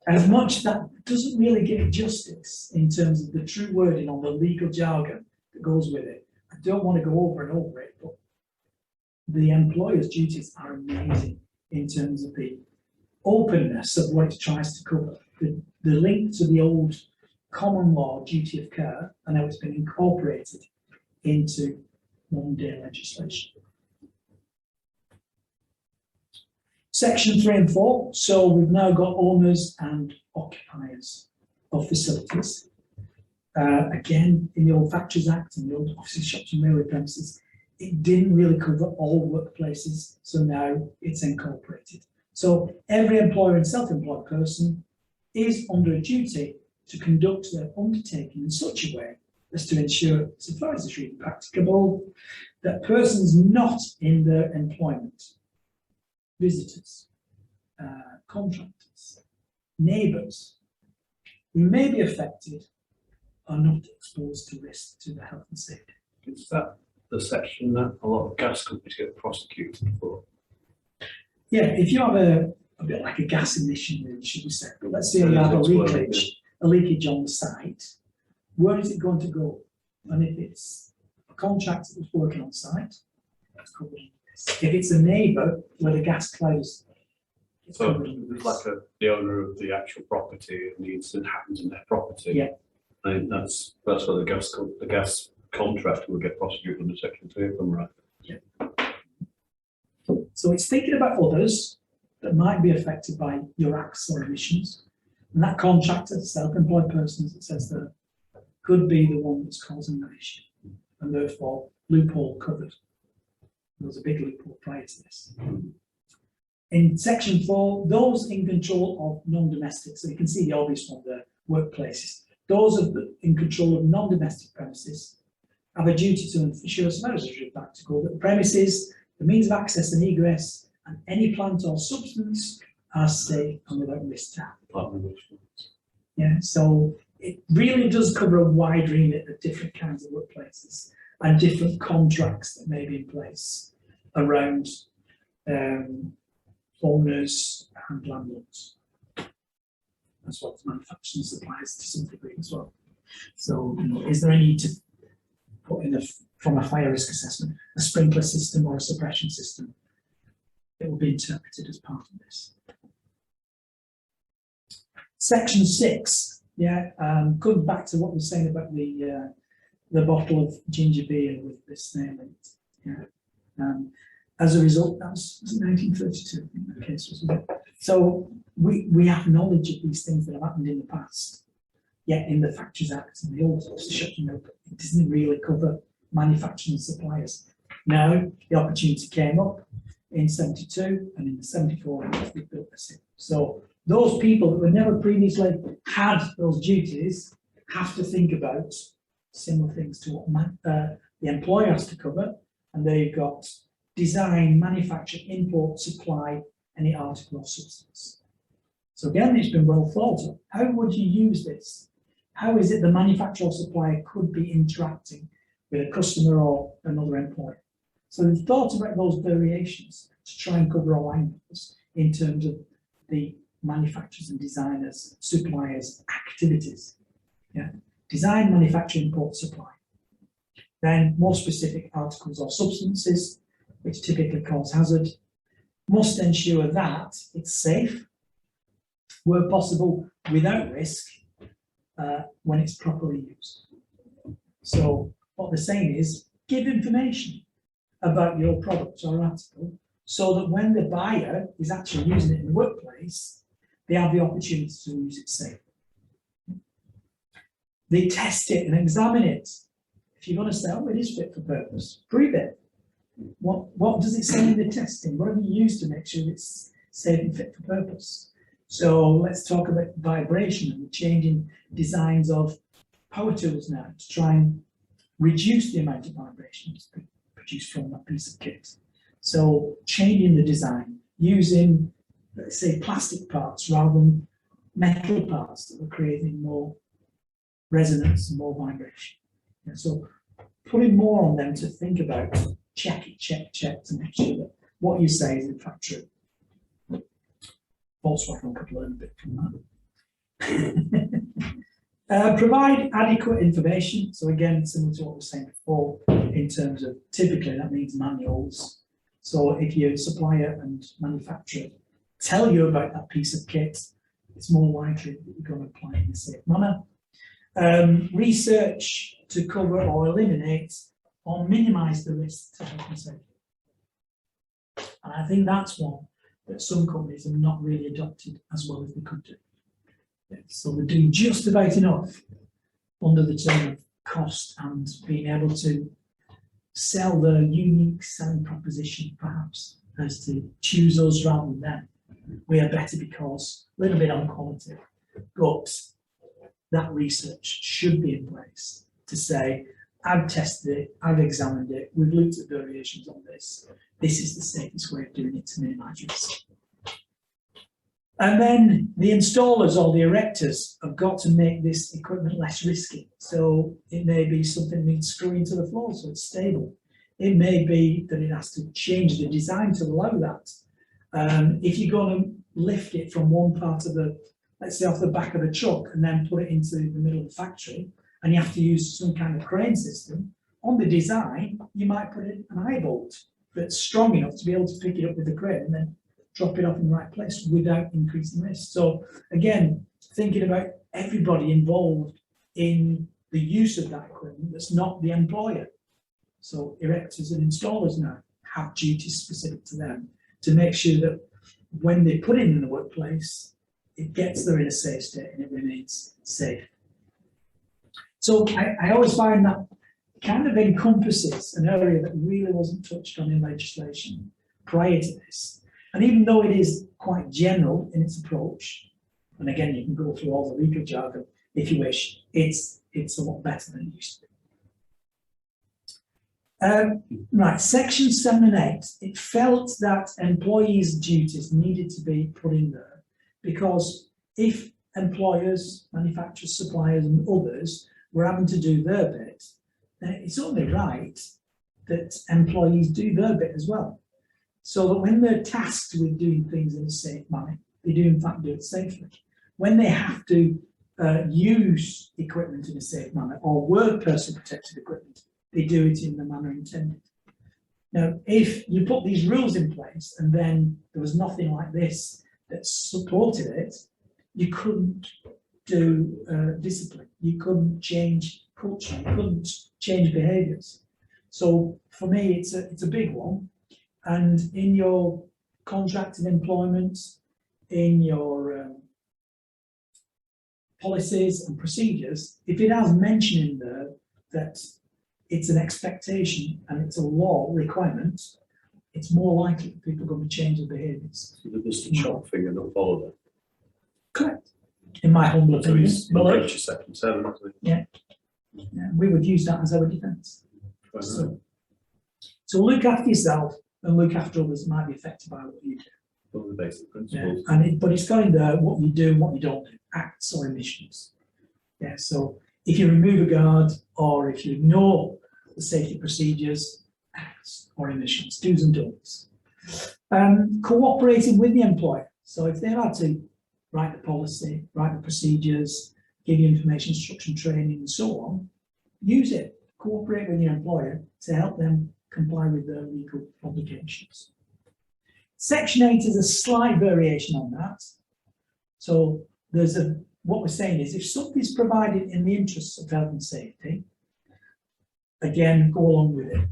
as much that doesn't really give justice in terms of the true wording on the legal jargon that goes with it. I don't want to go over and over it, but the employer's duties are amazing in terms of the openness of what it tries to cover. The link to the old common law duty of care and how it's been incorporated into modern day legislation. Section 3 and 4. So we've now got owners and occupiers of facilities. Again, in the old Factories Act and the old offices, shops and railway premises, it didn't really cover all workplaces. So now it's incorporated. So every employer and self-employed person is under a duty to conduct their undertaking in such a way as to ensure, so far as it's really practicable, that persons not in their employment, visitors, contractors, neighbours, who may be affected, are not exposed to risk to the health and safety. Is that the section that a lot of gas companies get prosecuted for? Yeah, if you have a bit like a gas emission, should we say, but let's say you have a leakage on the site, where is it going to go? And if it's a contractor that's working on site, that's covered under this. If it's a neighbour where the gas clouds, it's So covered under it's this. like the owner of the actual property and the incident happens in their property. Yeah. I think that's what the gas contractor will get prosecuted under section 3 if I'm right. So it's thinking about others that might be affected by your acts or emissions. And that contractor, self-employed person, as it says there, could be the one that's causing that issue. And therefore, loophole covered. There was a big loophole prior to this. In section 4, those in control of non-domestic, so you can see the obvious one there, workplaces. Those in control of non-domestic premises have a duty to ensure, as far as it's practical, that the premises, the means of access and egress, and any plant or substance are safe and without risk to health. Yeah, so it really does cover a wide remit of different kinds of workplaces and different contracts that may be in place around owners and landlords. That's what manufacturing supplies to some degree as well. So, you know, is there any need to put in from a fire risk assessment, a sprinkler system or a suppression system? It will be interpreted as part of this. Section 6, yeah, coming back to what we were saying about the bottle of ginger beer with this snail in it. Yeah. As a result, that was 1932, I think that case was. So we have knowledge of these things that have happened in the past. Yet in the Factories Act and the old Shutting Up, it doesn't really cover manufacturing suppliers. Now the opportunity came up in 72 and in the 74 Act we built this in. So those people that were never previously had those duties have to think about similar things to what the employer has to cover, and they've got design, manufacture, import, supply any article or substance. So again, it's been well thought of. How would you use this? How is it the manufacturer or supplier could be interacting with a customer or another employer? So they've thought about those variations to try and cover all angles in terms of the manufacturers and designers, suppliers, activities. Yeah, design, manufacture, import, supply. Then more specific articles or substances, which typically cause hazard, must ensure that it's safe, where possible without risk, when it's properly used. So what they're saying is, give information about your product or article so that when the buyer is actually using it in the workplace, they have the opportunity to use it safely. They test it and examine it. If you're going to say, oh, it is fit for purpose, prove it. What does it say in the testing? What have you used to make sure it's safe and fit for purpose? So let's talk about vibration and the changing designs of power tools now to try and reduce the amount of vibration that's produced from that piece of kit. So changing the design, using, let's say, plastic parts rather than metal parts that are creating more resonance and more vibration. And so putting more on them to think about, check to make sure that what you say is in fact true. Volkswagen could learn a bit from that. Provide adequate information. So again, similar to what we were saying before, in terms of typically that means manuals. So if your supplier and manufacturer tell you about that piece of kit, it's more likely that you're going to apply it in a safe manner. Research to cover or eliminate or minimize the risk to health and safety. And I think that's one that some companies have not really adopted as well as they could do. So they're doing just about enough under the term of cost and being able to sell the unique selling proposition, perhaps, as to choose us rather than them. We are better because a little bit on quality, but that research should be in place to say, I've tested it, I've examined it, we've looked at variations on this. This is the safest way of doing it to minimise risk. And then the installers or the erectors have got to make this equipment less risky. So it may be something that needs screwing to the floor so it's stable. It may be that it has to change the design to allow that. If you're going to lift it from one part of the, let's say off the back of a truck and then put it into the middle of the factory, and you have to use some kind of crane system, on the design, you might put in an eye bolt that's strong enough to be able to pick it up with the crane and then drop it off in the right place without increasing risk. So again, thinking about everybody involved in the use of that equipment that's not the employer. So erectors and installers now have duties specific to them to make sure that when they put it in the workplace, it gets there in a safe state and it remains safe. So I always find that kind of encompasses an area that really wasn't touched on in legislation prior to this. And even though it is quite general in its approach, and again, you can go through all the legal jargon if you wish, it's a lot better than it used to be. Right, section 7 and 8, it felt that employees' duties needed to be put in there because if employers, manufacturers, suppliers and others were having to do their bit, then it's only right that employees do their bit as well. So that when they're tasked with doing things in a safe manner, they do in fact do it safely. When they have to use equipment in a safe manner or work person protected equipment, they do it in the manner intended. Now, if you put these rules in place and then there was nothing like this that supported it, you couldn't do discipline, you couldn't change culture, you couldn't change behaviours. So for me, it's a big one. And in your contracted employment, in your policies and procedures, if it has mention in there that it's an expectation and it's a law requirement, it's more likely that people are going to change their behaviours. So there's the shop thing and not follow that. Correct. In my humble So opinion. it's Well, section 7, I think. yeah, we would use that as our defence. So look after yourself and look after others that might be affected by what you do. Those are the basic Yeah, principles. but it's got in there what you do and what you don't do, acts or omissions. Yeah, so if you remove a guard or if you ignore the safety procedures, acts or omissions, do's and don'ts. Cooperating with the employer. So if they've had to write the policy, write the procedures, give you information, instruction, training, and so on, use it. Cooperate with your employer to help them comply with their legal obligations. Section 8 is a slight variation on that. So what we're saying is if something's provided in the interests of health and safety, again, go along with it.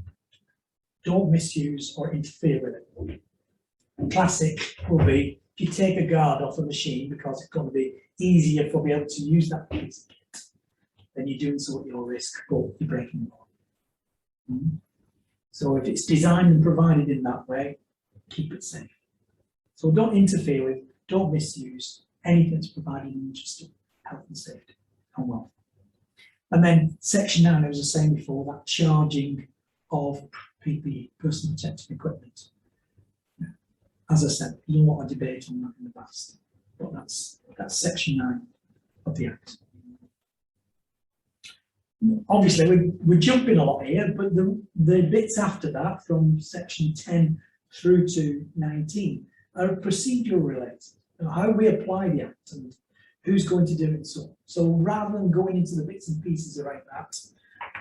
Don't misuse or interfere with it. Classic will be if you take a guard off a machine because it's going to be easier for me able to use that piece of kit, then you're doing so at your risk, but you're breaking the law. So if it's designed and provided in that way, keep it safe. So don't interfere with, don't misuse anything that's provided in the interest of health and safety and welfare. And then section 9, I was saying before, that charging of PPE, personal protective equipment. As I said, we don't want a debate on that in the past, but that's section 9 of the Act. Obviously, we're jumping a lot here, but the bits after that, from section 10 through to 19, are procedural related. How we apply the Act and who's going to do it. So rather than going into the bits and pieces around that,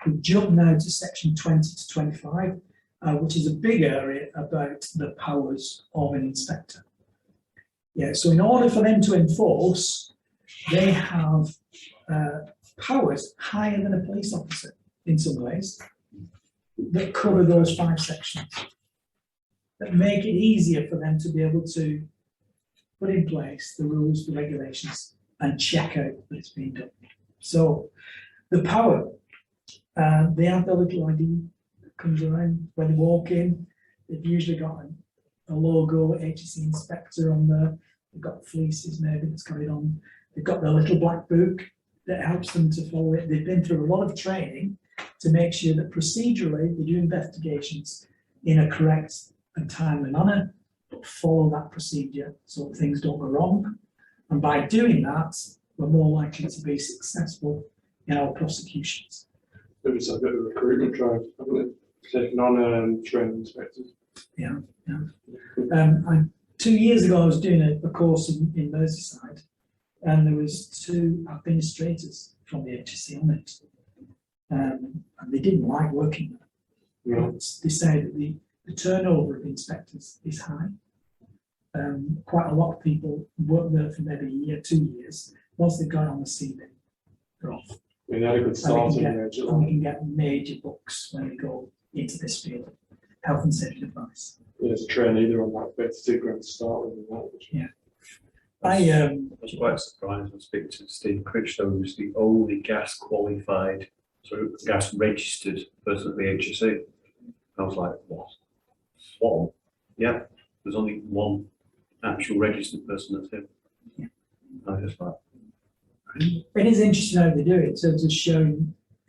we jump now to section 20 to 25, which is a big area about the powers of an inspector. Yeah, so in order for them to enforce, they have powers higher than a police officer in some ways that cover those 5 sections, that make it easier for them to be able to put in place the rules, the regulations, and check out that it's being done. So the power, they have their little ID that comes around when they walk in. They've usually got a logo, HSE inspector on there. They've got fleeces maybe that's got it on. They've got their little black book that helps them to follow it. They've been through a lot of training to make sure that procedurally they do investigations in a correct and timely manner, but follow that procedure so that things don't go wrong. And by doing that, we're more likely to be successful in our prosecutions. There was a bit of a recruitment drive, haven't it? Taking on training inspectors. Yeah. 2 years ago, I was doing a course in Merseyside, and there was 2 administrators from the HSE on it, and they didn't like working there. Yeah. They say that the turnover of inspectors is high. Quite a lot of people work there for maybe a year, 2 years. Once they've got on the CV, they're off. I mean, they had a good start in there. And we can get major books when we go into this field, health and safety advice. There's a trainee there on that, £32 to start with. Yeah. I was quite surprised when speaking to Steve Critchlow, who's the only gas qualified, so gas registered person at the HSE. I was like, what? One? Yeah, there's only one actual registered person that's him. Yeah. I was just like, It is interesting how they do it, so to show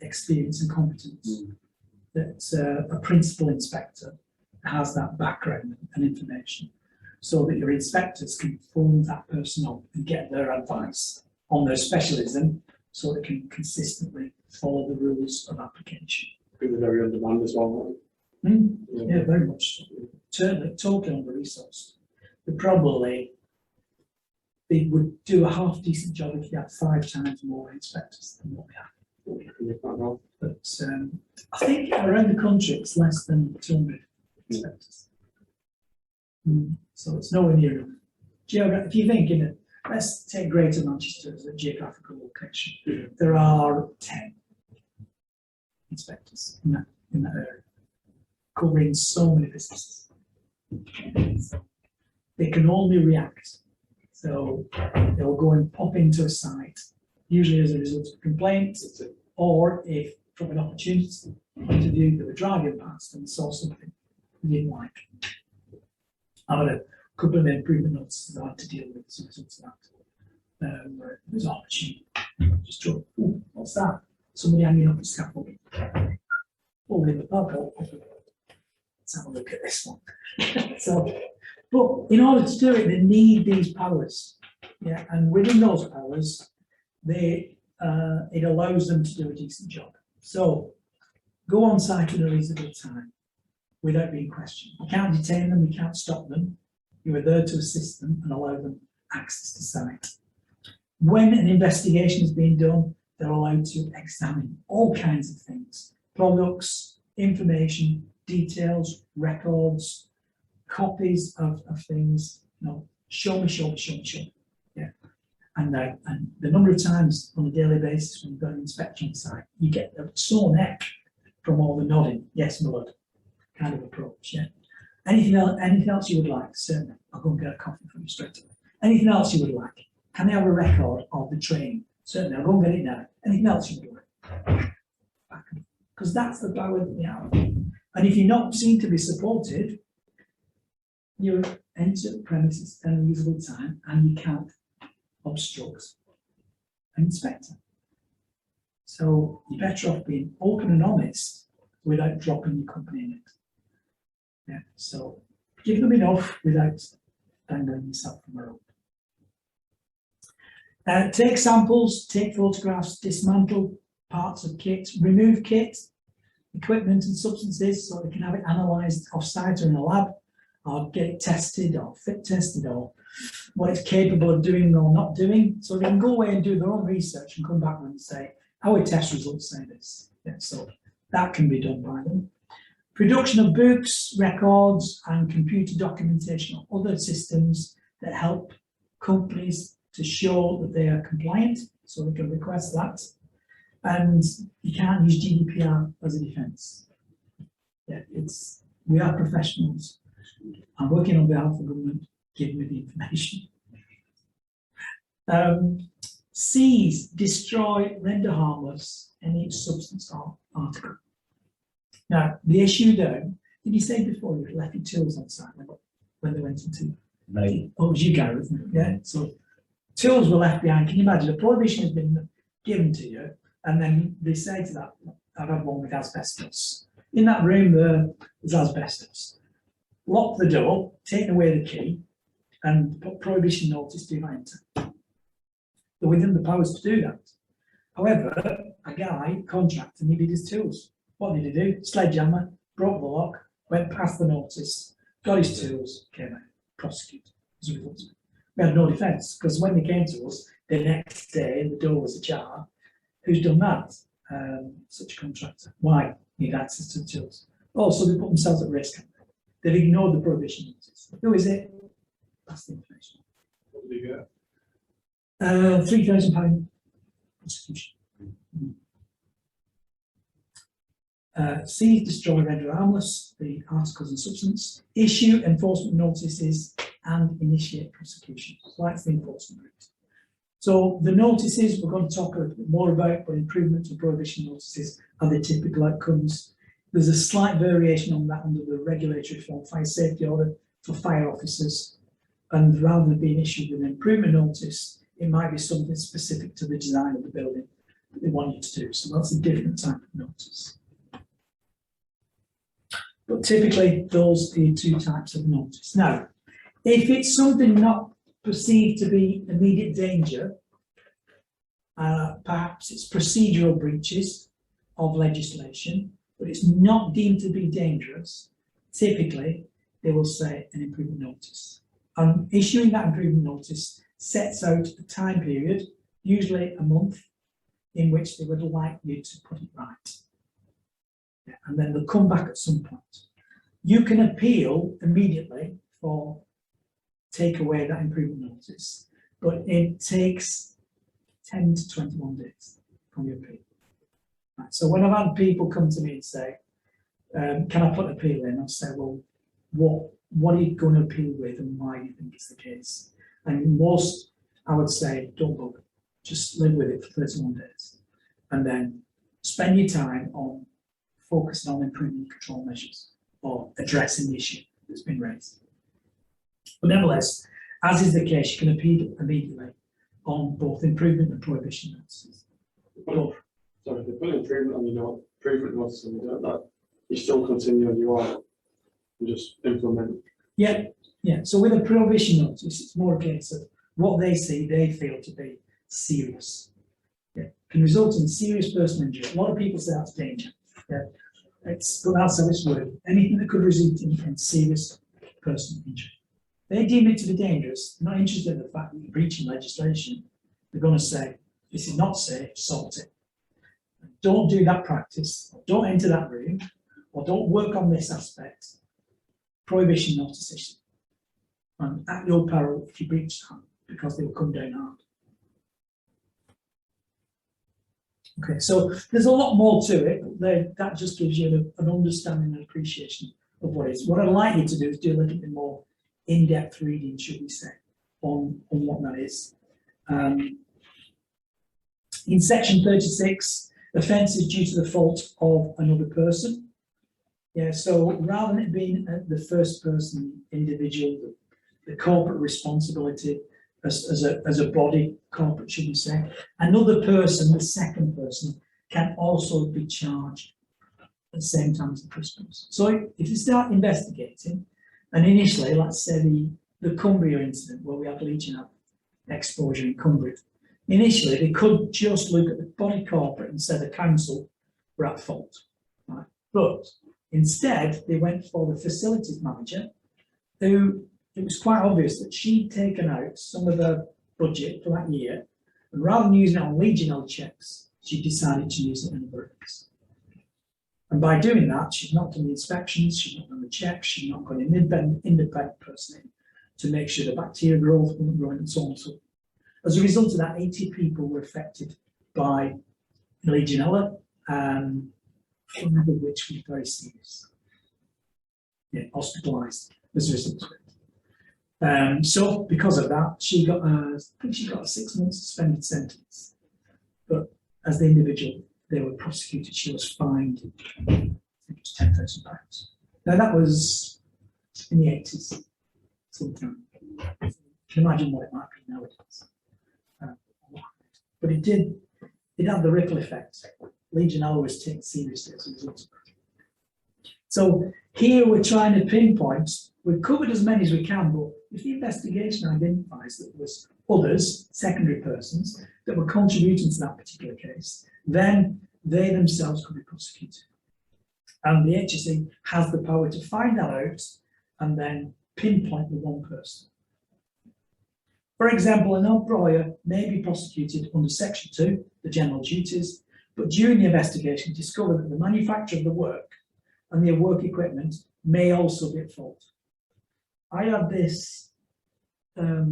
experience and competence. That a principal inspector has that background and information, so that your inspectors can phone that person up and get their advice on their specialism, so they can consistently follow the rules of application. They're very on demand as well. Yeah, very much. Totally under-resourced. They would do a half decent job if you had 5 times more inspectors than what we have. But I think around the country it's less than 200 inspectors. So it's nowhere near enough. If you think in it, let's take Greater Manchester as a geographical location. There are 10 inspectors in that area, covering so many businesses. They can only react. So they'll go and pop into a site, usually as a result of complaints, or if from an opportunity point of view, they were driving past and saw something they didn't like. I had a couple of improvement notices I had to deal with as a result of that. Where there's an opportunity. Just drove, oh, what's that? Somebody hanging up a scaffolding. Oh, in the pub. Let's have a look at this one. So But in order to do it, they need these powers. Yeah, and within those powers, it allows them to do a decent job. So go on site at a reasonable time without being questioned. You can't detain them, you can't stop them. You are there to assist them and allow them access to site. When an investigation is being done, they're allowed to examine all kinds of things: products, information, details, records, copies of things. Show me. Yeah. And the number of times on a daily basis when you've got an inspection site, you get a sore neck from all the nodding, yes, my lord, kind of approach. Yeah. Anything else you would like? Certainly. I'll go and get a coffee from you straight away. Anything else you would like? Can I have a record of the training? Certainly, I'll go and get it now. Anything else you would like? Because that's the power that we have. And if you're not seen to be supported, you enter the premises at a reasonable time and you can't obstruct an inspector. So you're better off being open and honest without dropping your company in it. Yeah, so give them enough without dangling yourself from the rope. Take samples, take photographs, dismantle parts of kit, remove kit, equipment and substances so they can have it analysed off-site or in a lab, or get it tested or fit tested or what it's capable of doing or not doing. So they can go away and do their own research and come back and say, our test results say this. Yeah, so that can be done by them. Production of books, records and computer documentation or other systems that help companies to show that they are compliant, so they can request that. And you can't use GDPR as a defence. Yeah, we are professionals. I'm working on behalf of the government, give me the information. Seize, destroy, render harmless any substance or article. Now, the issue there, did you say before you left your tools on site when they went into? No. Oh, it was you, Gary, wasn't it? Yeah, so tools were left behind. Can you imagine? A prohibition has been given to you, and then they say to that, I've had one with asbestos. In that room there's asbestos. Lock the door, take away the key, and put prohibition notice, do not enter. They're within the powers to do that. However, a guy, contractor, needed his tools. What did he do? Sledgehammer, broke the lock, went past the notice, got his tools, came out, prosecuted as a result. We had no defence, because when they came to us the next day and the door was ajar, who's done that? Such a contractor. Why? Need access to the tools. Oh, so they put themselves at risk. They've ignored the prohibition notice. Who is it? That's the information. What did you get? £3,000 prosecution. Seize, destroy, render harmless the articles and substance, issue enforcement notices and initiate prosecution. So that's the enforcement route. So the notices we're going to talk a little bit more about, but improvement to prohibition notices are the typical outcomes. There's a slight variation on that under the regulatory form fire safety order for fire officers, and rather than being issued with an improvement notice, it might be something specific to the design of the building that they want you to do. So that's a different type of notice. But typically, those are the two types of notice. Now, if it's something not perceived to be immediate danger, perhaps it's procedural breaches of legislation, but it's not deemed to be dangerous, typically, they will say an improvement notice. And issuing that improvement notice sets out a time period, usually a month, in which they would like you to put it right. Yeah, and then they'll come back at some point. You can appeal immediately for take away that improvement notice, but it takes 10 to 21 days from your appeal. Right, so when I've had people come to me and say, can I put an appeal in? I'll say, well, what are you going to appeal with and why do you think it's the case? And most, I would say, don't bother, just live with it for 31 days. And then spend your time on focusing on improving control measures or addressing the issue that's been raised. But nevertheless, as is the case, you can appeal immediately on both improvement and prohibition notices. Sorry, if they put improvement on your improvement notice and you don't that, you still continue on your own and just implement Yeah, yeah. So with a prohibition notice, it's more a case of what they see, they feel to be serious. Yeah, can result in serious personal injury. A lot of people say that's danger. Yeah, but that's how it's worded. Anything that could result in serious personal injury. They deem it to be dangerous. They're not interested in the fact that you're breaching legislation. They're going to say, this is not safe, salt it. Don't do that practice, or don't enter that room, or don't work on this aspect. Prohibition notice issue. And at your peril if you breach that, because they will come down hard. Okay, so there's a lot more to it, but that just gives you an understanding and appreciation of what it is. What I'd like you to do is do a little bit more in-depth reading, should we say, on what that is. In section 36, offence is due to the fault of another person. Yeah, so rather than it being the first person individual, the corporate responsibility as a body, corporate should we say, another person, the second person, can also be charged at the same time as the first person. So if you start investigating, and initially, let's say the Cumbria incident where we had Legionella exposure in Cumbria, initially they could just look at the body corporate and say the council were at fault, right? But instead, they went for the facilities manager, who it was quite obvious that she'd taken out some of her budget for that year, and rather than using it on Legionella checks, she decided to use it in other areas. And by doing that, she's not done the inspections, she's not done the checks, she's not got an independent person in to make sure the bacteria growth wasn't growing and so on and so forth. As a result of that, 80 people were affected by Legionella, 5 of which were very serious. Yeah, hospitalised as a result of it. So because of that, she got I think she got a 6-month suspended sentence. But as the individual, they were prosecuted. She was fined, I think it was £10,000. Now that was in the 80s, sometime. You can imagine what it might be nowadays. But it had the ripple effect. Legionella was taken seriously as a result of it. So here we're trying to pinpoint, we've covered as many as we can, but if the investigation identifies that there was others, secondary persons, that were contributing to that particular case, then they themselves could be prosecuted. And the HSE has the power to find that out and then pinpoint the one person. For example, an employer may be prosecuted under Section 2, the general duties, but during the investigation discover that the manufacture of the work and the work equipment may also be at fault. I had this a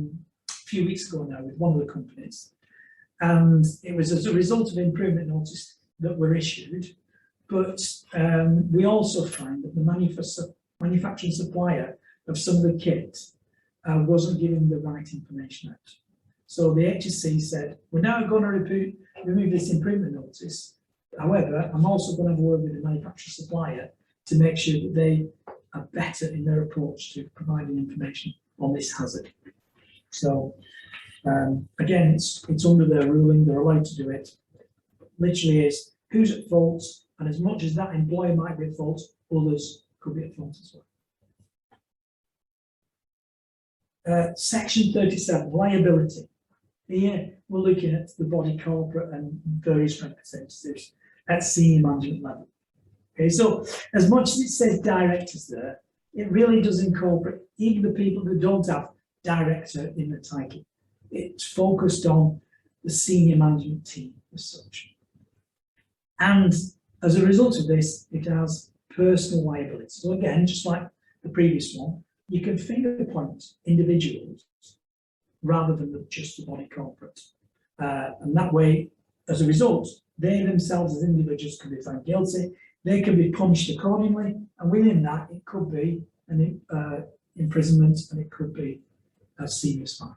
few weeks ago now with one of the companies, and it was as a result of improvement notice that were issued, but we also find that the manufacturing supplier of some of the kit wasn't giving the right information out. So the HSC said, we're now going to remove this improvement notice. However, I'm also going to have a word with the manufacturer supplier to make sure that they are better in their approach to providing information on this hazard. So again, it's under their ruling, they're allowed to do it. Literally is who's at fault, and as much as that employer might be at fault, others could be at fault as well. Section 37, liability. Here we're looking at the body corporate and various representatives at senior management level. Okay, so as much as it says directors there, it really does incorporate even the people who don't have director in the title. It's focused on the senior management team as such. And as a result of this, it has personal liability. So again, just like the previous one, you can finger point individuals rather than just the body corporate. And that way, as a result, they themselves as individuals can be found guilty, they can be punished accordingly, and within that, it could be an imprisonment and it could be a serious fine.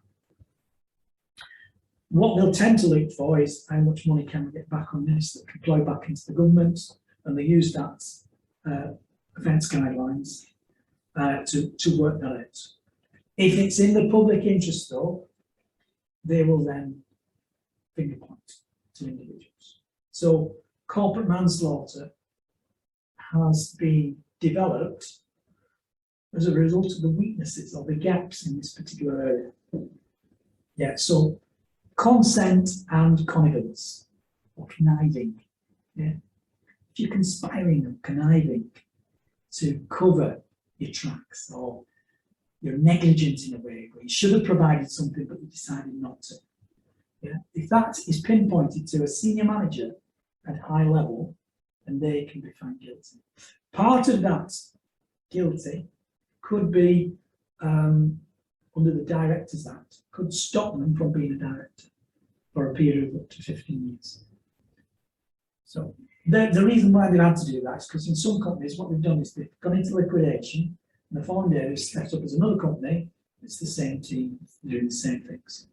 What they'll tend to look for is how much money can we get back on this that can flow back into the government, and they use that offence guidelines to work that out. If it's in the public interest though, they will then finger point to individuals. So corporate manslaughter has been developed as a result of the weaknesses or the gaps in this particular area. Yeah, so consent and connivance or conniving. Yeah, if you're conspiring or conniving to cover your tracks, or you're negligent in a way where you should have provided something but you decided not to. Yeah, if that is pinpointed to a senior manager at high level, then they can be found guilty. Part of that guilty could be under the Directors Act, could stop them from being a director for a period of up to 15 years. So the reason why they've had to do that is because in some companies what they've done is they've gone into liquidation, and the following day they've set up as another company. It's the same team doing the same things.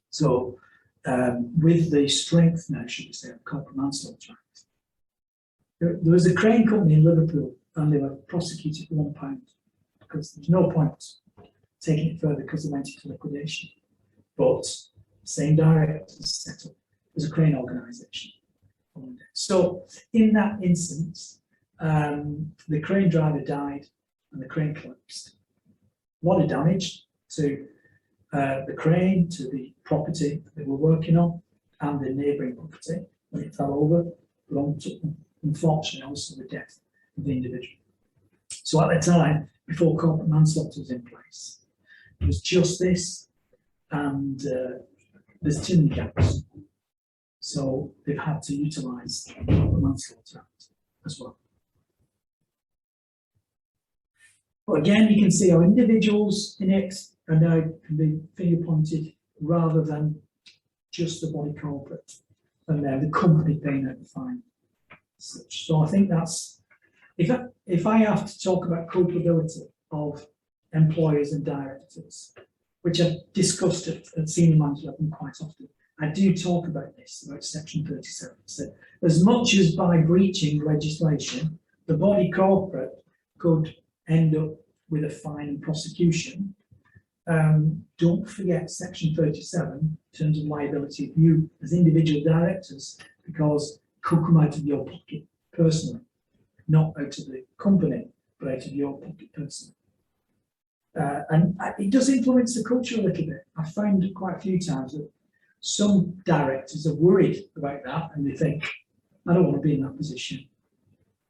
So with the strength now, should we say, of Common and Statute Law, there was a crane company in Liverpool and they were prosecuted for £1 because there's no point taking it further because they went into liquidation. But same directors set up as a crane organisation. So in that instance, the crane driver died and the crane collapsed. A lot of damage to the crane, to the property that they were working on, and the neighbouring property when it fell over, but unfortunately also the death of the individual. So at the time, before corporate manslaughter was in place, it was just this, and there's too many gaps. So they've had to utilise the Corporate Manslaughter Act as well. But again, you can see how individuals in it are now can be finger pointed rather than just the body corporate and the company paying out the fine. So I think that's, if I have to talk about culpability of employers and directors, which I've discussed at senior manager level quite often, I do talk about this, about section 37. So as much as by breaching legislation, the body corporate could end up with a fine and prosecution, don't forget section 37 in terms of liability of you as individual directors, because it could come out of your pocket personally, not out of the company, but out of your pocket personally. And it does influence the culture a little bit. I've found quite a few times that some directors are worried about that and they think, I don't want to be in that position.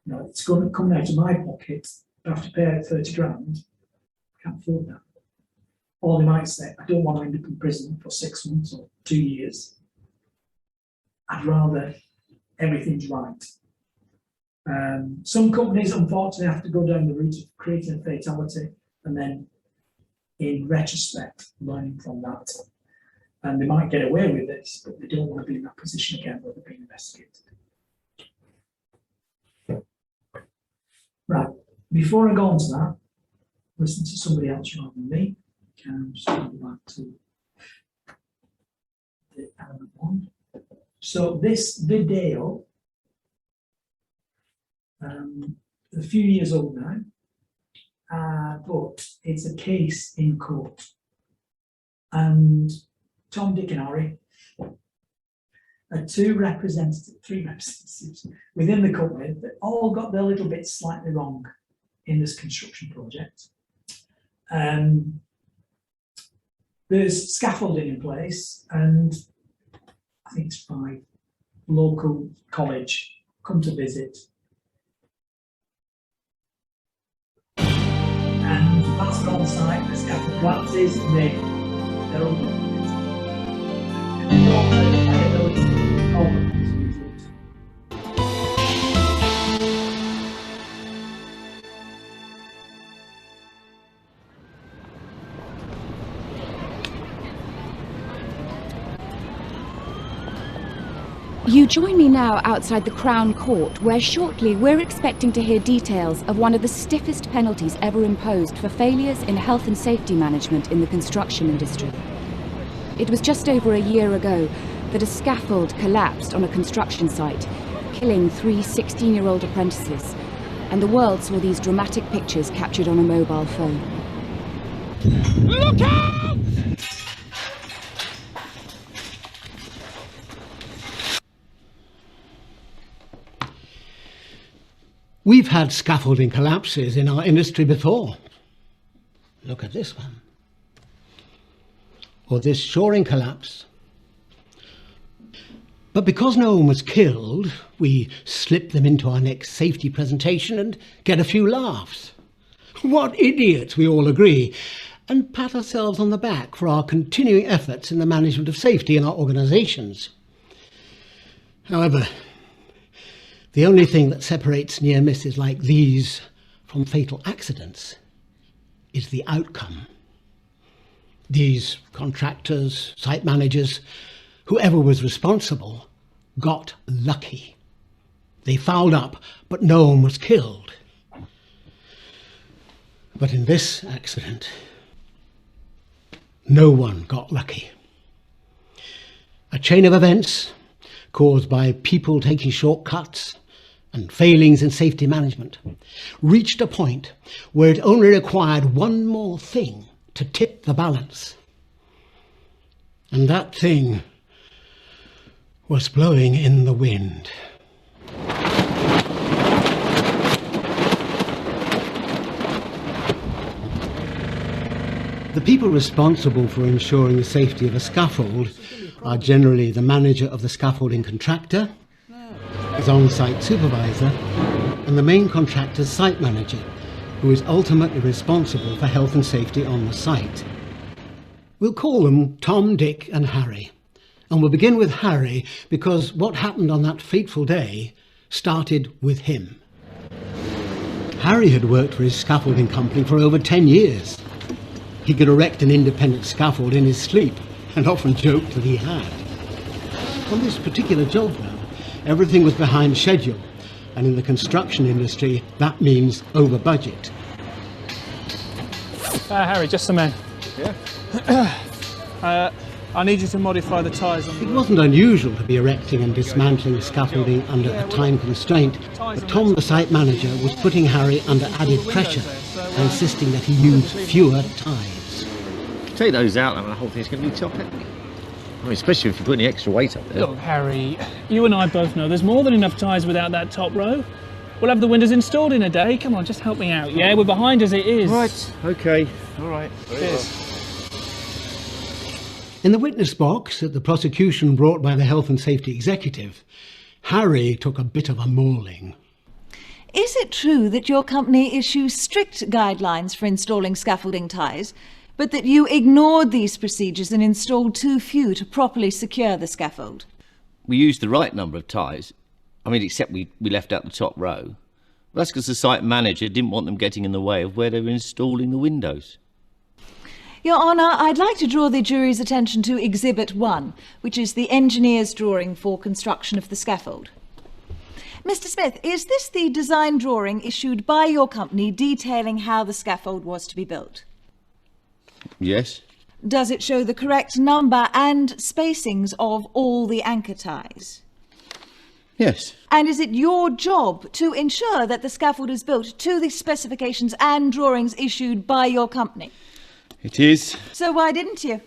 You know, it's going to come out of my pocket. I have to pay out 30 grand. I can't afford that. Or they might say, I don't want to end up in prison for 6 months or 2 years. I'd rather everything's right. Some companies, unfortunately, have to go down the route of creating a fatality and then, in retrospect, learning from that. And they might get away with this, but they don't want to be in that position again where they're being investigated. Right, before I go on to that, listen to somebody else rather than me. I'm just going to go back to the element 1. So this video, a few years old now, but it's a case in court. And Tom, Dick and Harry are three representatives within the company that all got their little bit slightly wrong in this construction project. There's scaffolding in place, and I think it's 5 local college come to visit. And that's on site, the scaffold collapses, they're all You join me now outside the Crown Court, where shortly we're expecting to hear details of one of the stiffest penalties ever imposed for failures in health and safety management in the construction industry. It was just over a year ago that a scaffold collapsed on a construction site, killing 3 16-year-old apprentices, and the world saw these dramatic pictures captured on a mobile phone. Look out! We've had scaffolding collapses in our industry before. Look at this one. Or this shoring collapse. But because no one was killed, we slip them into our next safety presentation and get a few laughs. What idiots, we all agree, and pat ourselves on the back for our continuing efforts in the management of safety in our organisations. However, the only thing that separates near misses like these from fatal accidents is the outcome. These contractors, site managers, whoever was responsible, got lucky. They fouled up, but no one was killed. But in this accident, no one got lucky. A chain of events caused by people taking shortcuts and failings in safety management reached a point where it only required one more thing to tip the balance. And that thing was blowing in the wind. The people responsible for ensuring the safety of a scaffold are generally the manager of the scaffolding contractor, his on-site supervisor, and the main contractor's site manager, who is ultimately responsible for health and safety on the site. We'll call them Tom, Dick and Harry. And we'll begin with Harry because what happened on that fateful day started with him. Harry had worked for his scaffolding company for over 10 years. He could erect an independent scaffold in his sleep and often joked that he had. On this particular job, though, everything was behind schedule, and in the construction industry, that means over budget. Harry, just a minute. Yeah. I need you to modify the tyres on the... It wasn't unusual to be erecting and dismantling scaffolding under a time constraint, but Tom, the site manager, was putting Harry under added pressure, insisting that he use fewer ties. Take those out and the whole thing's going to be top heavy. I mean, especially if you put any extra weight up there. Look, Harry, you and I both know there's more than enough tyres without that top row. We'll have the windows installed in a day. Come on, just help me out. Yeah, we're behind as it is. Right, okay, all right. Cheers. In the witness box that the prosecution brought by the health and safety executive, Harry took a bit of a mauling. Is it true that your company issues strict guidelines for installing scaffolding ties, but that you ignored these procedures and installed too few to properly secure the scaffold? We used the right number of ties. I mean, except we left out the top row. That's because the site manager didn't want them getting in the way of where they were installing the windows. Your Honour, I'd like to draw the jury's attention to Exhibit 1, which is the engineer's drawing for construction of the scaffold. Mr. Smith, is this the design drawing issued by your company detailing how the scaffold was to be built? Yes. Does it show the correct number and spacings of all the anchor ties? Yes. And is it your job to ensure that the scaffold is built to the specifications and drawings issued by your company? It is. So why didn't you?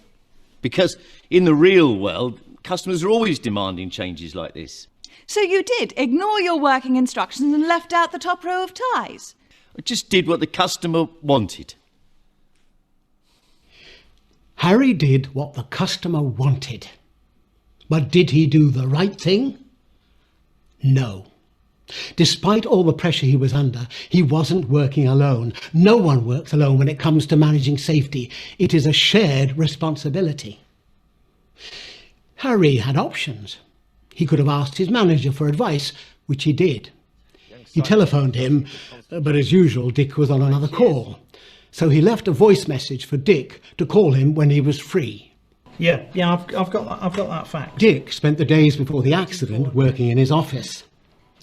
Because in the real world, customers are always demanding changes like this. So you did ignore your working instructions and left out the top row of ties? I just did what the customer wanted. Harry did what the customer wanted. But did he do the right thing? No. Despite all the pressure he was under, he wasn't working alone. No one works alone when it comes to managing safety. It is a shared responsibility. Harry had options. He could have asked his manager for advice, which he did. He telephoned him, but as usual, Dick was on another call. So he left a voice message for Dick to call him when he was free. Yeah, I've got that fact. Dick spent the days before the accident working in his office.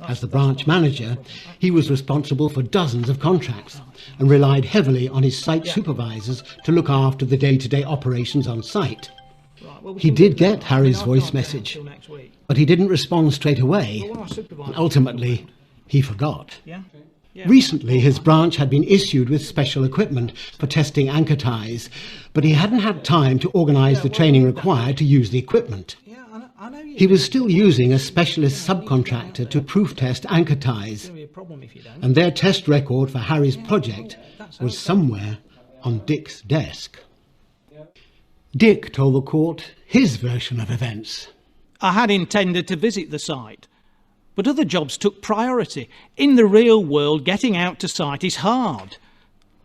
As the branch manager, he was responsible for dozens of contracts and relied heavily on his site supervisors to look after the day-to-day operations on site. He did get Harry's voice message, but he didn't respond straight away. And ultimately, he forgot. Recently, his branch had been issued with special equipment for testing anchor ties, but he hadn't had time to organise the training required to use the equipment. I know you He was still using a specialist subcontractor to proof test anchor ties, be a problem if you don't. and their test record for Harry's project was somewhere on Dick's desk. Dick told the court his version of events. I had intended to visit the site, but other jobs took priority. In the real world, getting out to site is hard.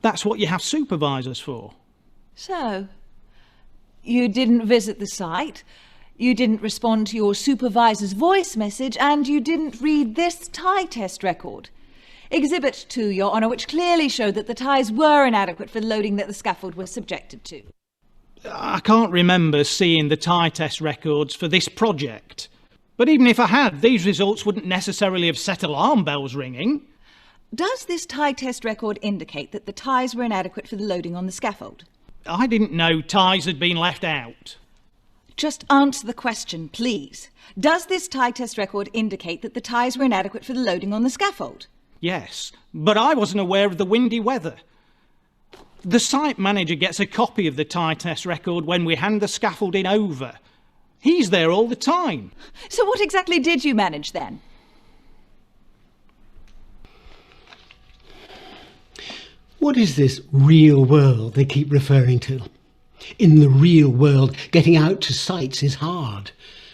That's what you have supervisors for. So, you didn't visit the site, you didn't respond to your supervisor's voice message, and you didn't read this tie test record. Exhibit 2, Your Honour, which clearly showed that the ties were inadequate for the loading that the scaffold was subjected to. I can't remember seeing the tie test records for this project. But even if I had, these results wouldn't necessarily have set alarm bells ringing. Does this tie test record indicate that the ties were inadequate for the loading on the scaffold? I didn't know ties had been left out. Just answer the question, please. Does this tie test record indicate that the ties were inadequate for the loading on the scaffold? Yes, but I wasn't aware of the windy weather. The site manager gets a copy of the tie test record when we hand the scaffolding over. He's there all the time. So what exactly did you manage then? What is this real world they keep referring to? In the real world, getting out to sites is hard.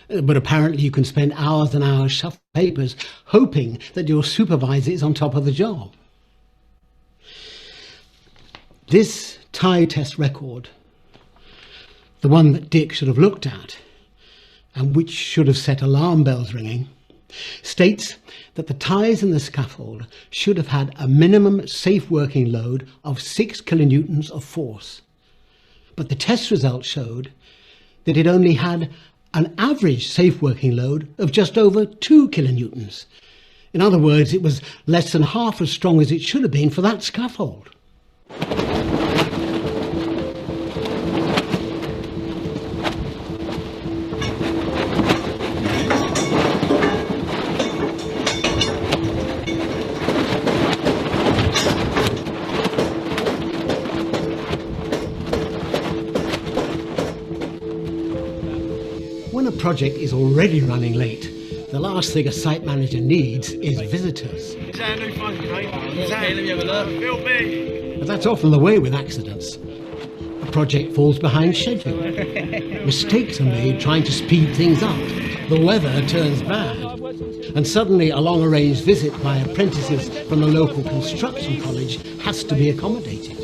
But apparently you can spend hours and hours shuffling papers hoping that your supervisor is on top of the job. This tie test record, the one that Dick should have looked at, and which should have set alarm bells ringing, states that the ties in the scaffold should have had a minimum safe working load of 6 kilonewtons of force. But the test results showed that it only had an average safe working load of just over 2 kilonewtons. In other words, it was less than half as strong as it should have been for that scaffold. When a project is already running late, the last thing a site manager needs is visitors. But that's often the way with accidents. A project falls behind schedule. Mistakes are made trying to speed things up. The weather turns bad. And suddenly a long-arranged visit by apprentices from the local construction college has to be accommodated.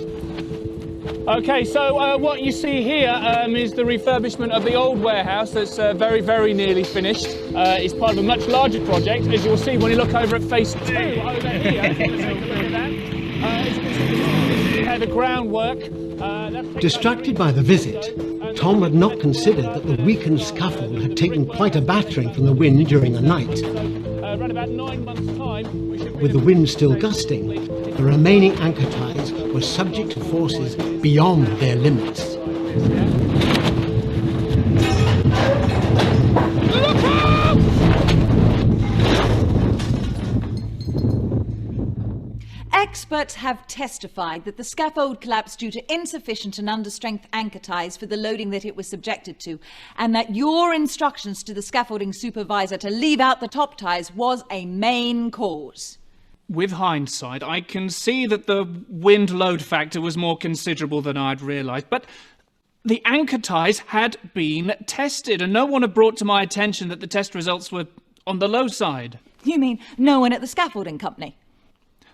Okay, so what you see here is the refurbishment of the old warehouse that's very, very nearly finished. It's part of a much larger project, as you'll see when you look over at phase 2 over here. The groundwork. Distracted by the visit, Tom had not considered that the weakened scaffold had taken quite a battering from the wind during the night. Around about 9 months' time, we should be With the wind still gusting, the remaining anchor ties were subject to forces beyond their limits. Experts have testified that the scaffold collapsed due to insufficient and understrength anchor ties for the loading that it was subjected to, and that your instructions to the scaffolding supervisor to leave out the top ties was a main cause. With hindsight, I can see that the wind load factor was more considerable than I'd realised, but the anchor ties had been tested, and no one had brought to my attention that the test results were on the low side. You mean no one at the scaffolding company?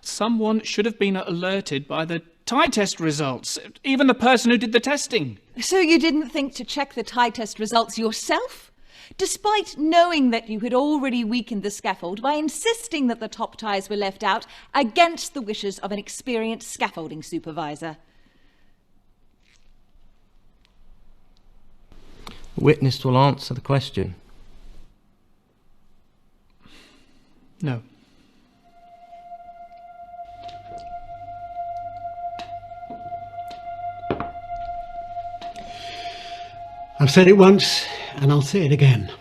Someone should have been alerted by the tie test results, even the person who did the testing. So you didn't think to check the tie test results yourself? Despite knowing that you had already weakened the scaffold by insisting that the top ties were left out against the wishes of an experienced scaffolding supervisor. The witness will answer the question. No. I've said it once, and I'll say it again.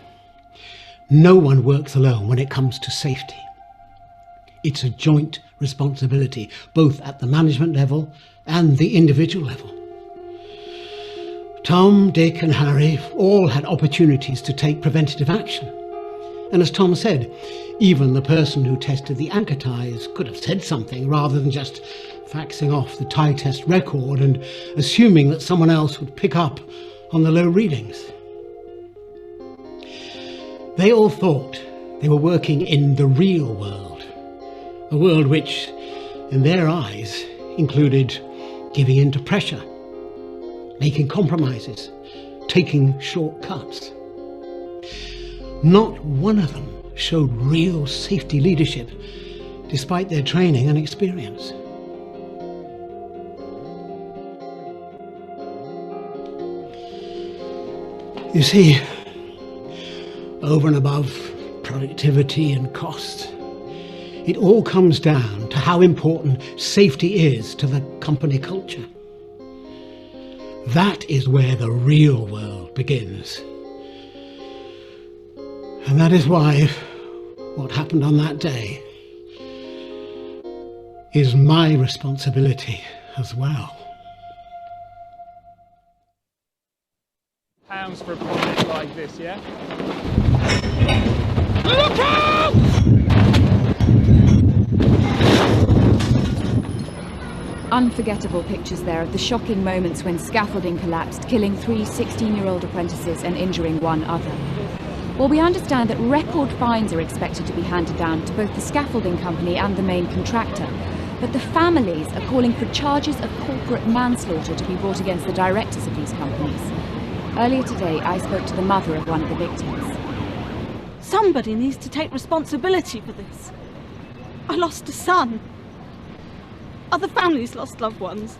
No one works alone when it comes to safety. It's a joint responsibility, both at the management level and the individual level. Tom, Dick and Harry all had opportunities to take preventative action. And as Tom said, even the person who tested the anchor ties could have said something rather than just faxing off the tie test record and assuming that someone else would pick up on the low readings. They all thought they were working in the real world, a world which, in their eyes, included giving in to pressure, making compromises, taking shortcuts. Not one of them showed real safety leadership, despite their training and experience. You see, over and above productivity and cost, it all comes down to how important safety is to the company culture. That is where the real world begins. And that is why what happened on that day is my responsibility as well. Pounds for a project like this, yeah? Look out! Unforgettable pictures there of the shocking moments when scaffolding collapsed, killing 3 16-year-old apprentices and injuring 1 other. Well, we understand that record fines are expected to be handed down to both the scaffolding company and the main contractor, but the families are calling for charges of corporate manslaughter to be brought against the directors of these companies. Earlier today, I spoke to the mother of one of the victims. Somebody needs to take responsibility for this. I lost a son. Other families lost loved ones.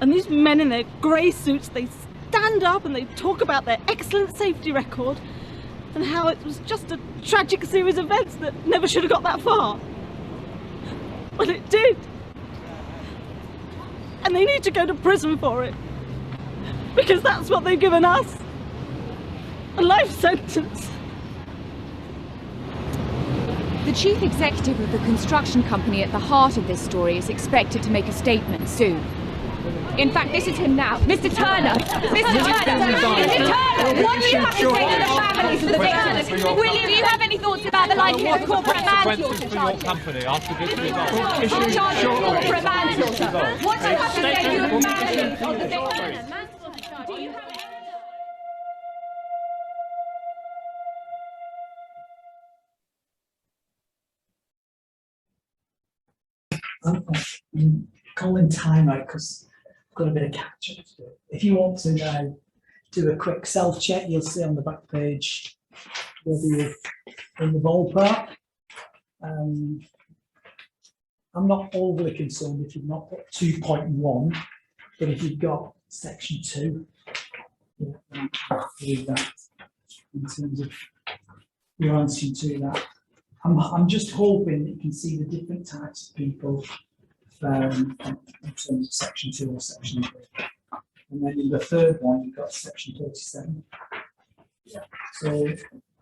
And these men in their grey suits, they stand up and they talk about their excellent safety record and how it was just a tragic series of events that never should have got that far. Well, it did. And they need to go to prison for it. Because that's what they've given us. A life sentence. The chief executive of the construction company at the heart of this story is expected to make a statement soon. In fact, this is him now. Mr. Turner! Mr. Turner! What do you have to say to the families of the victims? William, do you have any thoughts about the likelihood of corporate manslaughter charges? Company after this result. Charges of corporate manslaughter. What do you have to say to the families of the victims? Do you have I'm calling time out because I've got a bit of catch up to do. If you want to do a quick self check, you'll see on the back page whether you're in the ballpark. I'm not overly concerned if you've not got 2.1, but if you've got section 2, yeah, read that in terms of your answer to that. I'm just hoping that you can see the different types of people in terms of section 2 or section 3. And then in the third one, you've got section 37. Yeah. So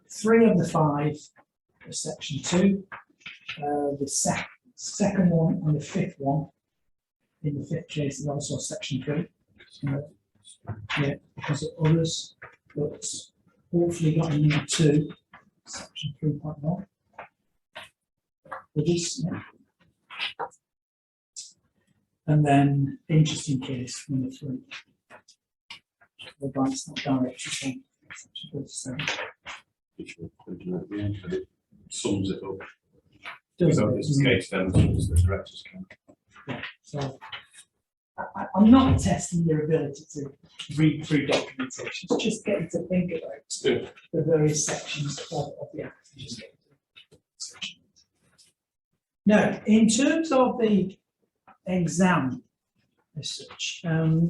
3 of the 5 are section 2. The second one and the 5th one, in the 5th case, is also section 3. Yeah, because of others, but hopefully got in number 2, section 3.1. Yeah. And then interesting case number 3. The advanced direction from section 37. Which we'll put at the end, but it sums it up. Does So it, this doesn't it? case then the directors can. Yeah. So I'm not testing your ability to read through documentation. It's just getting to think about the various sections of the act. Just getting to now, in terms of the exam as such, the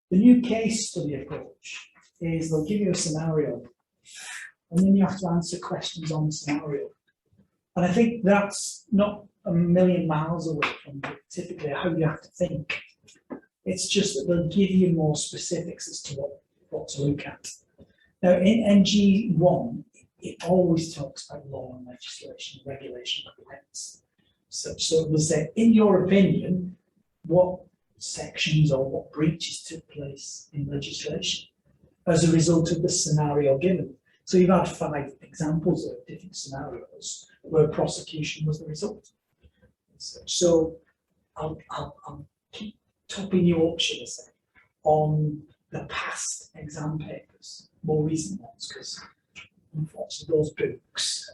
new case study approach is they'll give you a scenario and then you have to answer questions on the scenario. And I think that's not a million miles away from typically how you have to think. It's just that they'll give you more specifics as to what to look at. Now in NG1, it always talks about law and legislation, regulation, complaints. So we'll say, in your opinion, what sections or what breaches took place in legislation as a result of the scenario given. So you've had 5 examples of different scenarios where prosecution was the result. So I'll keep topping you up, should I say, on the past exam papers, more recent ones, because unfortunately those books,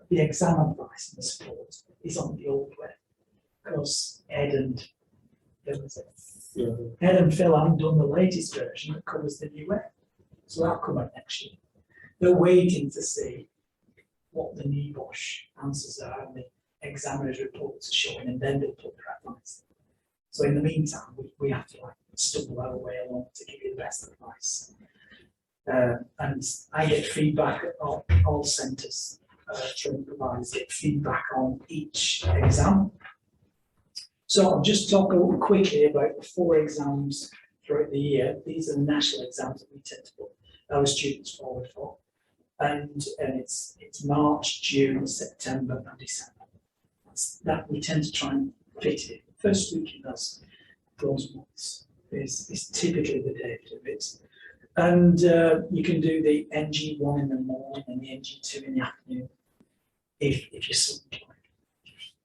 the exam advice and the support is on the old way, because Ed and Phil haven't done the latest version that covers the new way. So that'll come out next year. They're waiting to see what the NEBOSH answers are and the examiner's reports are showing, and then they'll put their advice. So in the meantime, we have to like stumble our way along to give you the best advice. And I get feedback at all centres, training providers get feedback on each exam. So I'll just talk a little quickly about the 4 exams throughout the year. These are the national exams that we tend to put our students forward for. And it's March, June, September and December. That we tend to try and fit it. First week in those months is typically the day of it. And you can do the NG1 in the morning and the NG2 in the afternoon if you're so inclined.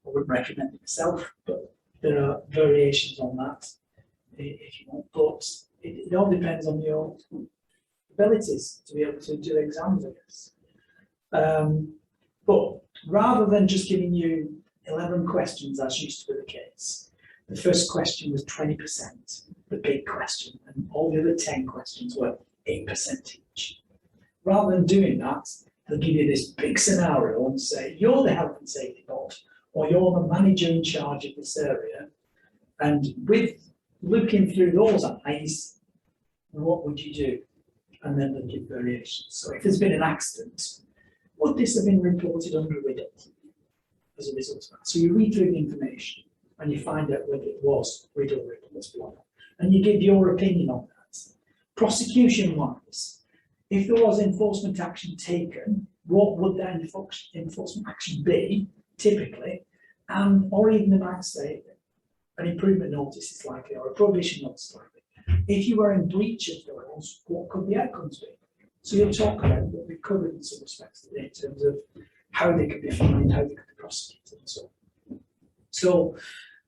I wouldn't recommend it myself, but there are variations on that if you want. But it all depends on your abilities to be able to do exams, I guess. But rather than just giving you 11 questions, as used to be the case, the first question was 20%, the big question, and all the other 10 questions were 8% each. Rather than doing that, they'll give you this big scenario and say, you're the health and safety board, or you're the manager in charge of this area, and with looking through those eyes, what would you do? And then they'll give variations. So if there's been an accident, would this have been reported under riddle as a result of that? So you read through the information and you find out whether it was riddle, and you give your opinion on that. Prosecution-wise, if there was enforcement action taken, what would that enforcement action be, typically? Or even they might say an improvement notice is likely, or a prohibition notice is likely. If you were in breach of those, what could the outcomes be? So you'll talk about what we covered in some respects today in terms of how they could be fined, how they could be prosecuted, and so on. So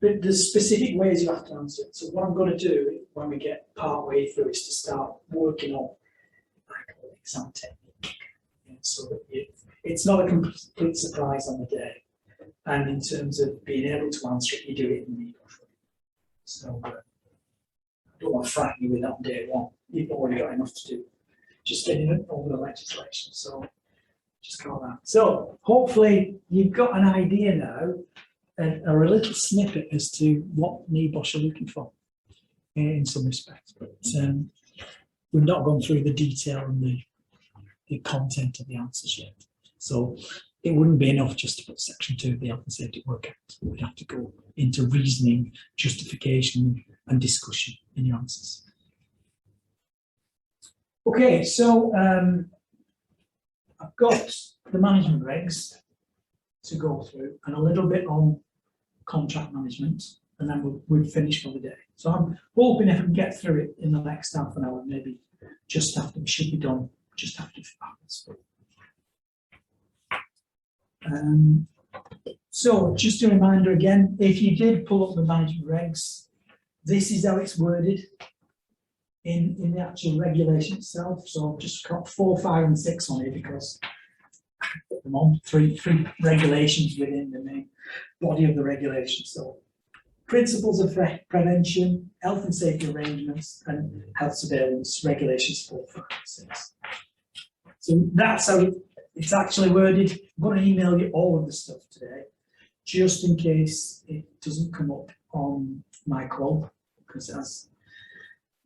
there's specific ways you have to answer it. So what I'm going to do when we get part way through is to start working on exam technique, so that it's not a complete surprise on the day. And in terms of being able to answer it, you do it in the NEBOSH. So I don't want to frighten you with that on day 1. You've already got enough to do. Just getting it over the legislation. So just call that. So hopefully you've got an idea now, or a little snippet as to what NEBOSH are looking for in some respects. But we've not gone through the detail and the content of the answers yet. So it wouldn't be enough just to put section 2 of the Health and Safety Work Act. We'd have to go into reasoning, justification and discussion in your answers. Okay, so I've got the management regs to go through and a little bit on contract management, and then we'll finish for the day. So I'm hoping if I can get through it in the next half an hour, maybe just after, we should be done just after 5 minutes. So just a reminder again, if you did pull up the management regs, this is how it's worded in the actual regulation itself. So I've just got 4, 5 and 6 on it because I put them on three regulations within the main body of the regulation. So principles of prevention, health and safety arrangements, and health surveillance regulations 4, 5 and 6. So that's how it's actually worded. I'm going to email you all of the stuff today, just in case it doesn't come up on my call, because as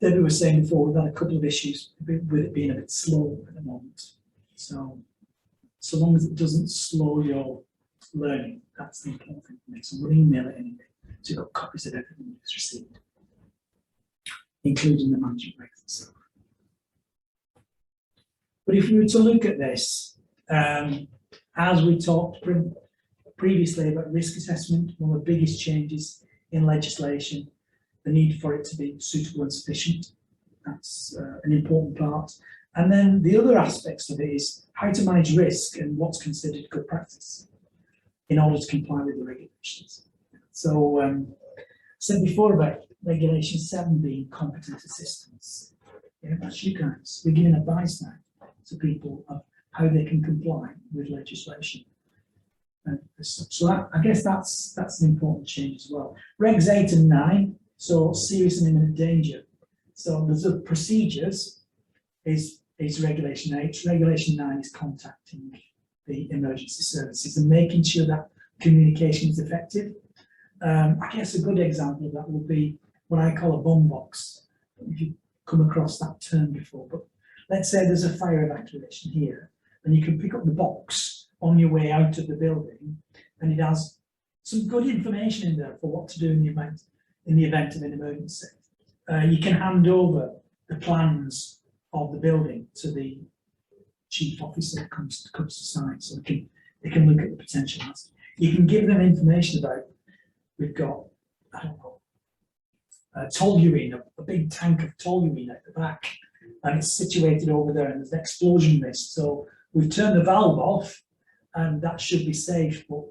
Debbie was saying before, we've had a couple of issues with it being a bit slow at the moment. So long as it doesn't slow your learning, that's the important thing for me. So I'm going to email it anyway, so you've got copies of everything that's received, including the management regs itself. But if we were to look at this, as we talked previously about risk assessment, one of the biggest changes in legislation the need for it to be suitable and sufficient. That's an important part. And then the other aspects of it is how to manage risk and what's considered good practice in order to comply with the regulations. So, I said before about Regulation 7 being competent assistance. Yeah, that's you guys. We're giving advice now to people of how they can comply with legislation. So that, I guess that's an important change as well. Regs 8 and 9, so serious and imminent danger. So there's the procedures is Regulation 8. Regulation 9 is contacting the emergency services and making sure that communication is effective. I guess a good example of that would be what I call a bomb box. If you've come across that term before, but let's say there's a fire evacuation here, and you can pick up the box on your way out of the building, and it has some good information in there for what to do in the event of an emergency. You can hand over the plans of the building to the chief officer that comes to site, so they can look at the potential hazard. You can give them information about, we've got, I don't know, toluene, a big tank of toluene at the back, and it's situated over there, and there's an explosion risk. So we've turned the valve off, and that should be safe, but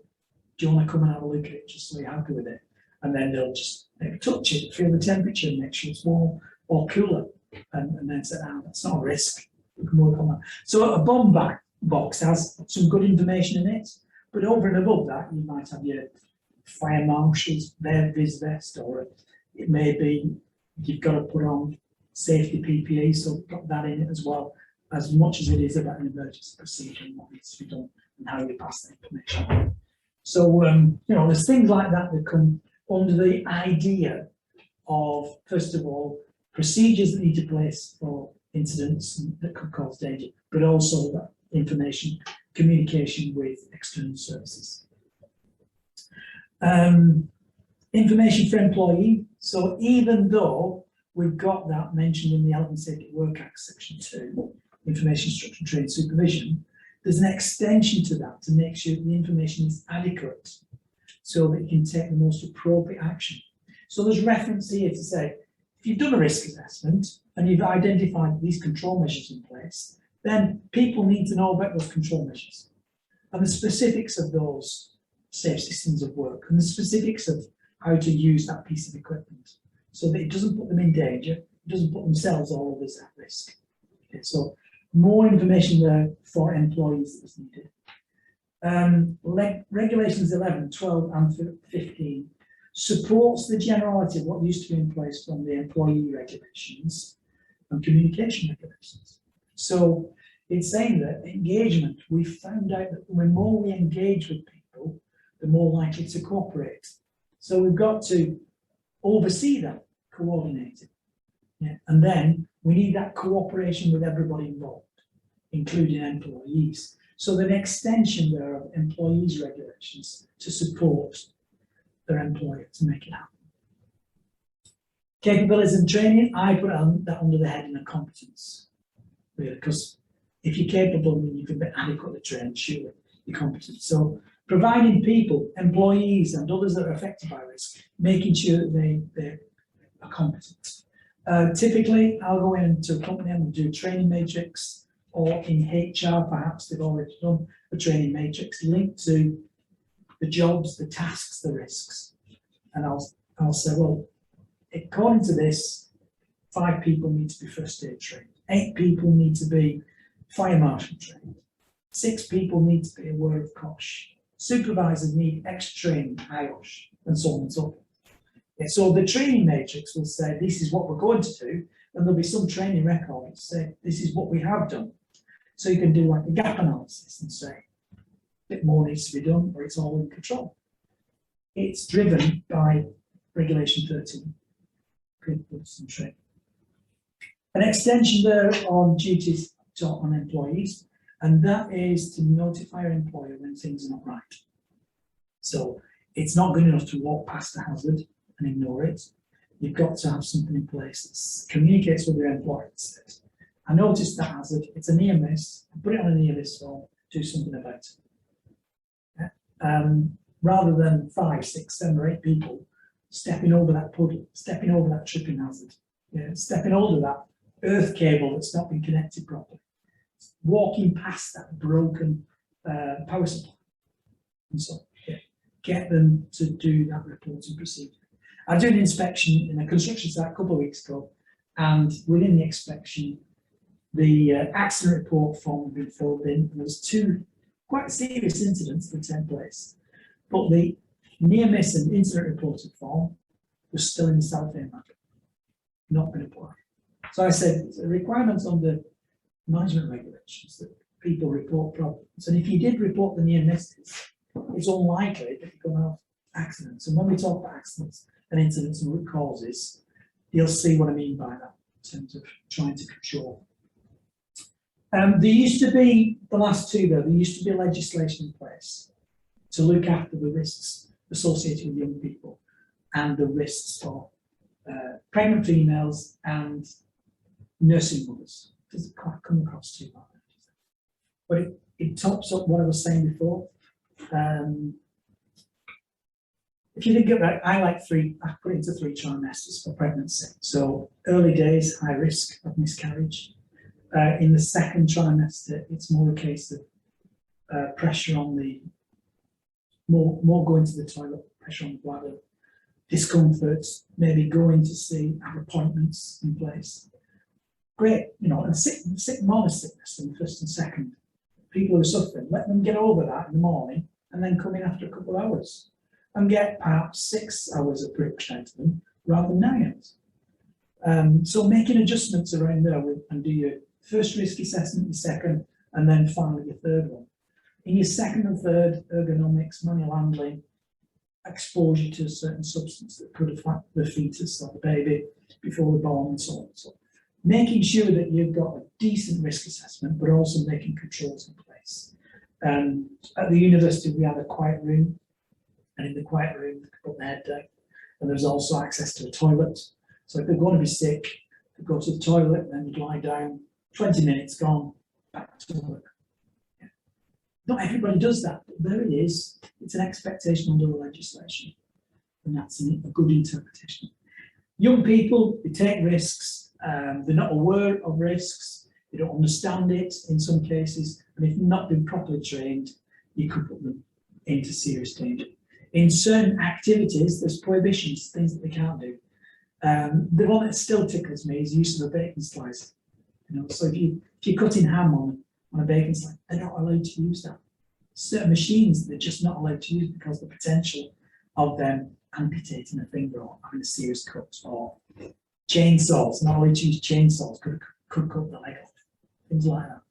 do you want to come and have a look at it just so you're happy with it? And then they'll just maybe touch it, feel the temperature, and make sure it's warm or cooler, and then say, that's not a risk. We can work on that. So a bomb box has some good information in it, but over and above that, you might have your fire marshal's vis vest, or it may be you've got to put on safety PPE, so got that in it as well, as much as it is about an emergency procedure and what needs to be done and how you pass that information on. So, there's things like that that come under the idea of, first of all, procedures that need to place for incidents that could cause danger, but also that information, communication with external services. Information for employee. So even though we've got that mentioned in the Health and Safety at Work Act, Section 2, information, structure, training, supervision, there's an extension to that to make sure the information is adequate so that you can take the most appropriate action. So there's reference here to say, if you've done a risk assessment and you've identified these control measures in place, then people need to know about those control measures and the specifics of those safe systems of work and the specifics of how to use that piece of equipment so that it doesn't put them in danger, it doesn't put themselves or others at risk. Okay, so more information there for employees is needed. Regulations 11, 12 and 15 supports the generality of what used to be in place from the employee regulations and communication regulations. So it's saying that engagement, we found out that the more we engage with people, the more likely to cooperate. So we've got to oversee that, coordinate it. Yeah. And then we need that cooperation with everybody involved, including employees. So an extension there of employees' regulations to support their employer to make it happen. Capabilities and training, I put that under the heading of competence, really, because if you're capable, then you can be adequately trained, surely you're competent. So providing people, employees and others that are affected by risk, making sure that they are competent. Typically, I'll go into a company and do a training matrix, or in HR, perhaps they've already done a training matrix linked to the jobs, the tasks, the risks. And I'll say, well, according to this, 5 people need to be first aid trained, 8 people need to be fire marshal trained, 6 people need to be aware of COSH, supervisors need extra training, IOSH, and so on and so forth. Yeah, so the training matrix will say, this is what we're going to do, and there'll be some training record to say, this is what we have done. So you can do like a gap analysis and say, a bit more needs to be done, or it's all in control. It's driven by Regulation 13, capabilities and training. An extension there on duties on employees, and that is to notify your employer when things are not right. So it's not good enough to walk past a hazard and ignore it. You've got to have something in place that communicates with your employer and says, I noticed that hazard, it's a near miss, put it on a near miss form, do something about it. Yeah. Rather than 5, 6, 7 or 8 people stepping over that puddle, stepping over that tripping hazard, stepping over that earth cable that's not been connected properly, walking past that broken power supply, and so get them to do that reporting procedure. I did an inspection in a construction site a couple of weeks ago, and within the inspection, the accident report form had been filled in, and there was 2 quite serious incidents that took place, but the near miss and incident reported form was still in the cellophane bag, not been applied. So I said, it's a requirement under management regulations that people report problems, and if you did report the near misses, it's unlikely that you're going to have accidents. And when we talk about accidents and incidents and root causes, you'll see what I mean by that in terms of trying to control. There used to be, the last 2 though, there used to be legislation in place to look after the risks associated with young people and the risks for pregnant females and nursing mothers. It doesn't quite come across too much. But it tops up what I was saying before. If you think about it, I put it into 3 trimesters for pregnancy. So early days, high risk of miscarriage. In the 2nd trimester, it's more a case of pressure on the, more going to the toilet, pressure on the bladder, discomforts, maybe going to see, have appointments in place. Great, and more sickness in the 1st and 2nd. People who are suffering, let them get over that in the morning and then come in after a couple of hours and get perhaps 6 hours of prevention out of them rather than 9 hours. So making adjustments around there and do your first risk assessment, your second, and then finally your third one. In your second and third, ergonomics, manual handling, exposure to a certain substance that could affect the fetus or the baby before they're born, and so on and so on. Making sure that you've got a decent risk assessment, but also making controls in place. At the university, we had a quiet room, and in the quiet room, they could put their head down, and there's also access to a toilet. So if they're going to be sick, they go to the toilet, and then you lie down, 20 minutes gone, back to work. Not everybody does that, but there it is. It's an expectation under the legislation, and that's a good interpretation. Young people, they take risks, they're not aware of risks, they don't understand it in some cases, and if not been properly trained, you could put them into serious danger. In certain activities, there's prohibitions, things that they can't do. The one that still tickles me is use of a bacon slicer. So if you're cutting ham on a bacon slicer, they're not allowed to use that. Certain machines they're just not allowed to use because of the potential of them amputating a finger or having a serious cut, or chainsaws, not allowed to use chainsaws, could cut the leg off, things like that.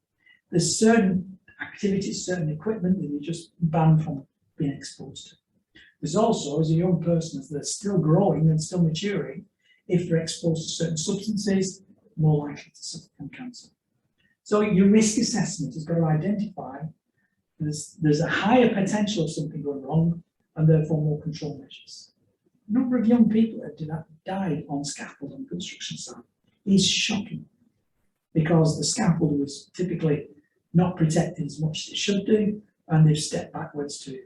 There's certain activities, certain equipment that you're just banned from being exposed to. There's also, as a young person, as they're still growing and still maturing, if they're exposed to certain substances, more likely to suffer from cancer. So your risk assessment has got to identify there's a higher potential of something going wrong, and therefore more control measures. The number of young people that died on scaffold on construction site is shocking, because the scaffold was typically not protected as much as it should do, and they've stepped backwards to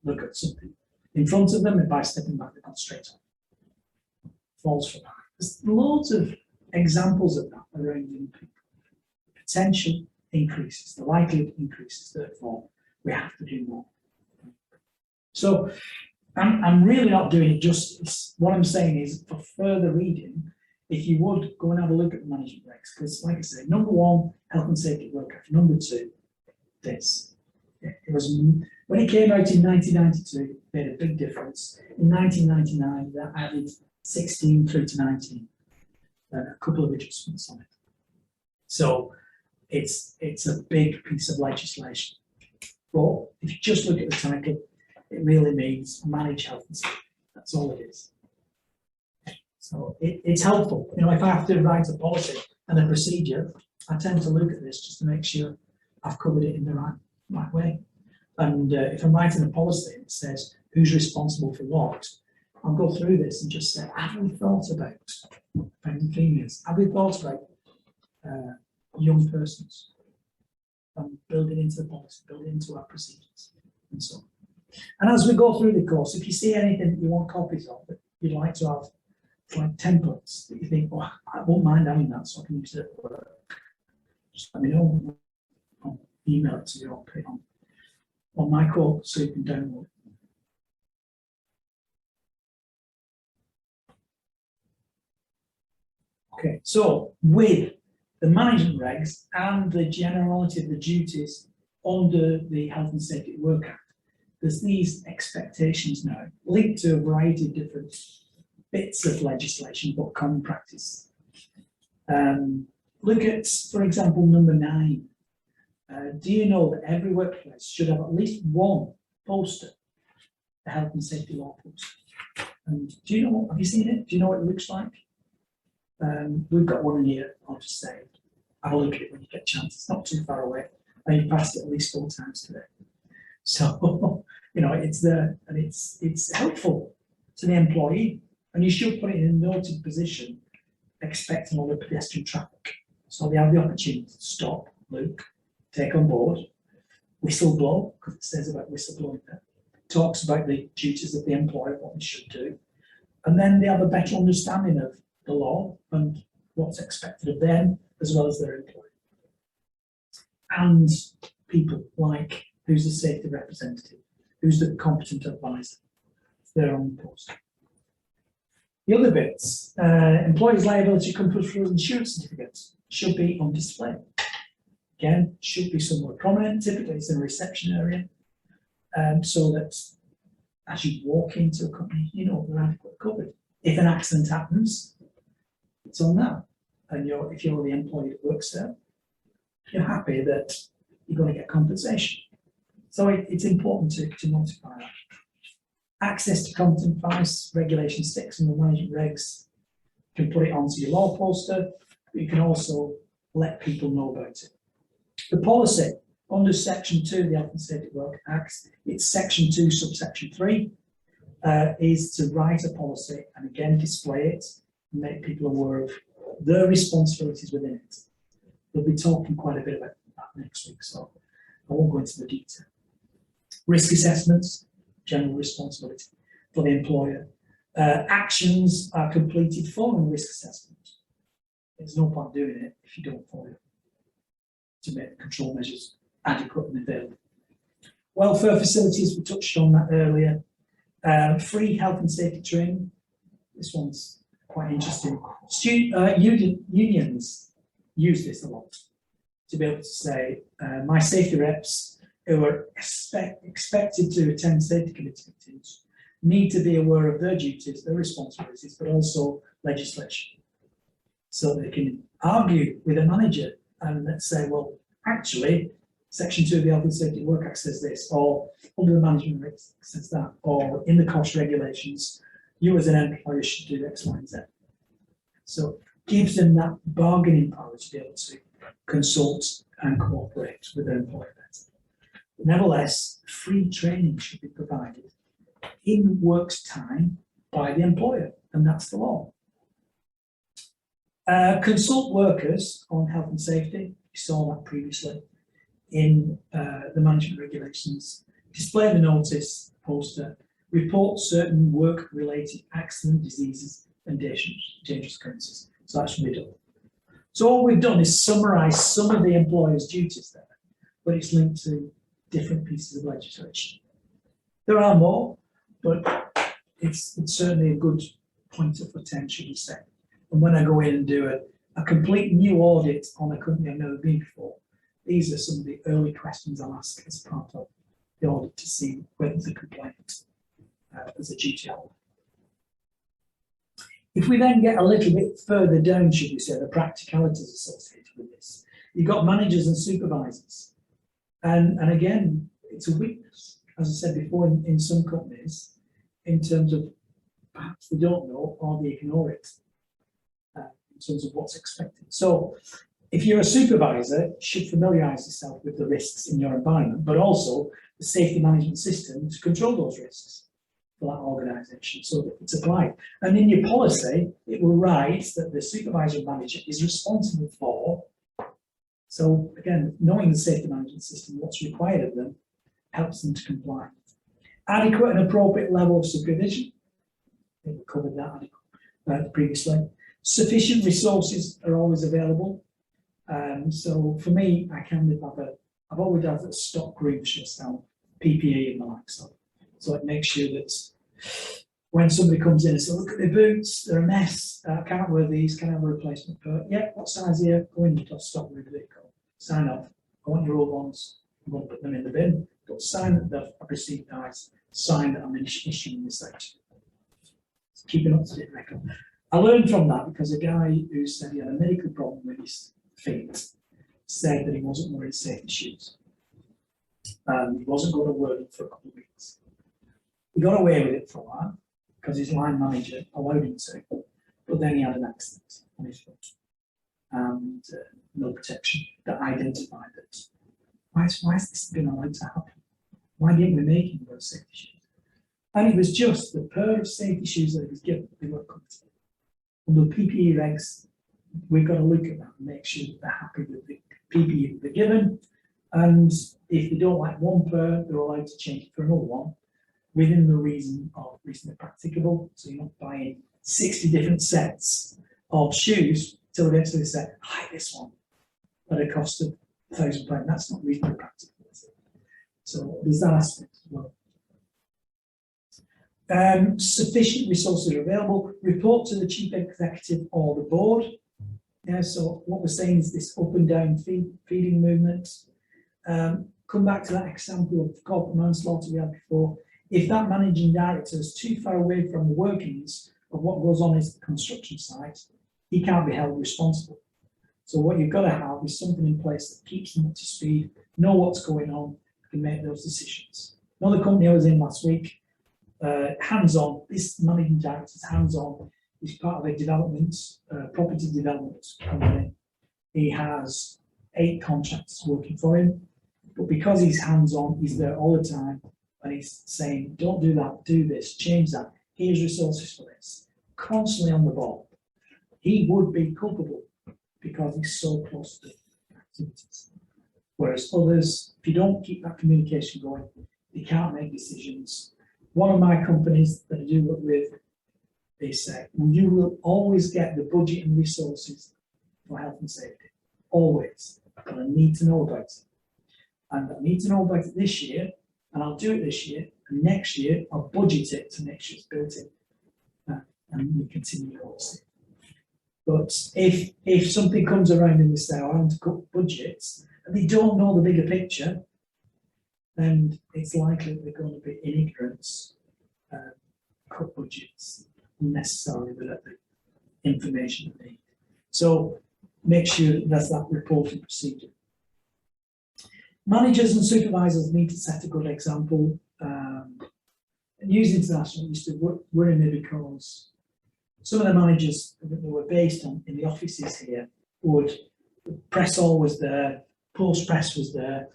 look at something in front of them, and by stepping back, they've gone straight on. Falls from that. There's loads of examples of that around young people. Potential increases, the likelihood increases, therefore we have to do more. So I'm really not doing it justice. What I'm saying is, for further reading, if you would go and have a look at the management regs, because like I say, number 1, health and safety work act. Number 2, this. It was when it came out in 1992, it made a big difference. In 1999, that added 16 through to 19, a couple of adjustments on it. So it's a big piece of legislation. But if you just look at the title, it really means manage health and safety. That's all it is. So it's helpful. If I have to write a policy and a procedure, I tend to look at this just to make sure I've covered it in the right way. And if I'm writing a policy that says who's responsible for what, I'll go through this and just say, have we thought about pregnant females? Have we thought about young persons? And build it into the policy, build it into our procedures, and so on. And as we go through the course, if you see anything that you want copies of, that you'd like to have, like templates that you think, oh, I won't mind having that, so I can use it at work, just let me know. I'll email it to you or put it on my course so you can download it. Okay, so with the management regs and the generality of the duties under the Health and Safety at Work Act, there's these expectations now linked to a variety of different bits of legislation, but common practice. Look at, for example, number 9. Do you know that every workplace should have at least one poster, the Health and Safety Law poster? And do you know, have you seen it? Do you know what it looks like? We've got one here, I'll just say, have a look at it when you get a chance. It's not too far away. And you passed it at least 4 times today. So, you know, it's there and it's helpful to the employee, and you should put it in a noted position, expecting all the pedestrian traffic. So they have the opportunity to stop, look, take on board, whistle blow, because it says about whistleblowing there. Talks about the duties of the employer, what they should do. And then they have a better understanding of the law and what's expected of them, as well as their employer. And people like, who's the safety representative, who's the competent advisor, they're on the post. The other bits, employees' liability compulsory insurance certificates should be on display. Again, should be somewhere prominent, typically it's in a reception area, so that as you walk into a company, you know they're adequately covered. If an accident happens, it's on that. And if you're the employee that works there, you're happy that you're going to get compensation. So it's important to notify that. Access to competent advice, Regulation 6 and the management regs, you can put it onto your law poster, but you can also let people know about it. The policy under Section 2 of the Health and Safety at Work Act, it's Section 2, subsection 3, is to write a policy and again display it and make people aware of their responsibilities within it. We'll be talking quite a bit about that next week, so I won't go into the detail. Risk assessments, general responsibility for the employer. Actions are completed following risk assessment. There's no point doing it if you don't follow it to make control measures adequate and available. Welfare facilities, we touched on that earlier. Free health and safety training. This one's quite interesting. Unions use this a lot to be able to say, my safety reps who are expected to attend safety committee meetings need to be aware of their duties, their responsibilities, but also legislation. So they can argue with a manager and let's say, well, actually, Section 2 of the Health and Safety at Work Act says this, or under the management regs says that, or in the cost regulations, you as an employer should do X, Y, and Z. So gives them that bargaining power to be able to consult and cooperate with their employer better. Nevertheless, free training should be provided in work's time by the employer, and that's the law. Consult workers on health and safety, we saw that previously in the management regulations. Display the notice poster, report certain work-related accident, diseases, and dangerous occurrences. So that should be done. So all we've done is summarise some of the employer's duties there, but it's linked to different pieces of legislation. There are more, but it's certainly a good point of attention, you say. And when I go in and do a complete new audit on a company I've never been before, these are some of the early questions I'll ask as part of the audit to see whether there's a complaint as a duty holder. If we then get a little bit further down, should we say, the practicalities associated with this, you've got managers and supervisors. And again, it's a weakness, as I said before, in some companies, in terms of perhaps they don't know or they ignore it in terms of what's expected. So if you're a supervisor, you should familiarise yourself with the risks in your environment, but also the safety management system to control those risks for that organisation so that it's applied. And in your policy, it will write that the supervisor manager is responsible for. So again, knowing the safety management system, what's required of them, helps them to comply. Adequate and appropriate level of supervision. I think we covered that previously. Sufficient resources are always available. So for me, I've always had a stock group yourself, PPE and the like. So it makes sure that when somebody comes in and says, look at their boots, they're a mess, I can't wear these, can I have a replacement pair? Yeah, what size here? Go in, you've got stock with the vehicle. Sign off. I want your old ones, I'm going to put them in the bin. But sign that I've received those, sign that I'm issuing this section. Keep an up-to-date record. I learned from that because a guy who said he had a medical problem with his feet said that he wasn't wearing safety shoes. And he wasn't going to wear them for a couple of weeks. He got away with it for a while because his line manager allowed him to, but then he had an accident on his foot and no protection that identified that. Why has this been allowed to happen? Why didn't we make him wear safety shoes? And it was just the pair of safety shoes that he was given, they weren't comfortable. Under PPE regs, we've got to look at that and make sure that they're happy with the PPE that they're given. And if they don't like one pair, they're allowed to change it for another one within the reason of reasonably practicable. So you're not buying 60 different sets of shoes till eventually they say, I like this one at a cost of £1,000. That's not reasonably practical, is it? So there's that aspect as well. Sufficient resources are available. Report to the chief executive or the board. Yeah, so what we're saying is this up and down feeding movement. Come back to that example of corporate manslaughter we had before. If that managing director is too far away from the workings of what goes on his construction site, he can't be held responsible. So what you've got to have is something in place that keeps them up to speed, know what's going on, can make those decisions. Another company I was in last week, hands-on, this managing director is hands-on. He's part of a development, property development company. He has 8 contractors working for him, but because he's hands-on, he's there all the time, and he's saying, don't do that, do this, change that, here's resources for this, constantly on the ball. He would be culpable because he's so close to activities. Whereas others, if you don't keep that communication going, they can't make decisions. One of my companies that I do work with, they say, you will always get the budget and resources for health and safety, always, but I need to know about it. And I need to know about it this year, and I'll do it this year, and next year I'll budget it to make sure it's built in. And we continue obviously. But if something comes around and they say, I want to cut budgets, and they don't know the bigger picture, then it's likely they're going to be in ignorance, cut budgets unnecessarily without the information they need. So make sure that's that reporting procedure. Managers and supervisors need to set a good example. News International used to worry me because some of the managers that were based on in the offices here would, the press hall was there, post press was there.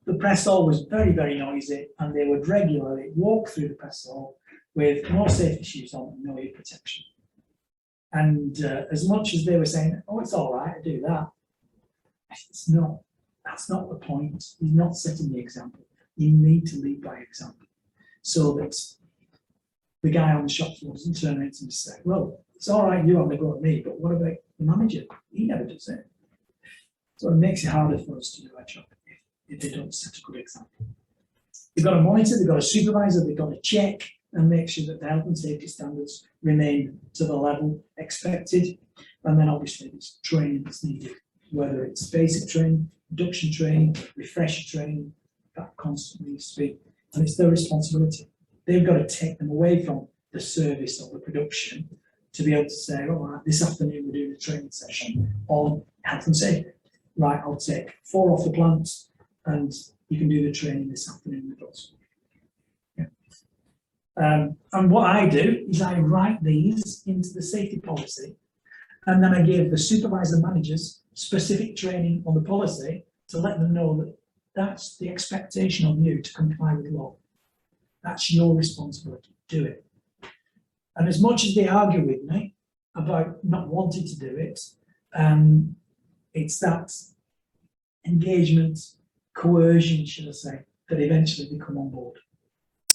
The press hall was very, very noisy, and they would regularly walk through the press hall with no safety shoes on and no ear protection. And as much as they were saying, oh, it's all right, I do that, it's not. That's not the point. He's not setting the example. You need to lead by example, so that the guy on the shop floor doesn't turn around and say, well, it's all right, you have to go at me, but what about the manager? He never does it. So it makes it harder for us to do our job if they don't set a good example. They've got to monitor, they've got to supervise, they've got to check and make sure that the health and safety standards remain to the level expected. And then obviously there's training that's needed, whether it's basic training, induction training, refresher training, that constantly needs to be, and it's their responsibility. They've got to take them away from the service or the production to be able to say, all right, this afternoon we're doing a training session on health and safety. Right, I'll take 4 off the plant and you can do the training this afternoon with us. Yeah. And what I do is I write these into the safety policy, and then I give the supervisor managers specific training on the policy to let them know that that's the expectation of you to comply with law. That's your responsibility. Do it. And as much as they argue with me about not wanting to do it, it's that engagement, coercion, should I say, that eventually they come on board.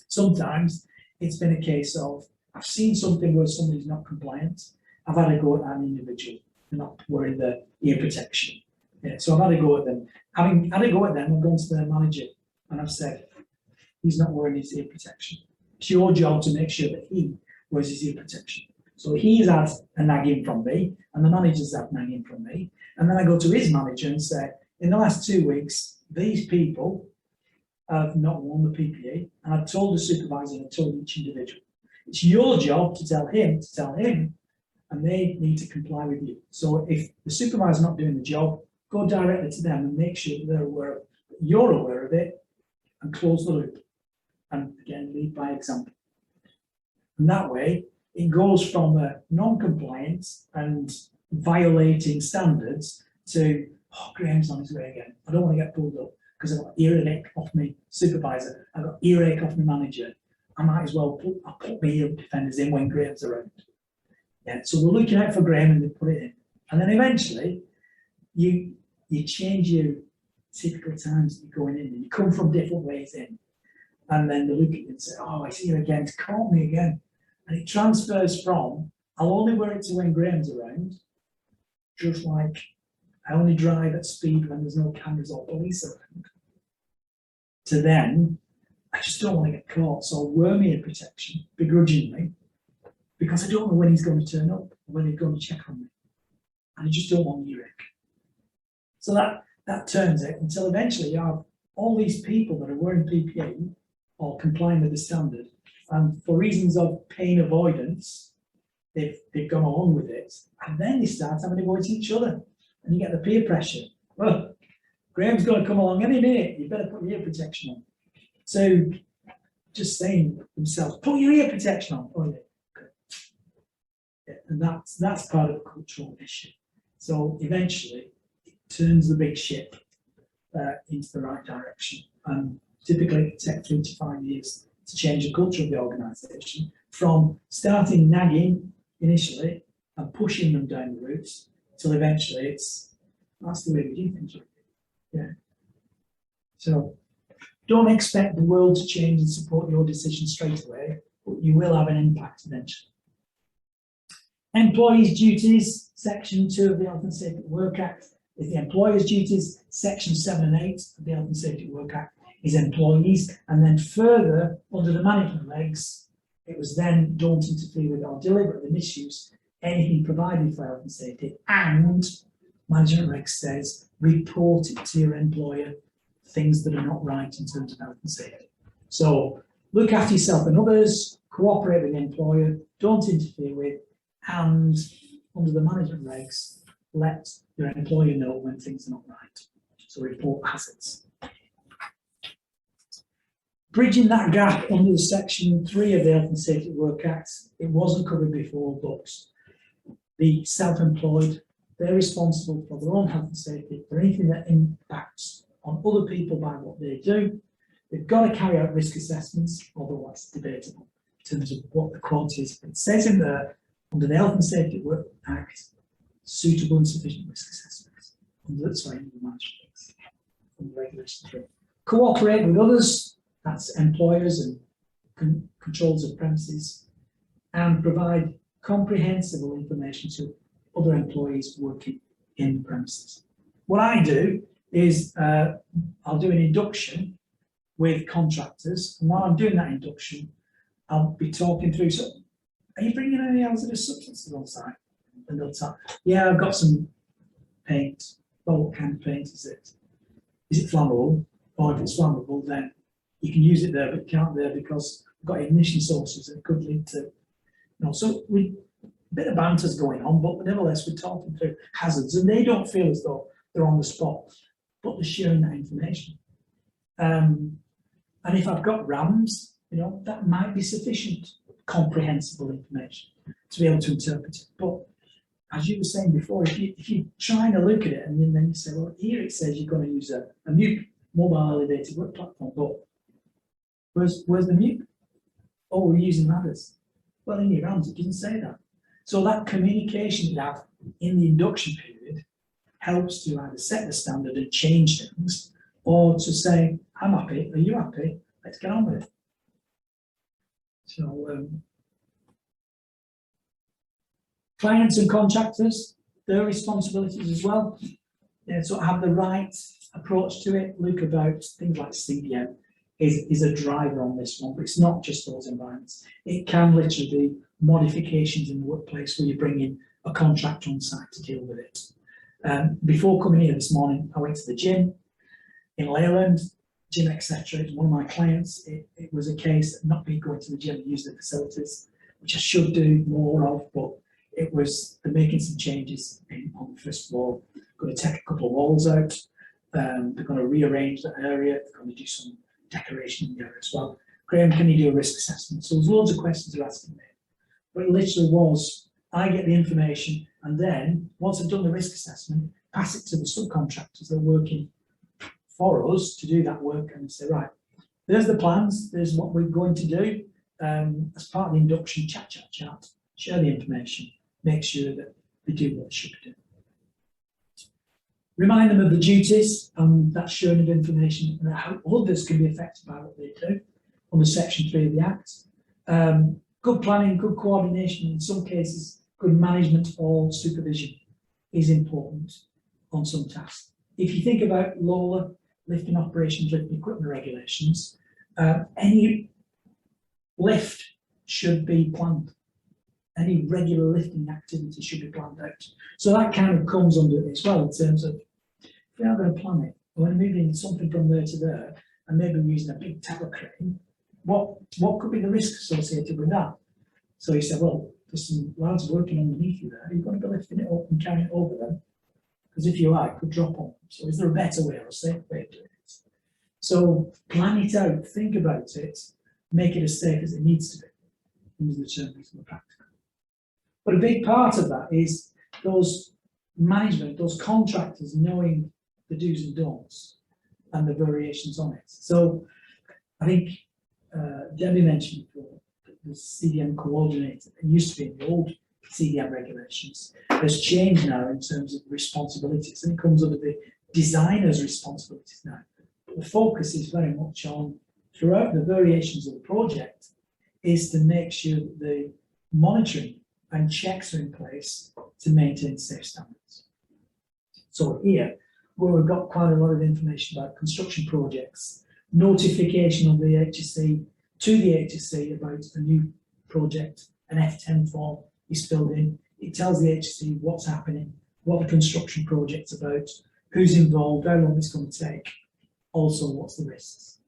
Sometimes it's been a case of, I've seen something where somebody's not compliant. I've had a go at an individual. They're not wearing the ear protection. Yeah, so I've had a go at them. Having had a go at them, I've gone to their manager and I've said, he's not wearing his ear protection. It's your job to make sure that he wears his ear protection. So he's had a nagging from me, and the manager's had nagging from me. And then I go to his manager and say, in the last 2 weeks, these people have not worn the PPE, and I've told the supervisor and I've told each individual. It's your job to tell him, and they need to comply with you. So if the supervisor's not doing the job, go directly to them and make sure that they're aware of it. You're aware of it, and close the loop. And again, lead by example. And that way, it goes from non-compliance and violating standards to, oh, Graham's on his way again. I don't want to get pulled up because I've got earache off my supervisor. I've got earache off my manager. I might as well put my ear defenders in when Graham's around. Yeah, so we're looking out for Graham and they put it in. And then eventually, you change your typical times that you're going in, and you come from different ways in. And then they look at you and say, oh, I see you again, it's caught me again. And it transfers from, I'll only wear it to when Graham's around, just like I only drive at speed when there's no cameras or police around, to then, I just don't want to get caught, so I'll wear my ear protection, begrudgingly, because I don't know when he's going to turn up, or when he's going to check on me. And I just don't want earache. So that turns it until eventually you have all these people that are wearing PPE or complying with the standard, and for reasons of pain avoidance, they've gone along with it, and then they start having to avoid each other, and you get the peer pressure. Well, Graham's going to come along any minute, you better put your ear protection on. So just saying themselves, put your ear protection on. Oh, yeah. Okay. Yeah, and that's part of the cultural issue. So eventually, it turns the big ship into the right direction. And typically, it takes 3 to 5 years to change the culture of the organisation from starting nagging initially and pushing them down the routes till eventually that's the way we do things. Yeah. So don't expect the world to change and support your decision straight away, but you will have an impact eventually. Employees' duties, Section 2 of the Health and Safety at Work Act is the employer's duties. Section 7 and 8 of the Health and Safety at Work Act is employees, and then further under the management regs, it was then don't interfere with or deliberately misuse anything provided for health and safety, and management regs says report it to your employer, things that are not right in terms of health and safety. So look after yourself and others, cooperate with the employer, don't interfere with, and under the management regs, let your employer know when things are not right. So report hazards. Bridging that gap under the Section 3 of the Health and Safety at Work Act, it wasn't covered before, but the self-employed, they're responsible for their own health and safety, for anything that impacts on other people by what they do. They've got to carry out risk assessments, although that's debatable in terms of what the quality is. But it says in there, under the Health and Safety at Work Act, suitable and sufficient risk assessments. Under the management under Regulation 3. Cooperate with others, that's employers and controls of premises, and provide comprehensible information to other employees working in the premises. What I do is I'll do an induction with contractors, and while I'm doing that induction, I'll be talking through, so are you bringing any hazardous substances on site? And they'll tell, yeah, I've got some paint. Well, what kind of paint is it? Is it flammable? Or if it's flammable, then you can use it there, but you can't there because we've got ignition sources that could lead to, so a bit of banter's going on, but nevertheless, we're talking through hazards, and they don't feel as though they're on the spot, but they're sharing that information. And if I've got RAMs, that might be sufficient, comprehensible information to be able to interpret it. But as you were saying before, if you're trying to look at it and then you say, well, here it says you're going to use a MUPE, mobile elevated work platform, but where's the MUPE? Oh, we're using ladders. Well, in your RAMs, it doesn't say that. So that communication you have in the induction period helps to either set the standard and change things, or to say, I'm happy, are you happy? Let's get on with it. So clients and contractors, their responsibilities as well. Yeah, so have the right approach to it. Look about things like CDM is a driver on this one, but it's not just those environments. It can literally be modifications in the workplace where you bring in a contractor on site to deal with it. Before coming here this morning, I went to the gym in Leyland, gym, etc. It's one of my clients. It was a case of not being going to the gym and use the facilities, which I should do more of, but it was they're making some changes on the first floor. Going to take a couple of walls out. They're going to rearrange that area. They're going to do some decoration in the area as well. Graham, can you do a risk assessment? So there's loads of questions they're asking me. But it literally was, I get the information, and then once I've done the risk assessment, pass it to the subcontractors that are working for us to do that work, and say, right, there's the plans, there's what we're going to do. As part of the induction, chat, share the information, make sure that they do what they should be doing. Remind them of the duties and that sharing of information and how others can be affected by what they do under Section 3 of the Act. Good planning, good coordination, in some cases, good management or supervision is important on some tasks. If you think about LOLA, lifting operations, lifting equipment regulations, any lift should be planned. Any regular lifting activity should be planned out. So that kind of comes under it as well in terms of, if we are going to plan it, we're moving something from there to there, and maybe we're using a big tower crane, what could be the risk associated with that? So you said, well, there's some lads working underneath you there, you're going to be lifting it up and carrying it over them, because if you are, it could drop on them. So is there a better way or a safer way of doing it? So plan it out, think about it, make it as safe as it needs to be. Use the term reasonable practical. But a big part of that is those management, those contractors knowing the do's and don'ts and the variations on it. So I think Debbie mentioned before the CDM coordinator. It used to be in the old CDM regulations. There's change now in terms of responsibilities, and it comes under the designer's responsibilities now. But the focus is very much on, throughout the variations of the project, is to make sure that the monitoring and checks are in place to maintain safe standards. So here, where we've got quite a lot of information about construction projects, notification of the HSE to the HSE about a new project, an F10 form is filled in. It tells the HSE what's happening, what the construction project's about, who's involved, how long it's going to take, also what's the risks,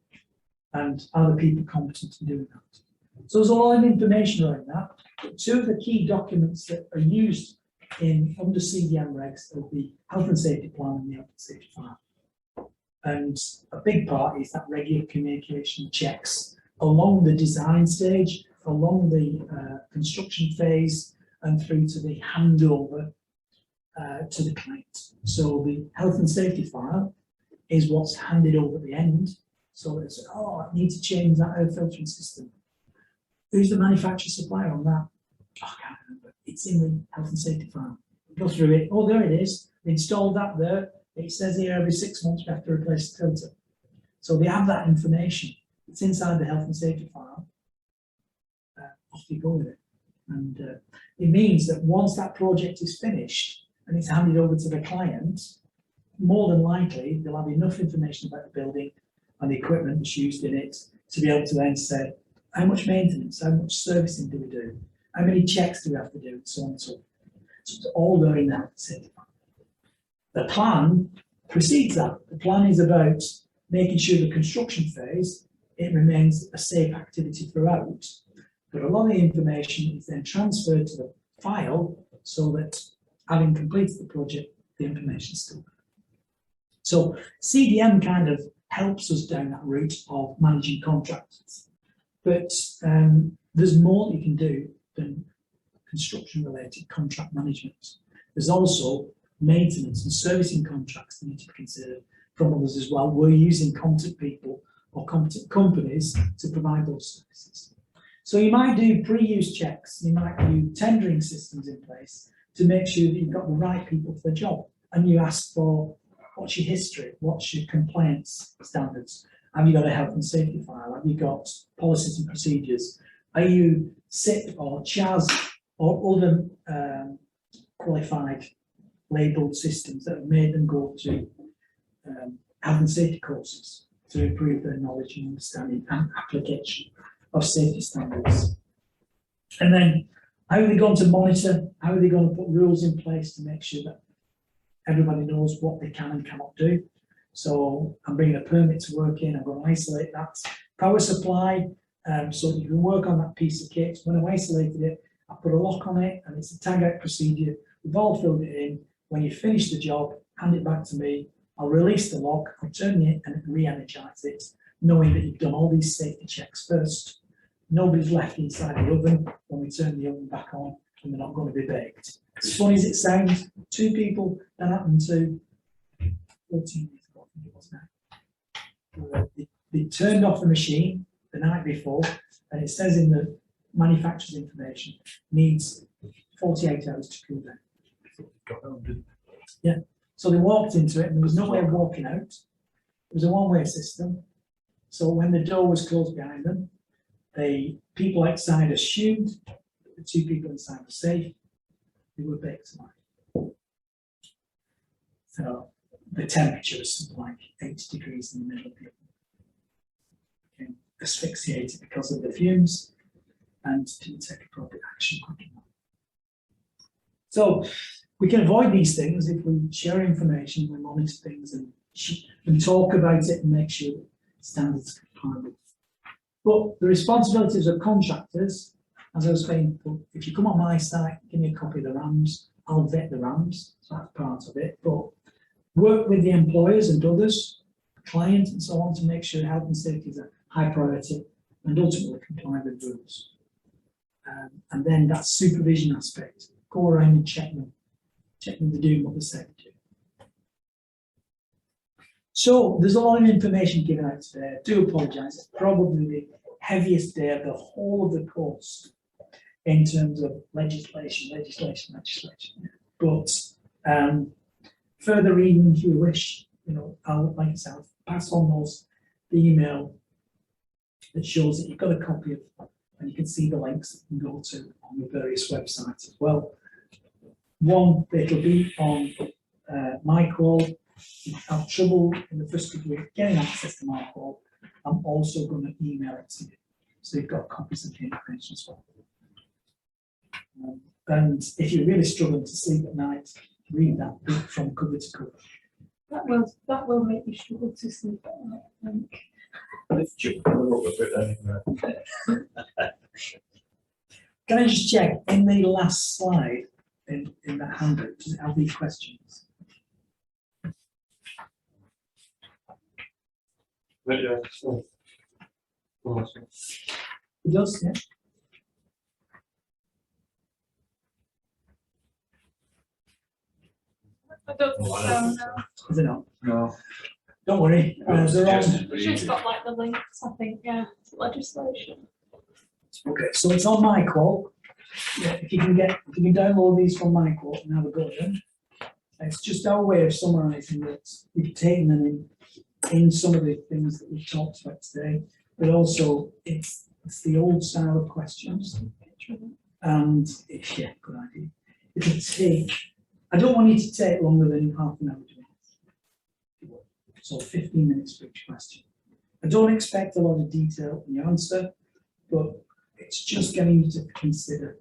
and are the people competent in doing that. So there's a lot of information around that. Two of the key documents that are used in under CDM regs are the health and safety plan and the health and safety file. And a big part is that regular communication checks along the design stage, along the construction phase, and through to the handover to the client. So the health and safety file is what's handed over at the end. So it's, oh, I need to change that air filtering system. Who's the manufacturer supplier on that? Oh, I can't remember. It's in the health and safety file. Go through it. Oh, there it is. They installed that there. It says here every 6 months we have to replace the filter. So they have that information. It's inside the health and safety file. Off you go with it. And it means that once that project is finished and it's handed over to the client, more than likely they'll have enough information about the building and the equipment that's used in it to be able to then say, how much maintenance, how much servicing do we do, how many checks do we have to do, and so on and so forth. So it's all there in the health and safety file. The plan precedes that. The plan is about making sure the construction phase, it remains a safe activity throughout. But a lot of the information is then transferred to the file so that having completed the project, the information is still there. So CDM kind of helps us down that route of managing contractors. But there's more you can do than construction-related contract management. There's also maintenance and servicing contracts that need to be considered from others as well. We're using competent people or competent companies to provide those services. So you might do pre-use checks, you might do tendering systems in place to make sure that you've got the right people for the job. And you ask for, what's your history? What's your compliance standards? Have you got a health and safety file? Have you got policies and procedures? Are you SIP or CHAS or other qualified labelled systems that have made them go to health and safety courses to improve their knowledge and understanding and application of safety standards? And then, how are they going to monitor? How are they going to put rules in place to make sure that everybody knows what they can and cannot do? So I'm bringing a permit to work in, I'm going to isolate that power supply, so you can work on that piece of kit. When I've isolated it, I put a lock on it, and it's a tag out procedure. We've all filled it in. When you finish the job, hand it back to me. I'll release the lock, I'll turn it and re-energize it, knowing that you've done all these safety checks first. Nobody's left inside the oven when we turn the oven back on, and they're not going to be baked. As funny as it sounds, 2 people that happened to 14 years ago, I think it was now. They turned off the machine the night before, and it says in the manufacturer's information, needs 48 hours to cool down. Yeah, so they walked into it, and there was no way of walking out. It was a one-way system. So when the door was closed behind them, the people outside assumed that the 2 people inside were safe. They were baked alive. So the temperature was something like 80 degrees in the middle of the oven. Okay. Asphyxiated because of the fumes and didn't take appropriate action quickly enough. So we can avoid these things if we share information, we monitor things, and talk about it and make sure that standards comply with. But the responsibilities of contractors, as I was saying, if you come on my site, give me a copy of the RAMs, I'll vet the RAMs, so that's part of it. But work with the employers and others, clients and so on, to make sure health and safety is a high priority and ultimately comply with rules. And then that supervision aspect, go around and check them they're doing what they say to do. So there's a lot of information given out today. I do apologise, it's probably the heaviest day of the whole of the course in terms of legislation. But further reading if you wish, I'll, like I said, I'll pass on the email that shows that you've got a copy of, and you can see the links that you can go to on the various websites as well. One, it'll be on my call. If you have trouble in the first couple of weeks getting access to my call, I'm also going to email it to you. So you've got copies of the information as well. And if you're really struggling to sleep at night, read that book from cover to cover. That will make you struggle to sleep at night, I think. Can I just check, in the last slide, in that handout, does it have these questions? Yeah. It does, yeah. I don't think so, no. Is it not? No. Don't worry. They're on. It's just got like the links, I think, yeah, to legislation. Okay, so it's on my call. Yeah, if you can download these from my quote and have a go at them. It's just our way of summarising that we've taken them in some of the things that we've talked about today, but also it's the old style of questions. And yeah, good idea. It'll take, I don't want you to take longer than half an hour to answer. So 15 minutes for each question. I don't expect a lot of detail in your answer, but it's just getting you to consider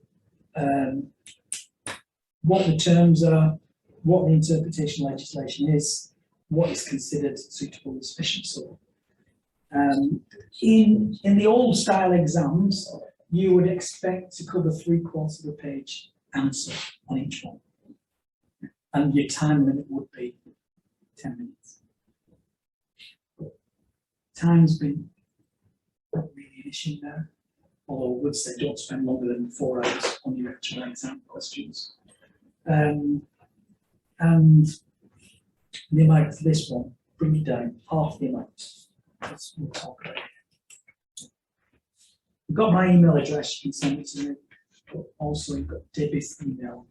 what the terms are, what the interpretation legislation is, what is considered suitable and sufficient. So, in the old style exams, you would expect to cover 3/4 of a page answer on each one, and your time limit would be 10 minutes. Time's been not really an issue now. Although I would say don't spend longer than 4 hours on your actual exam questions. And the amount for this one, bring it down, half the amount. We'll talk about it. You've got my email address, you can send it to me, but also you've got Debbie's email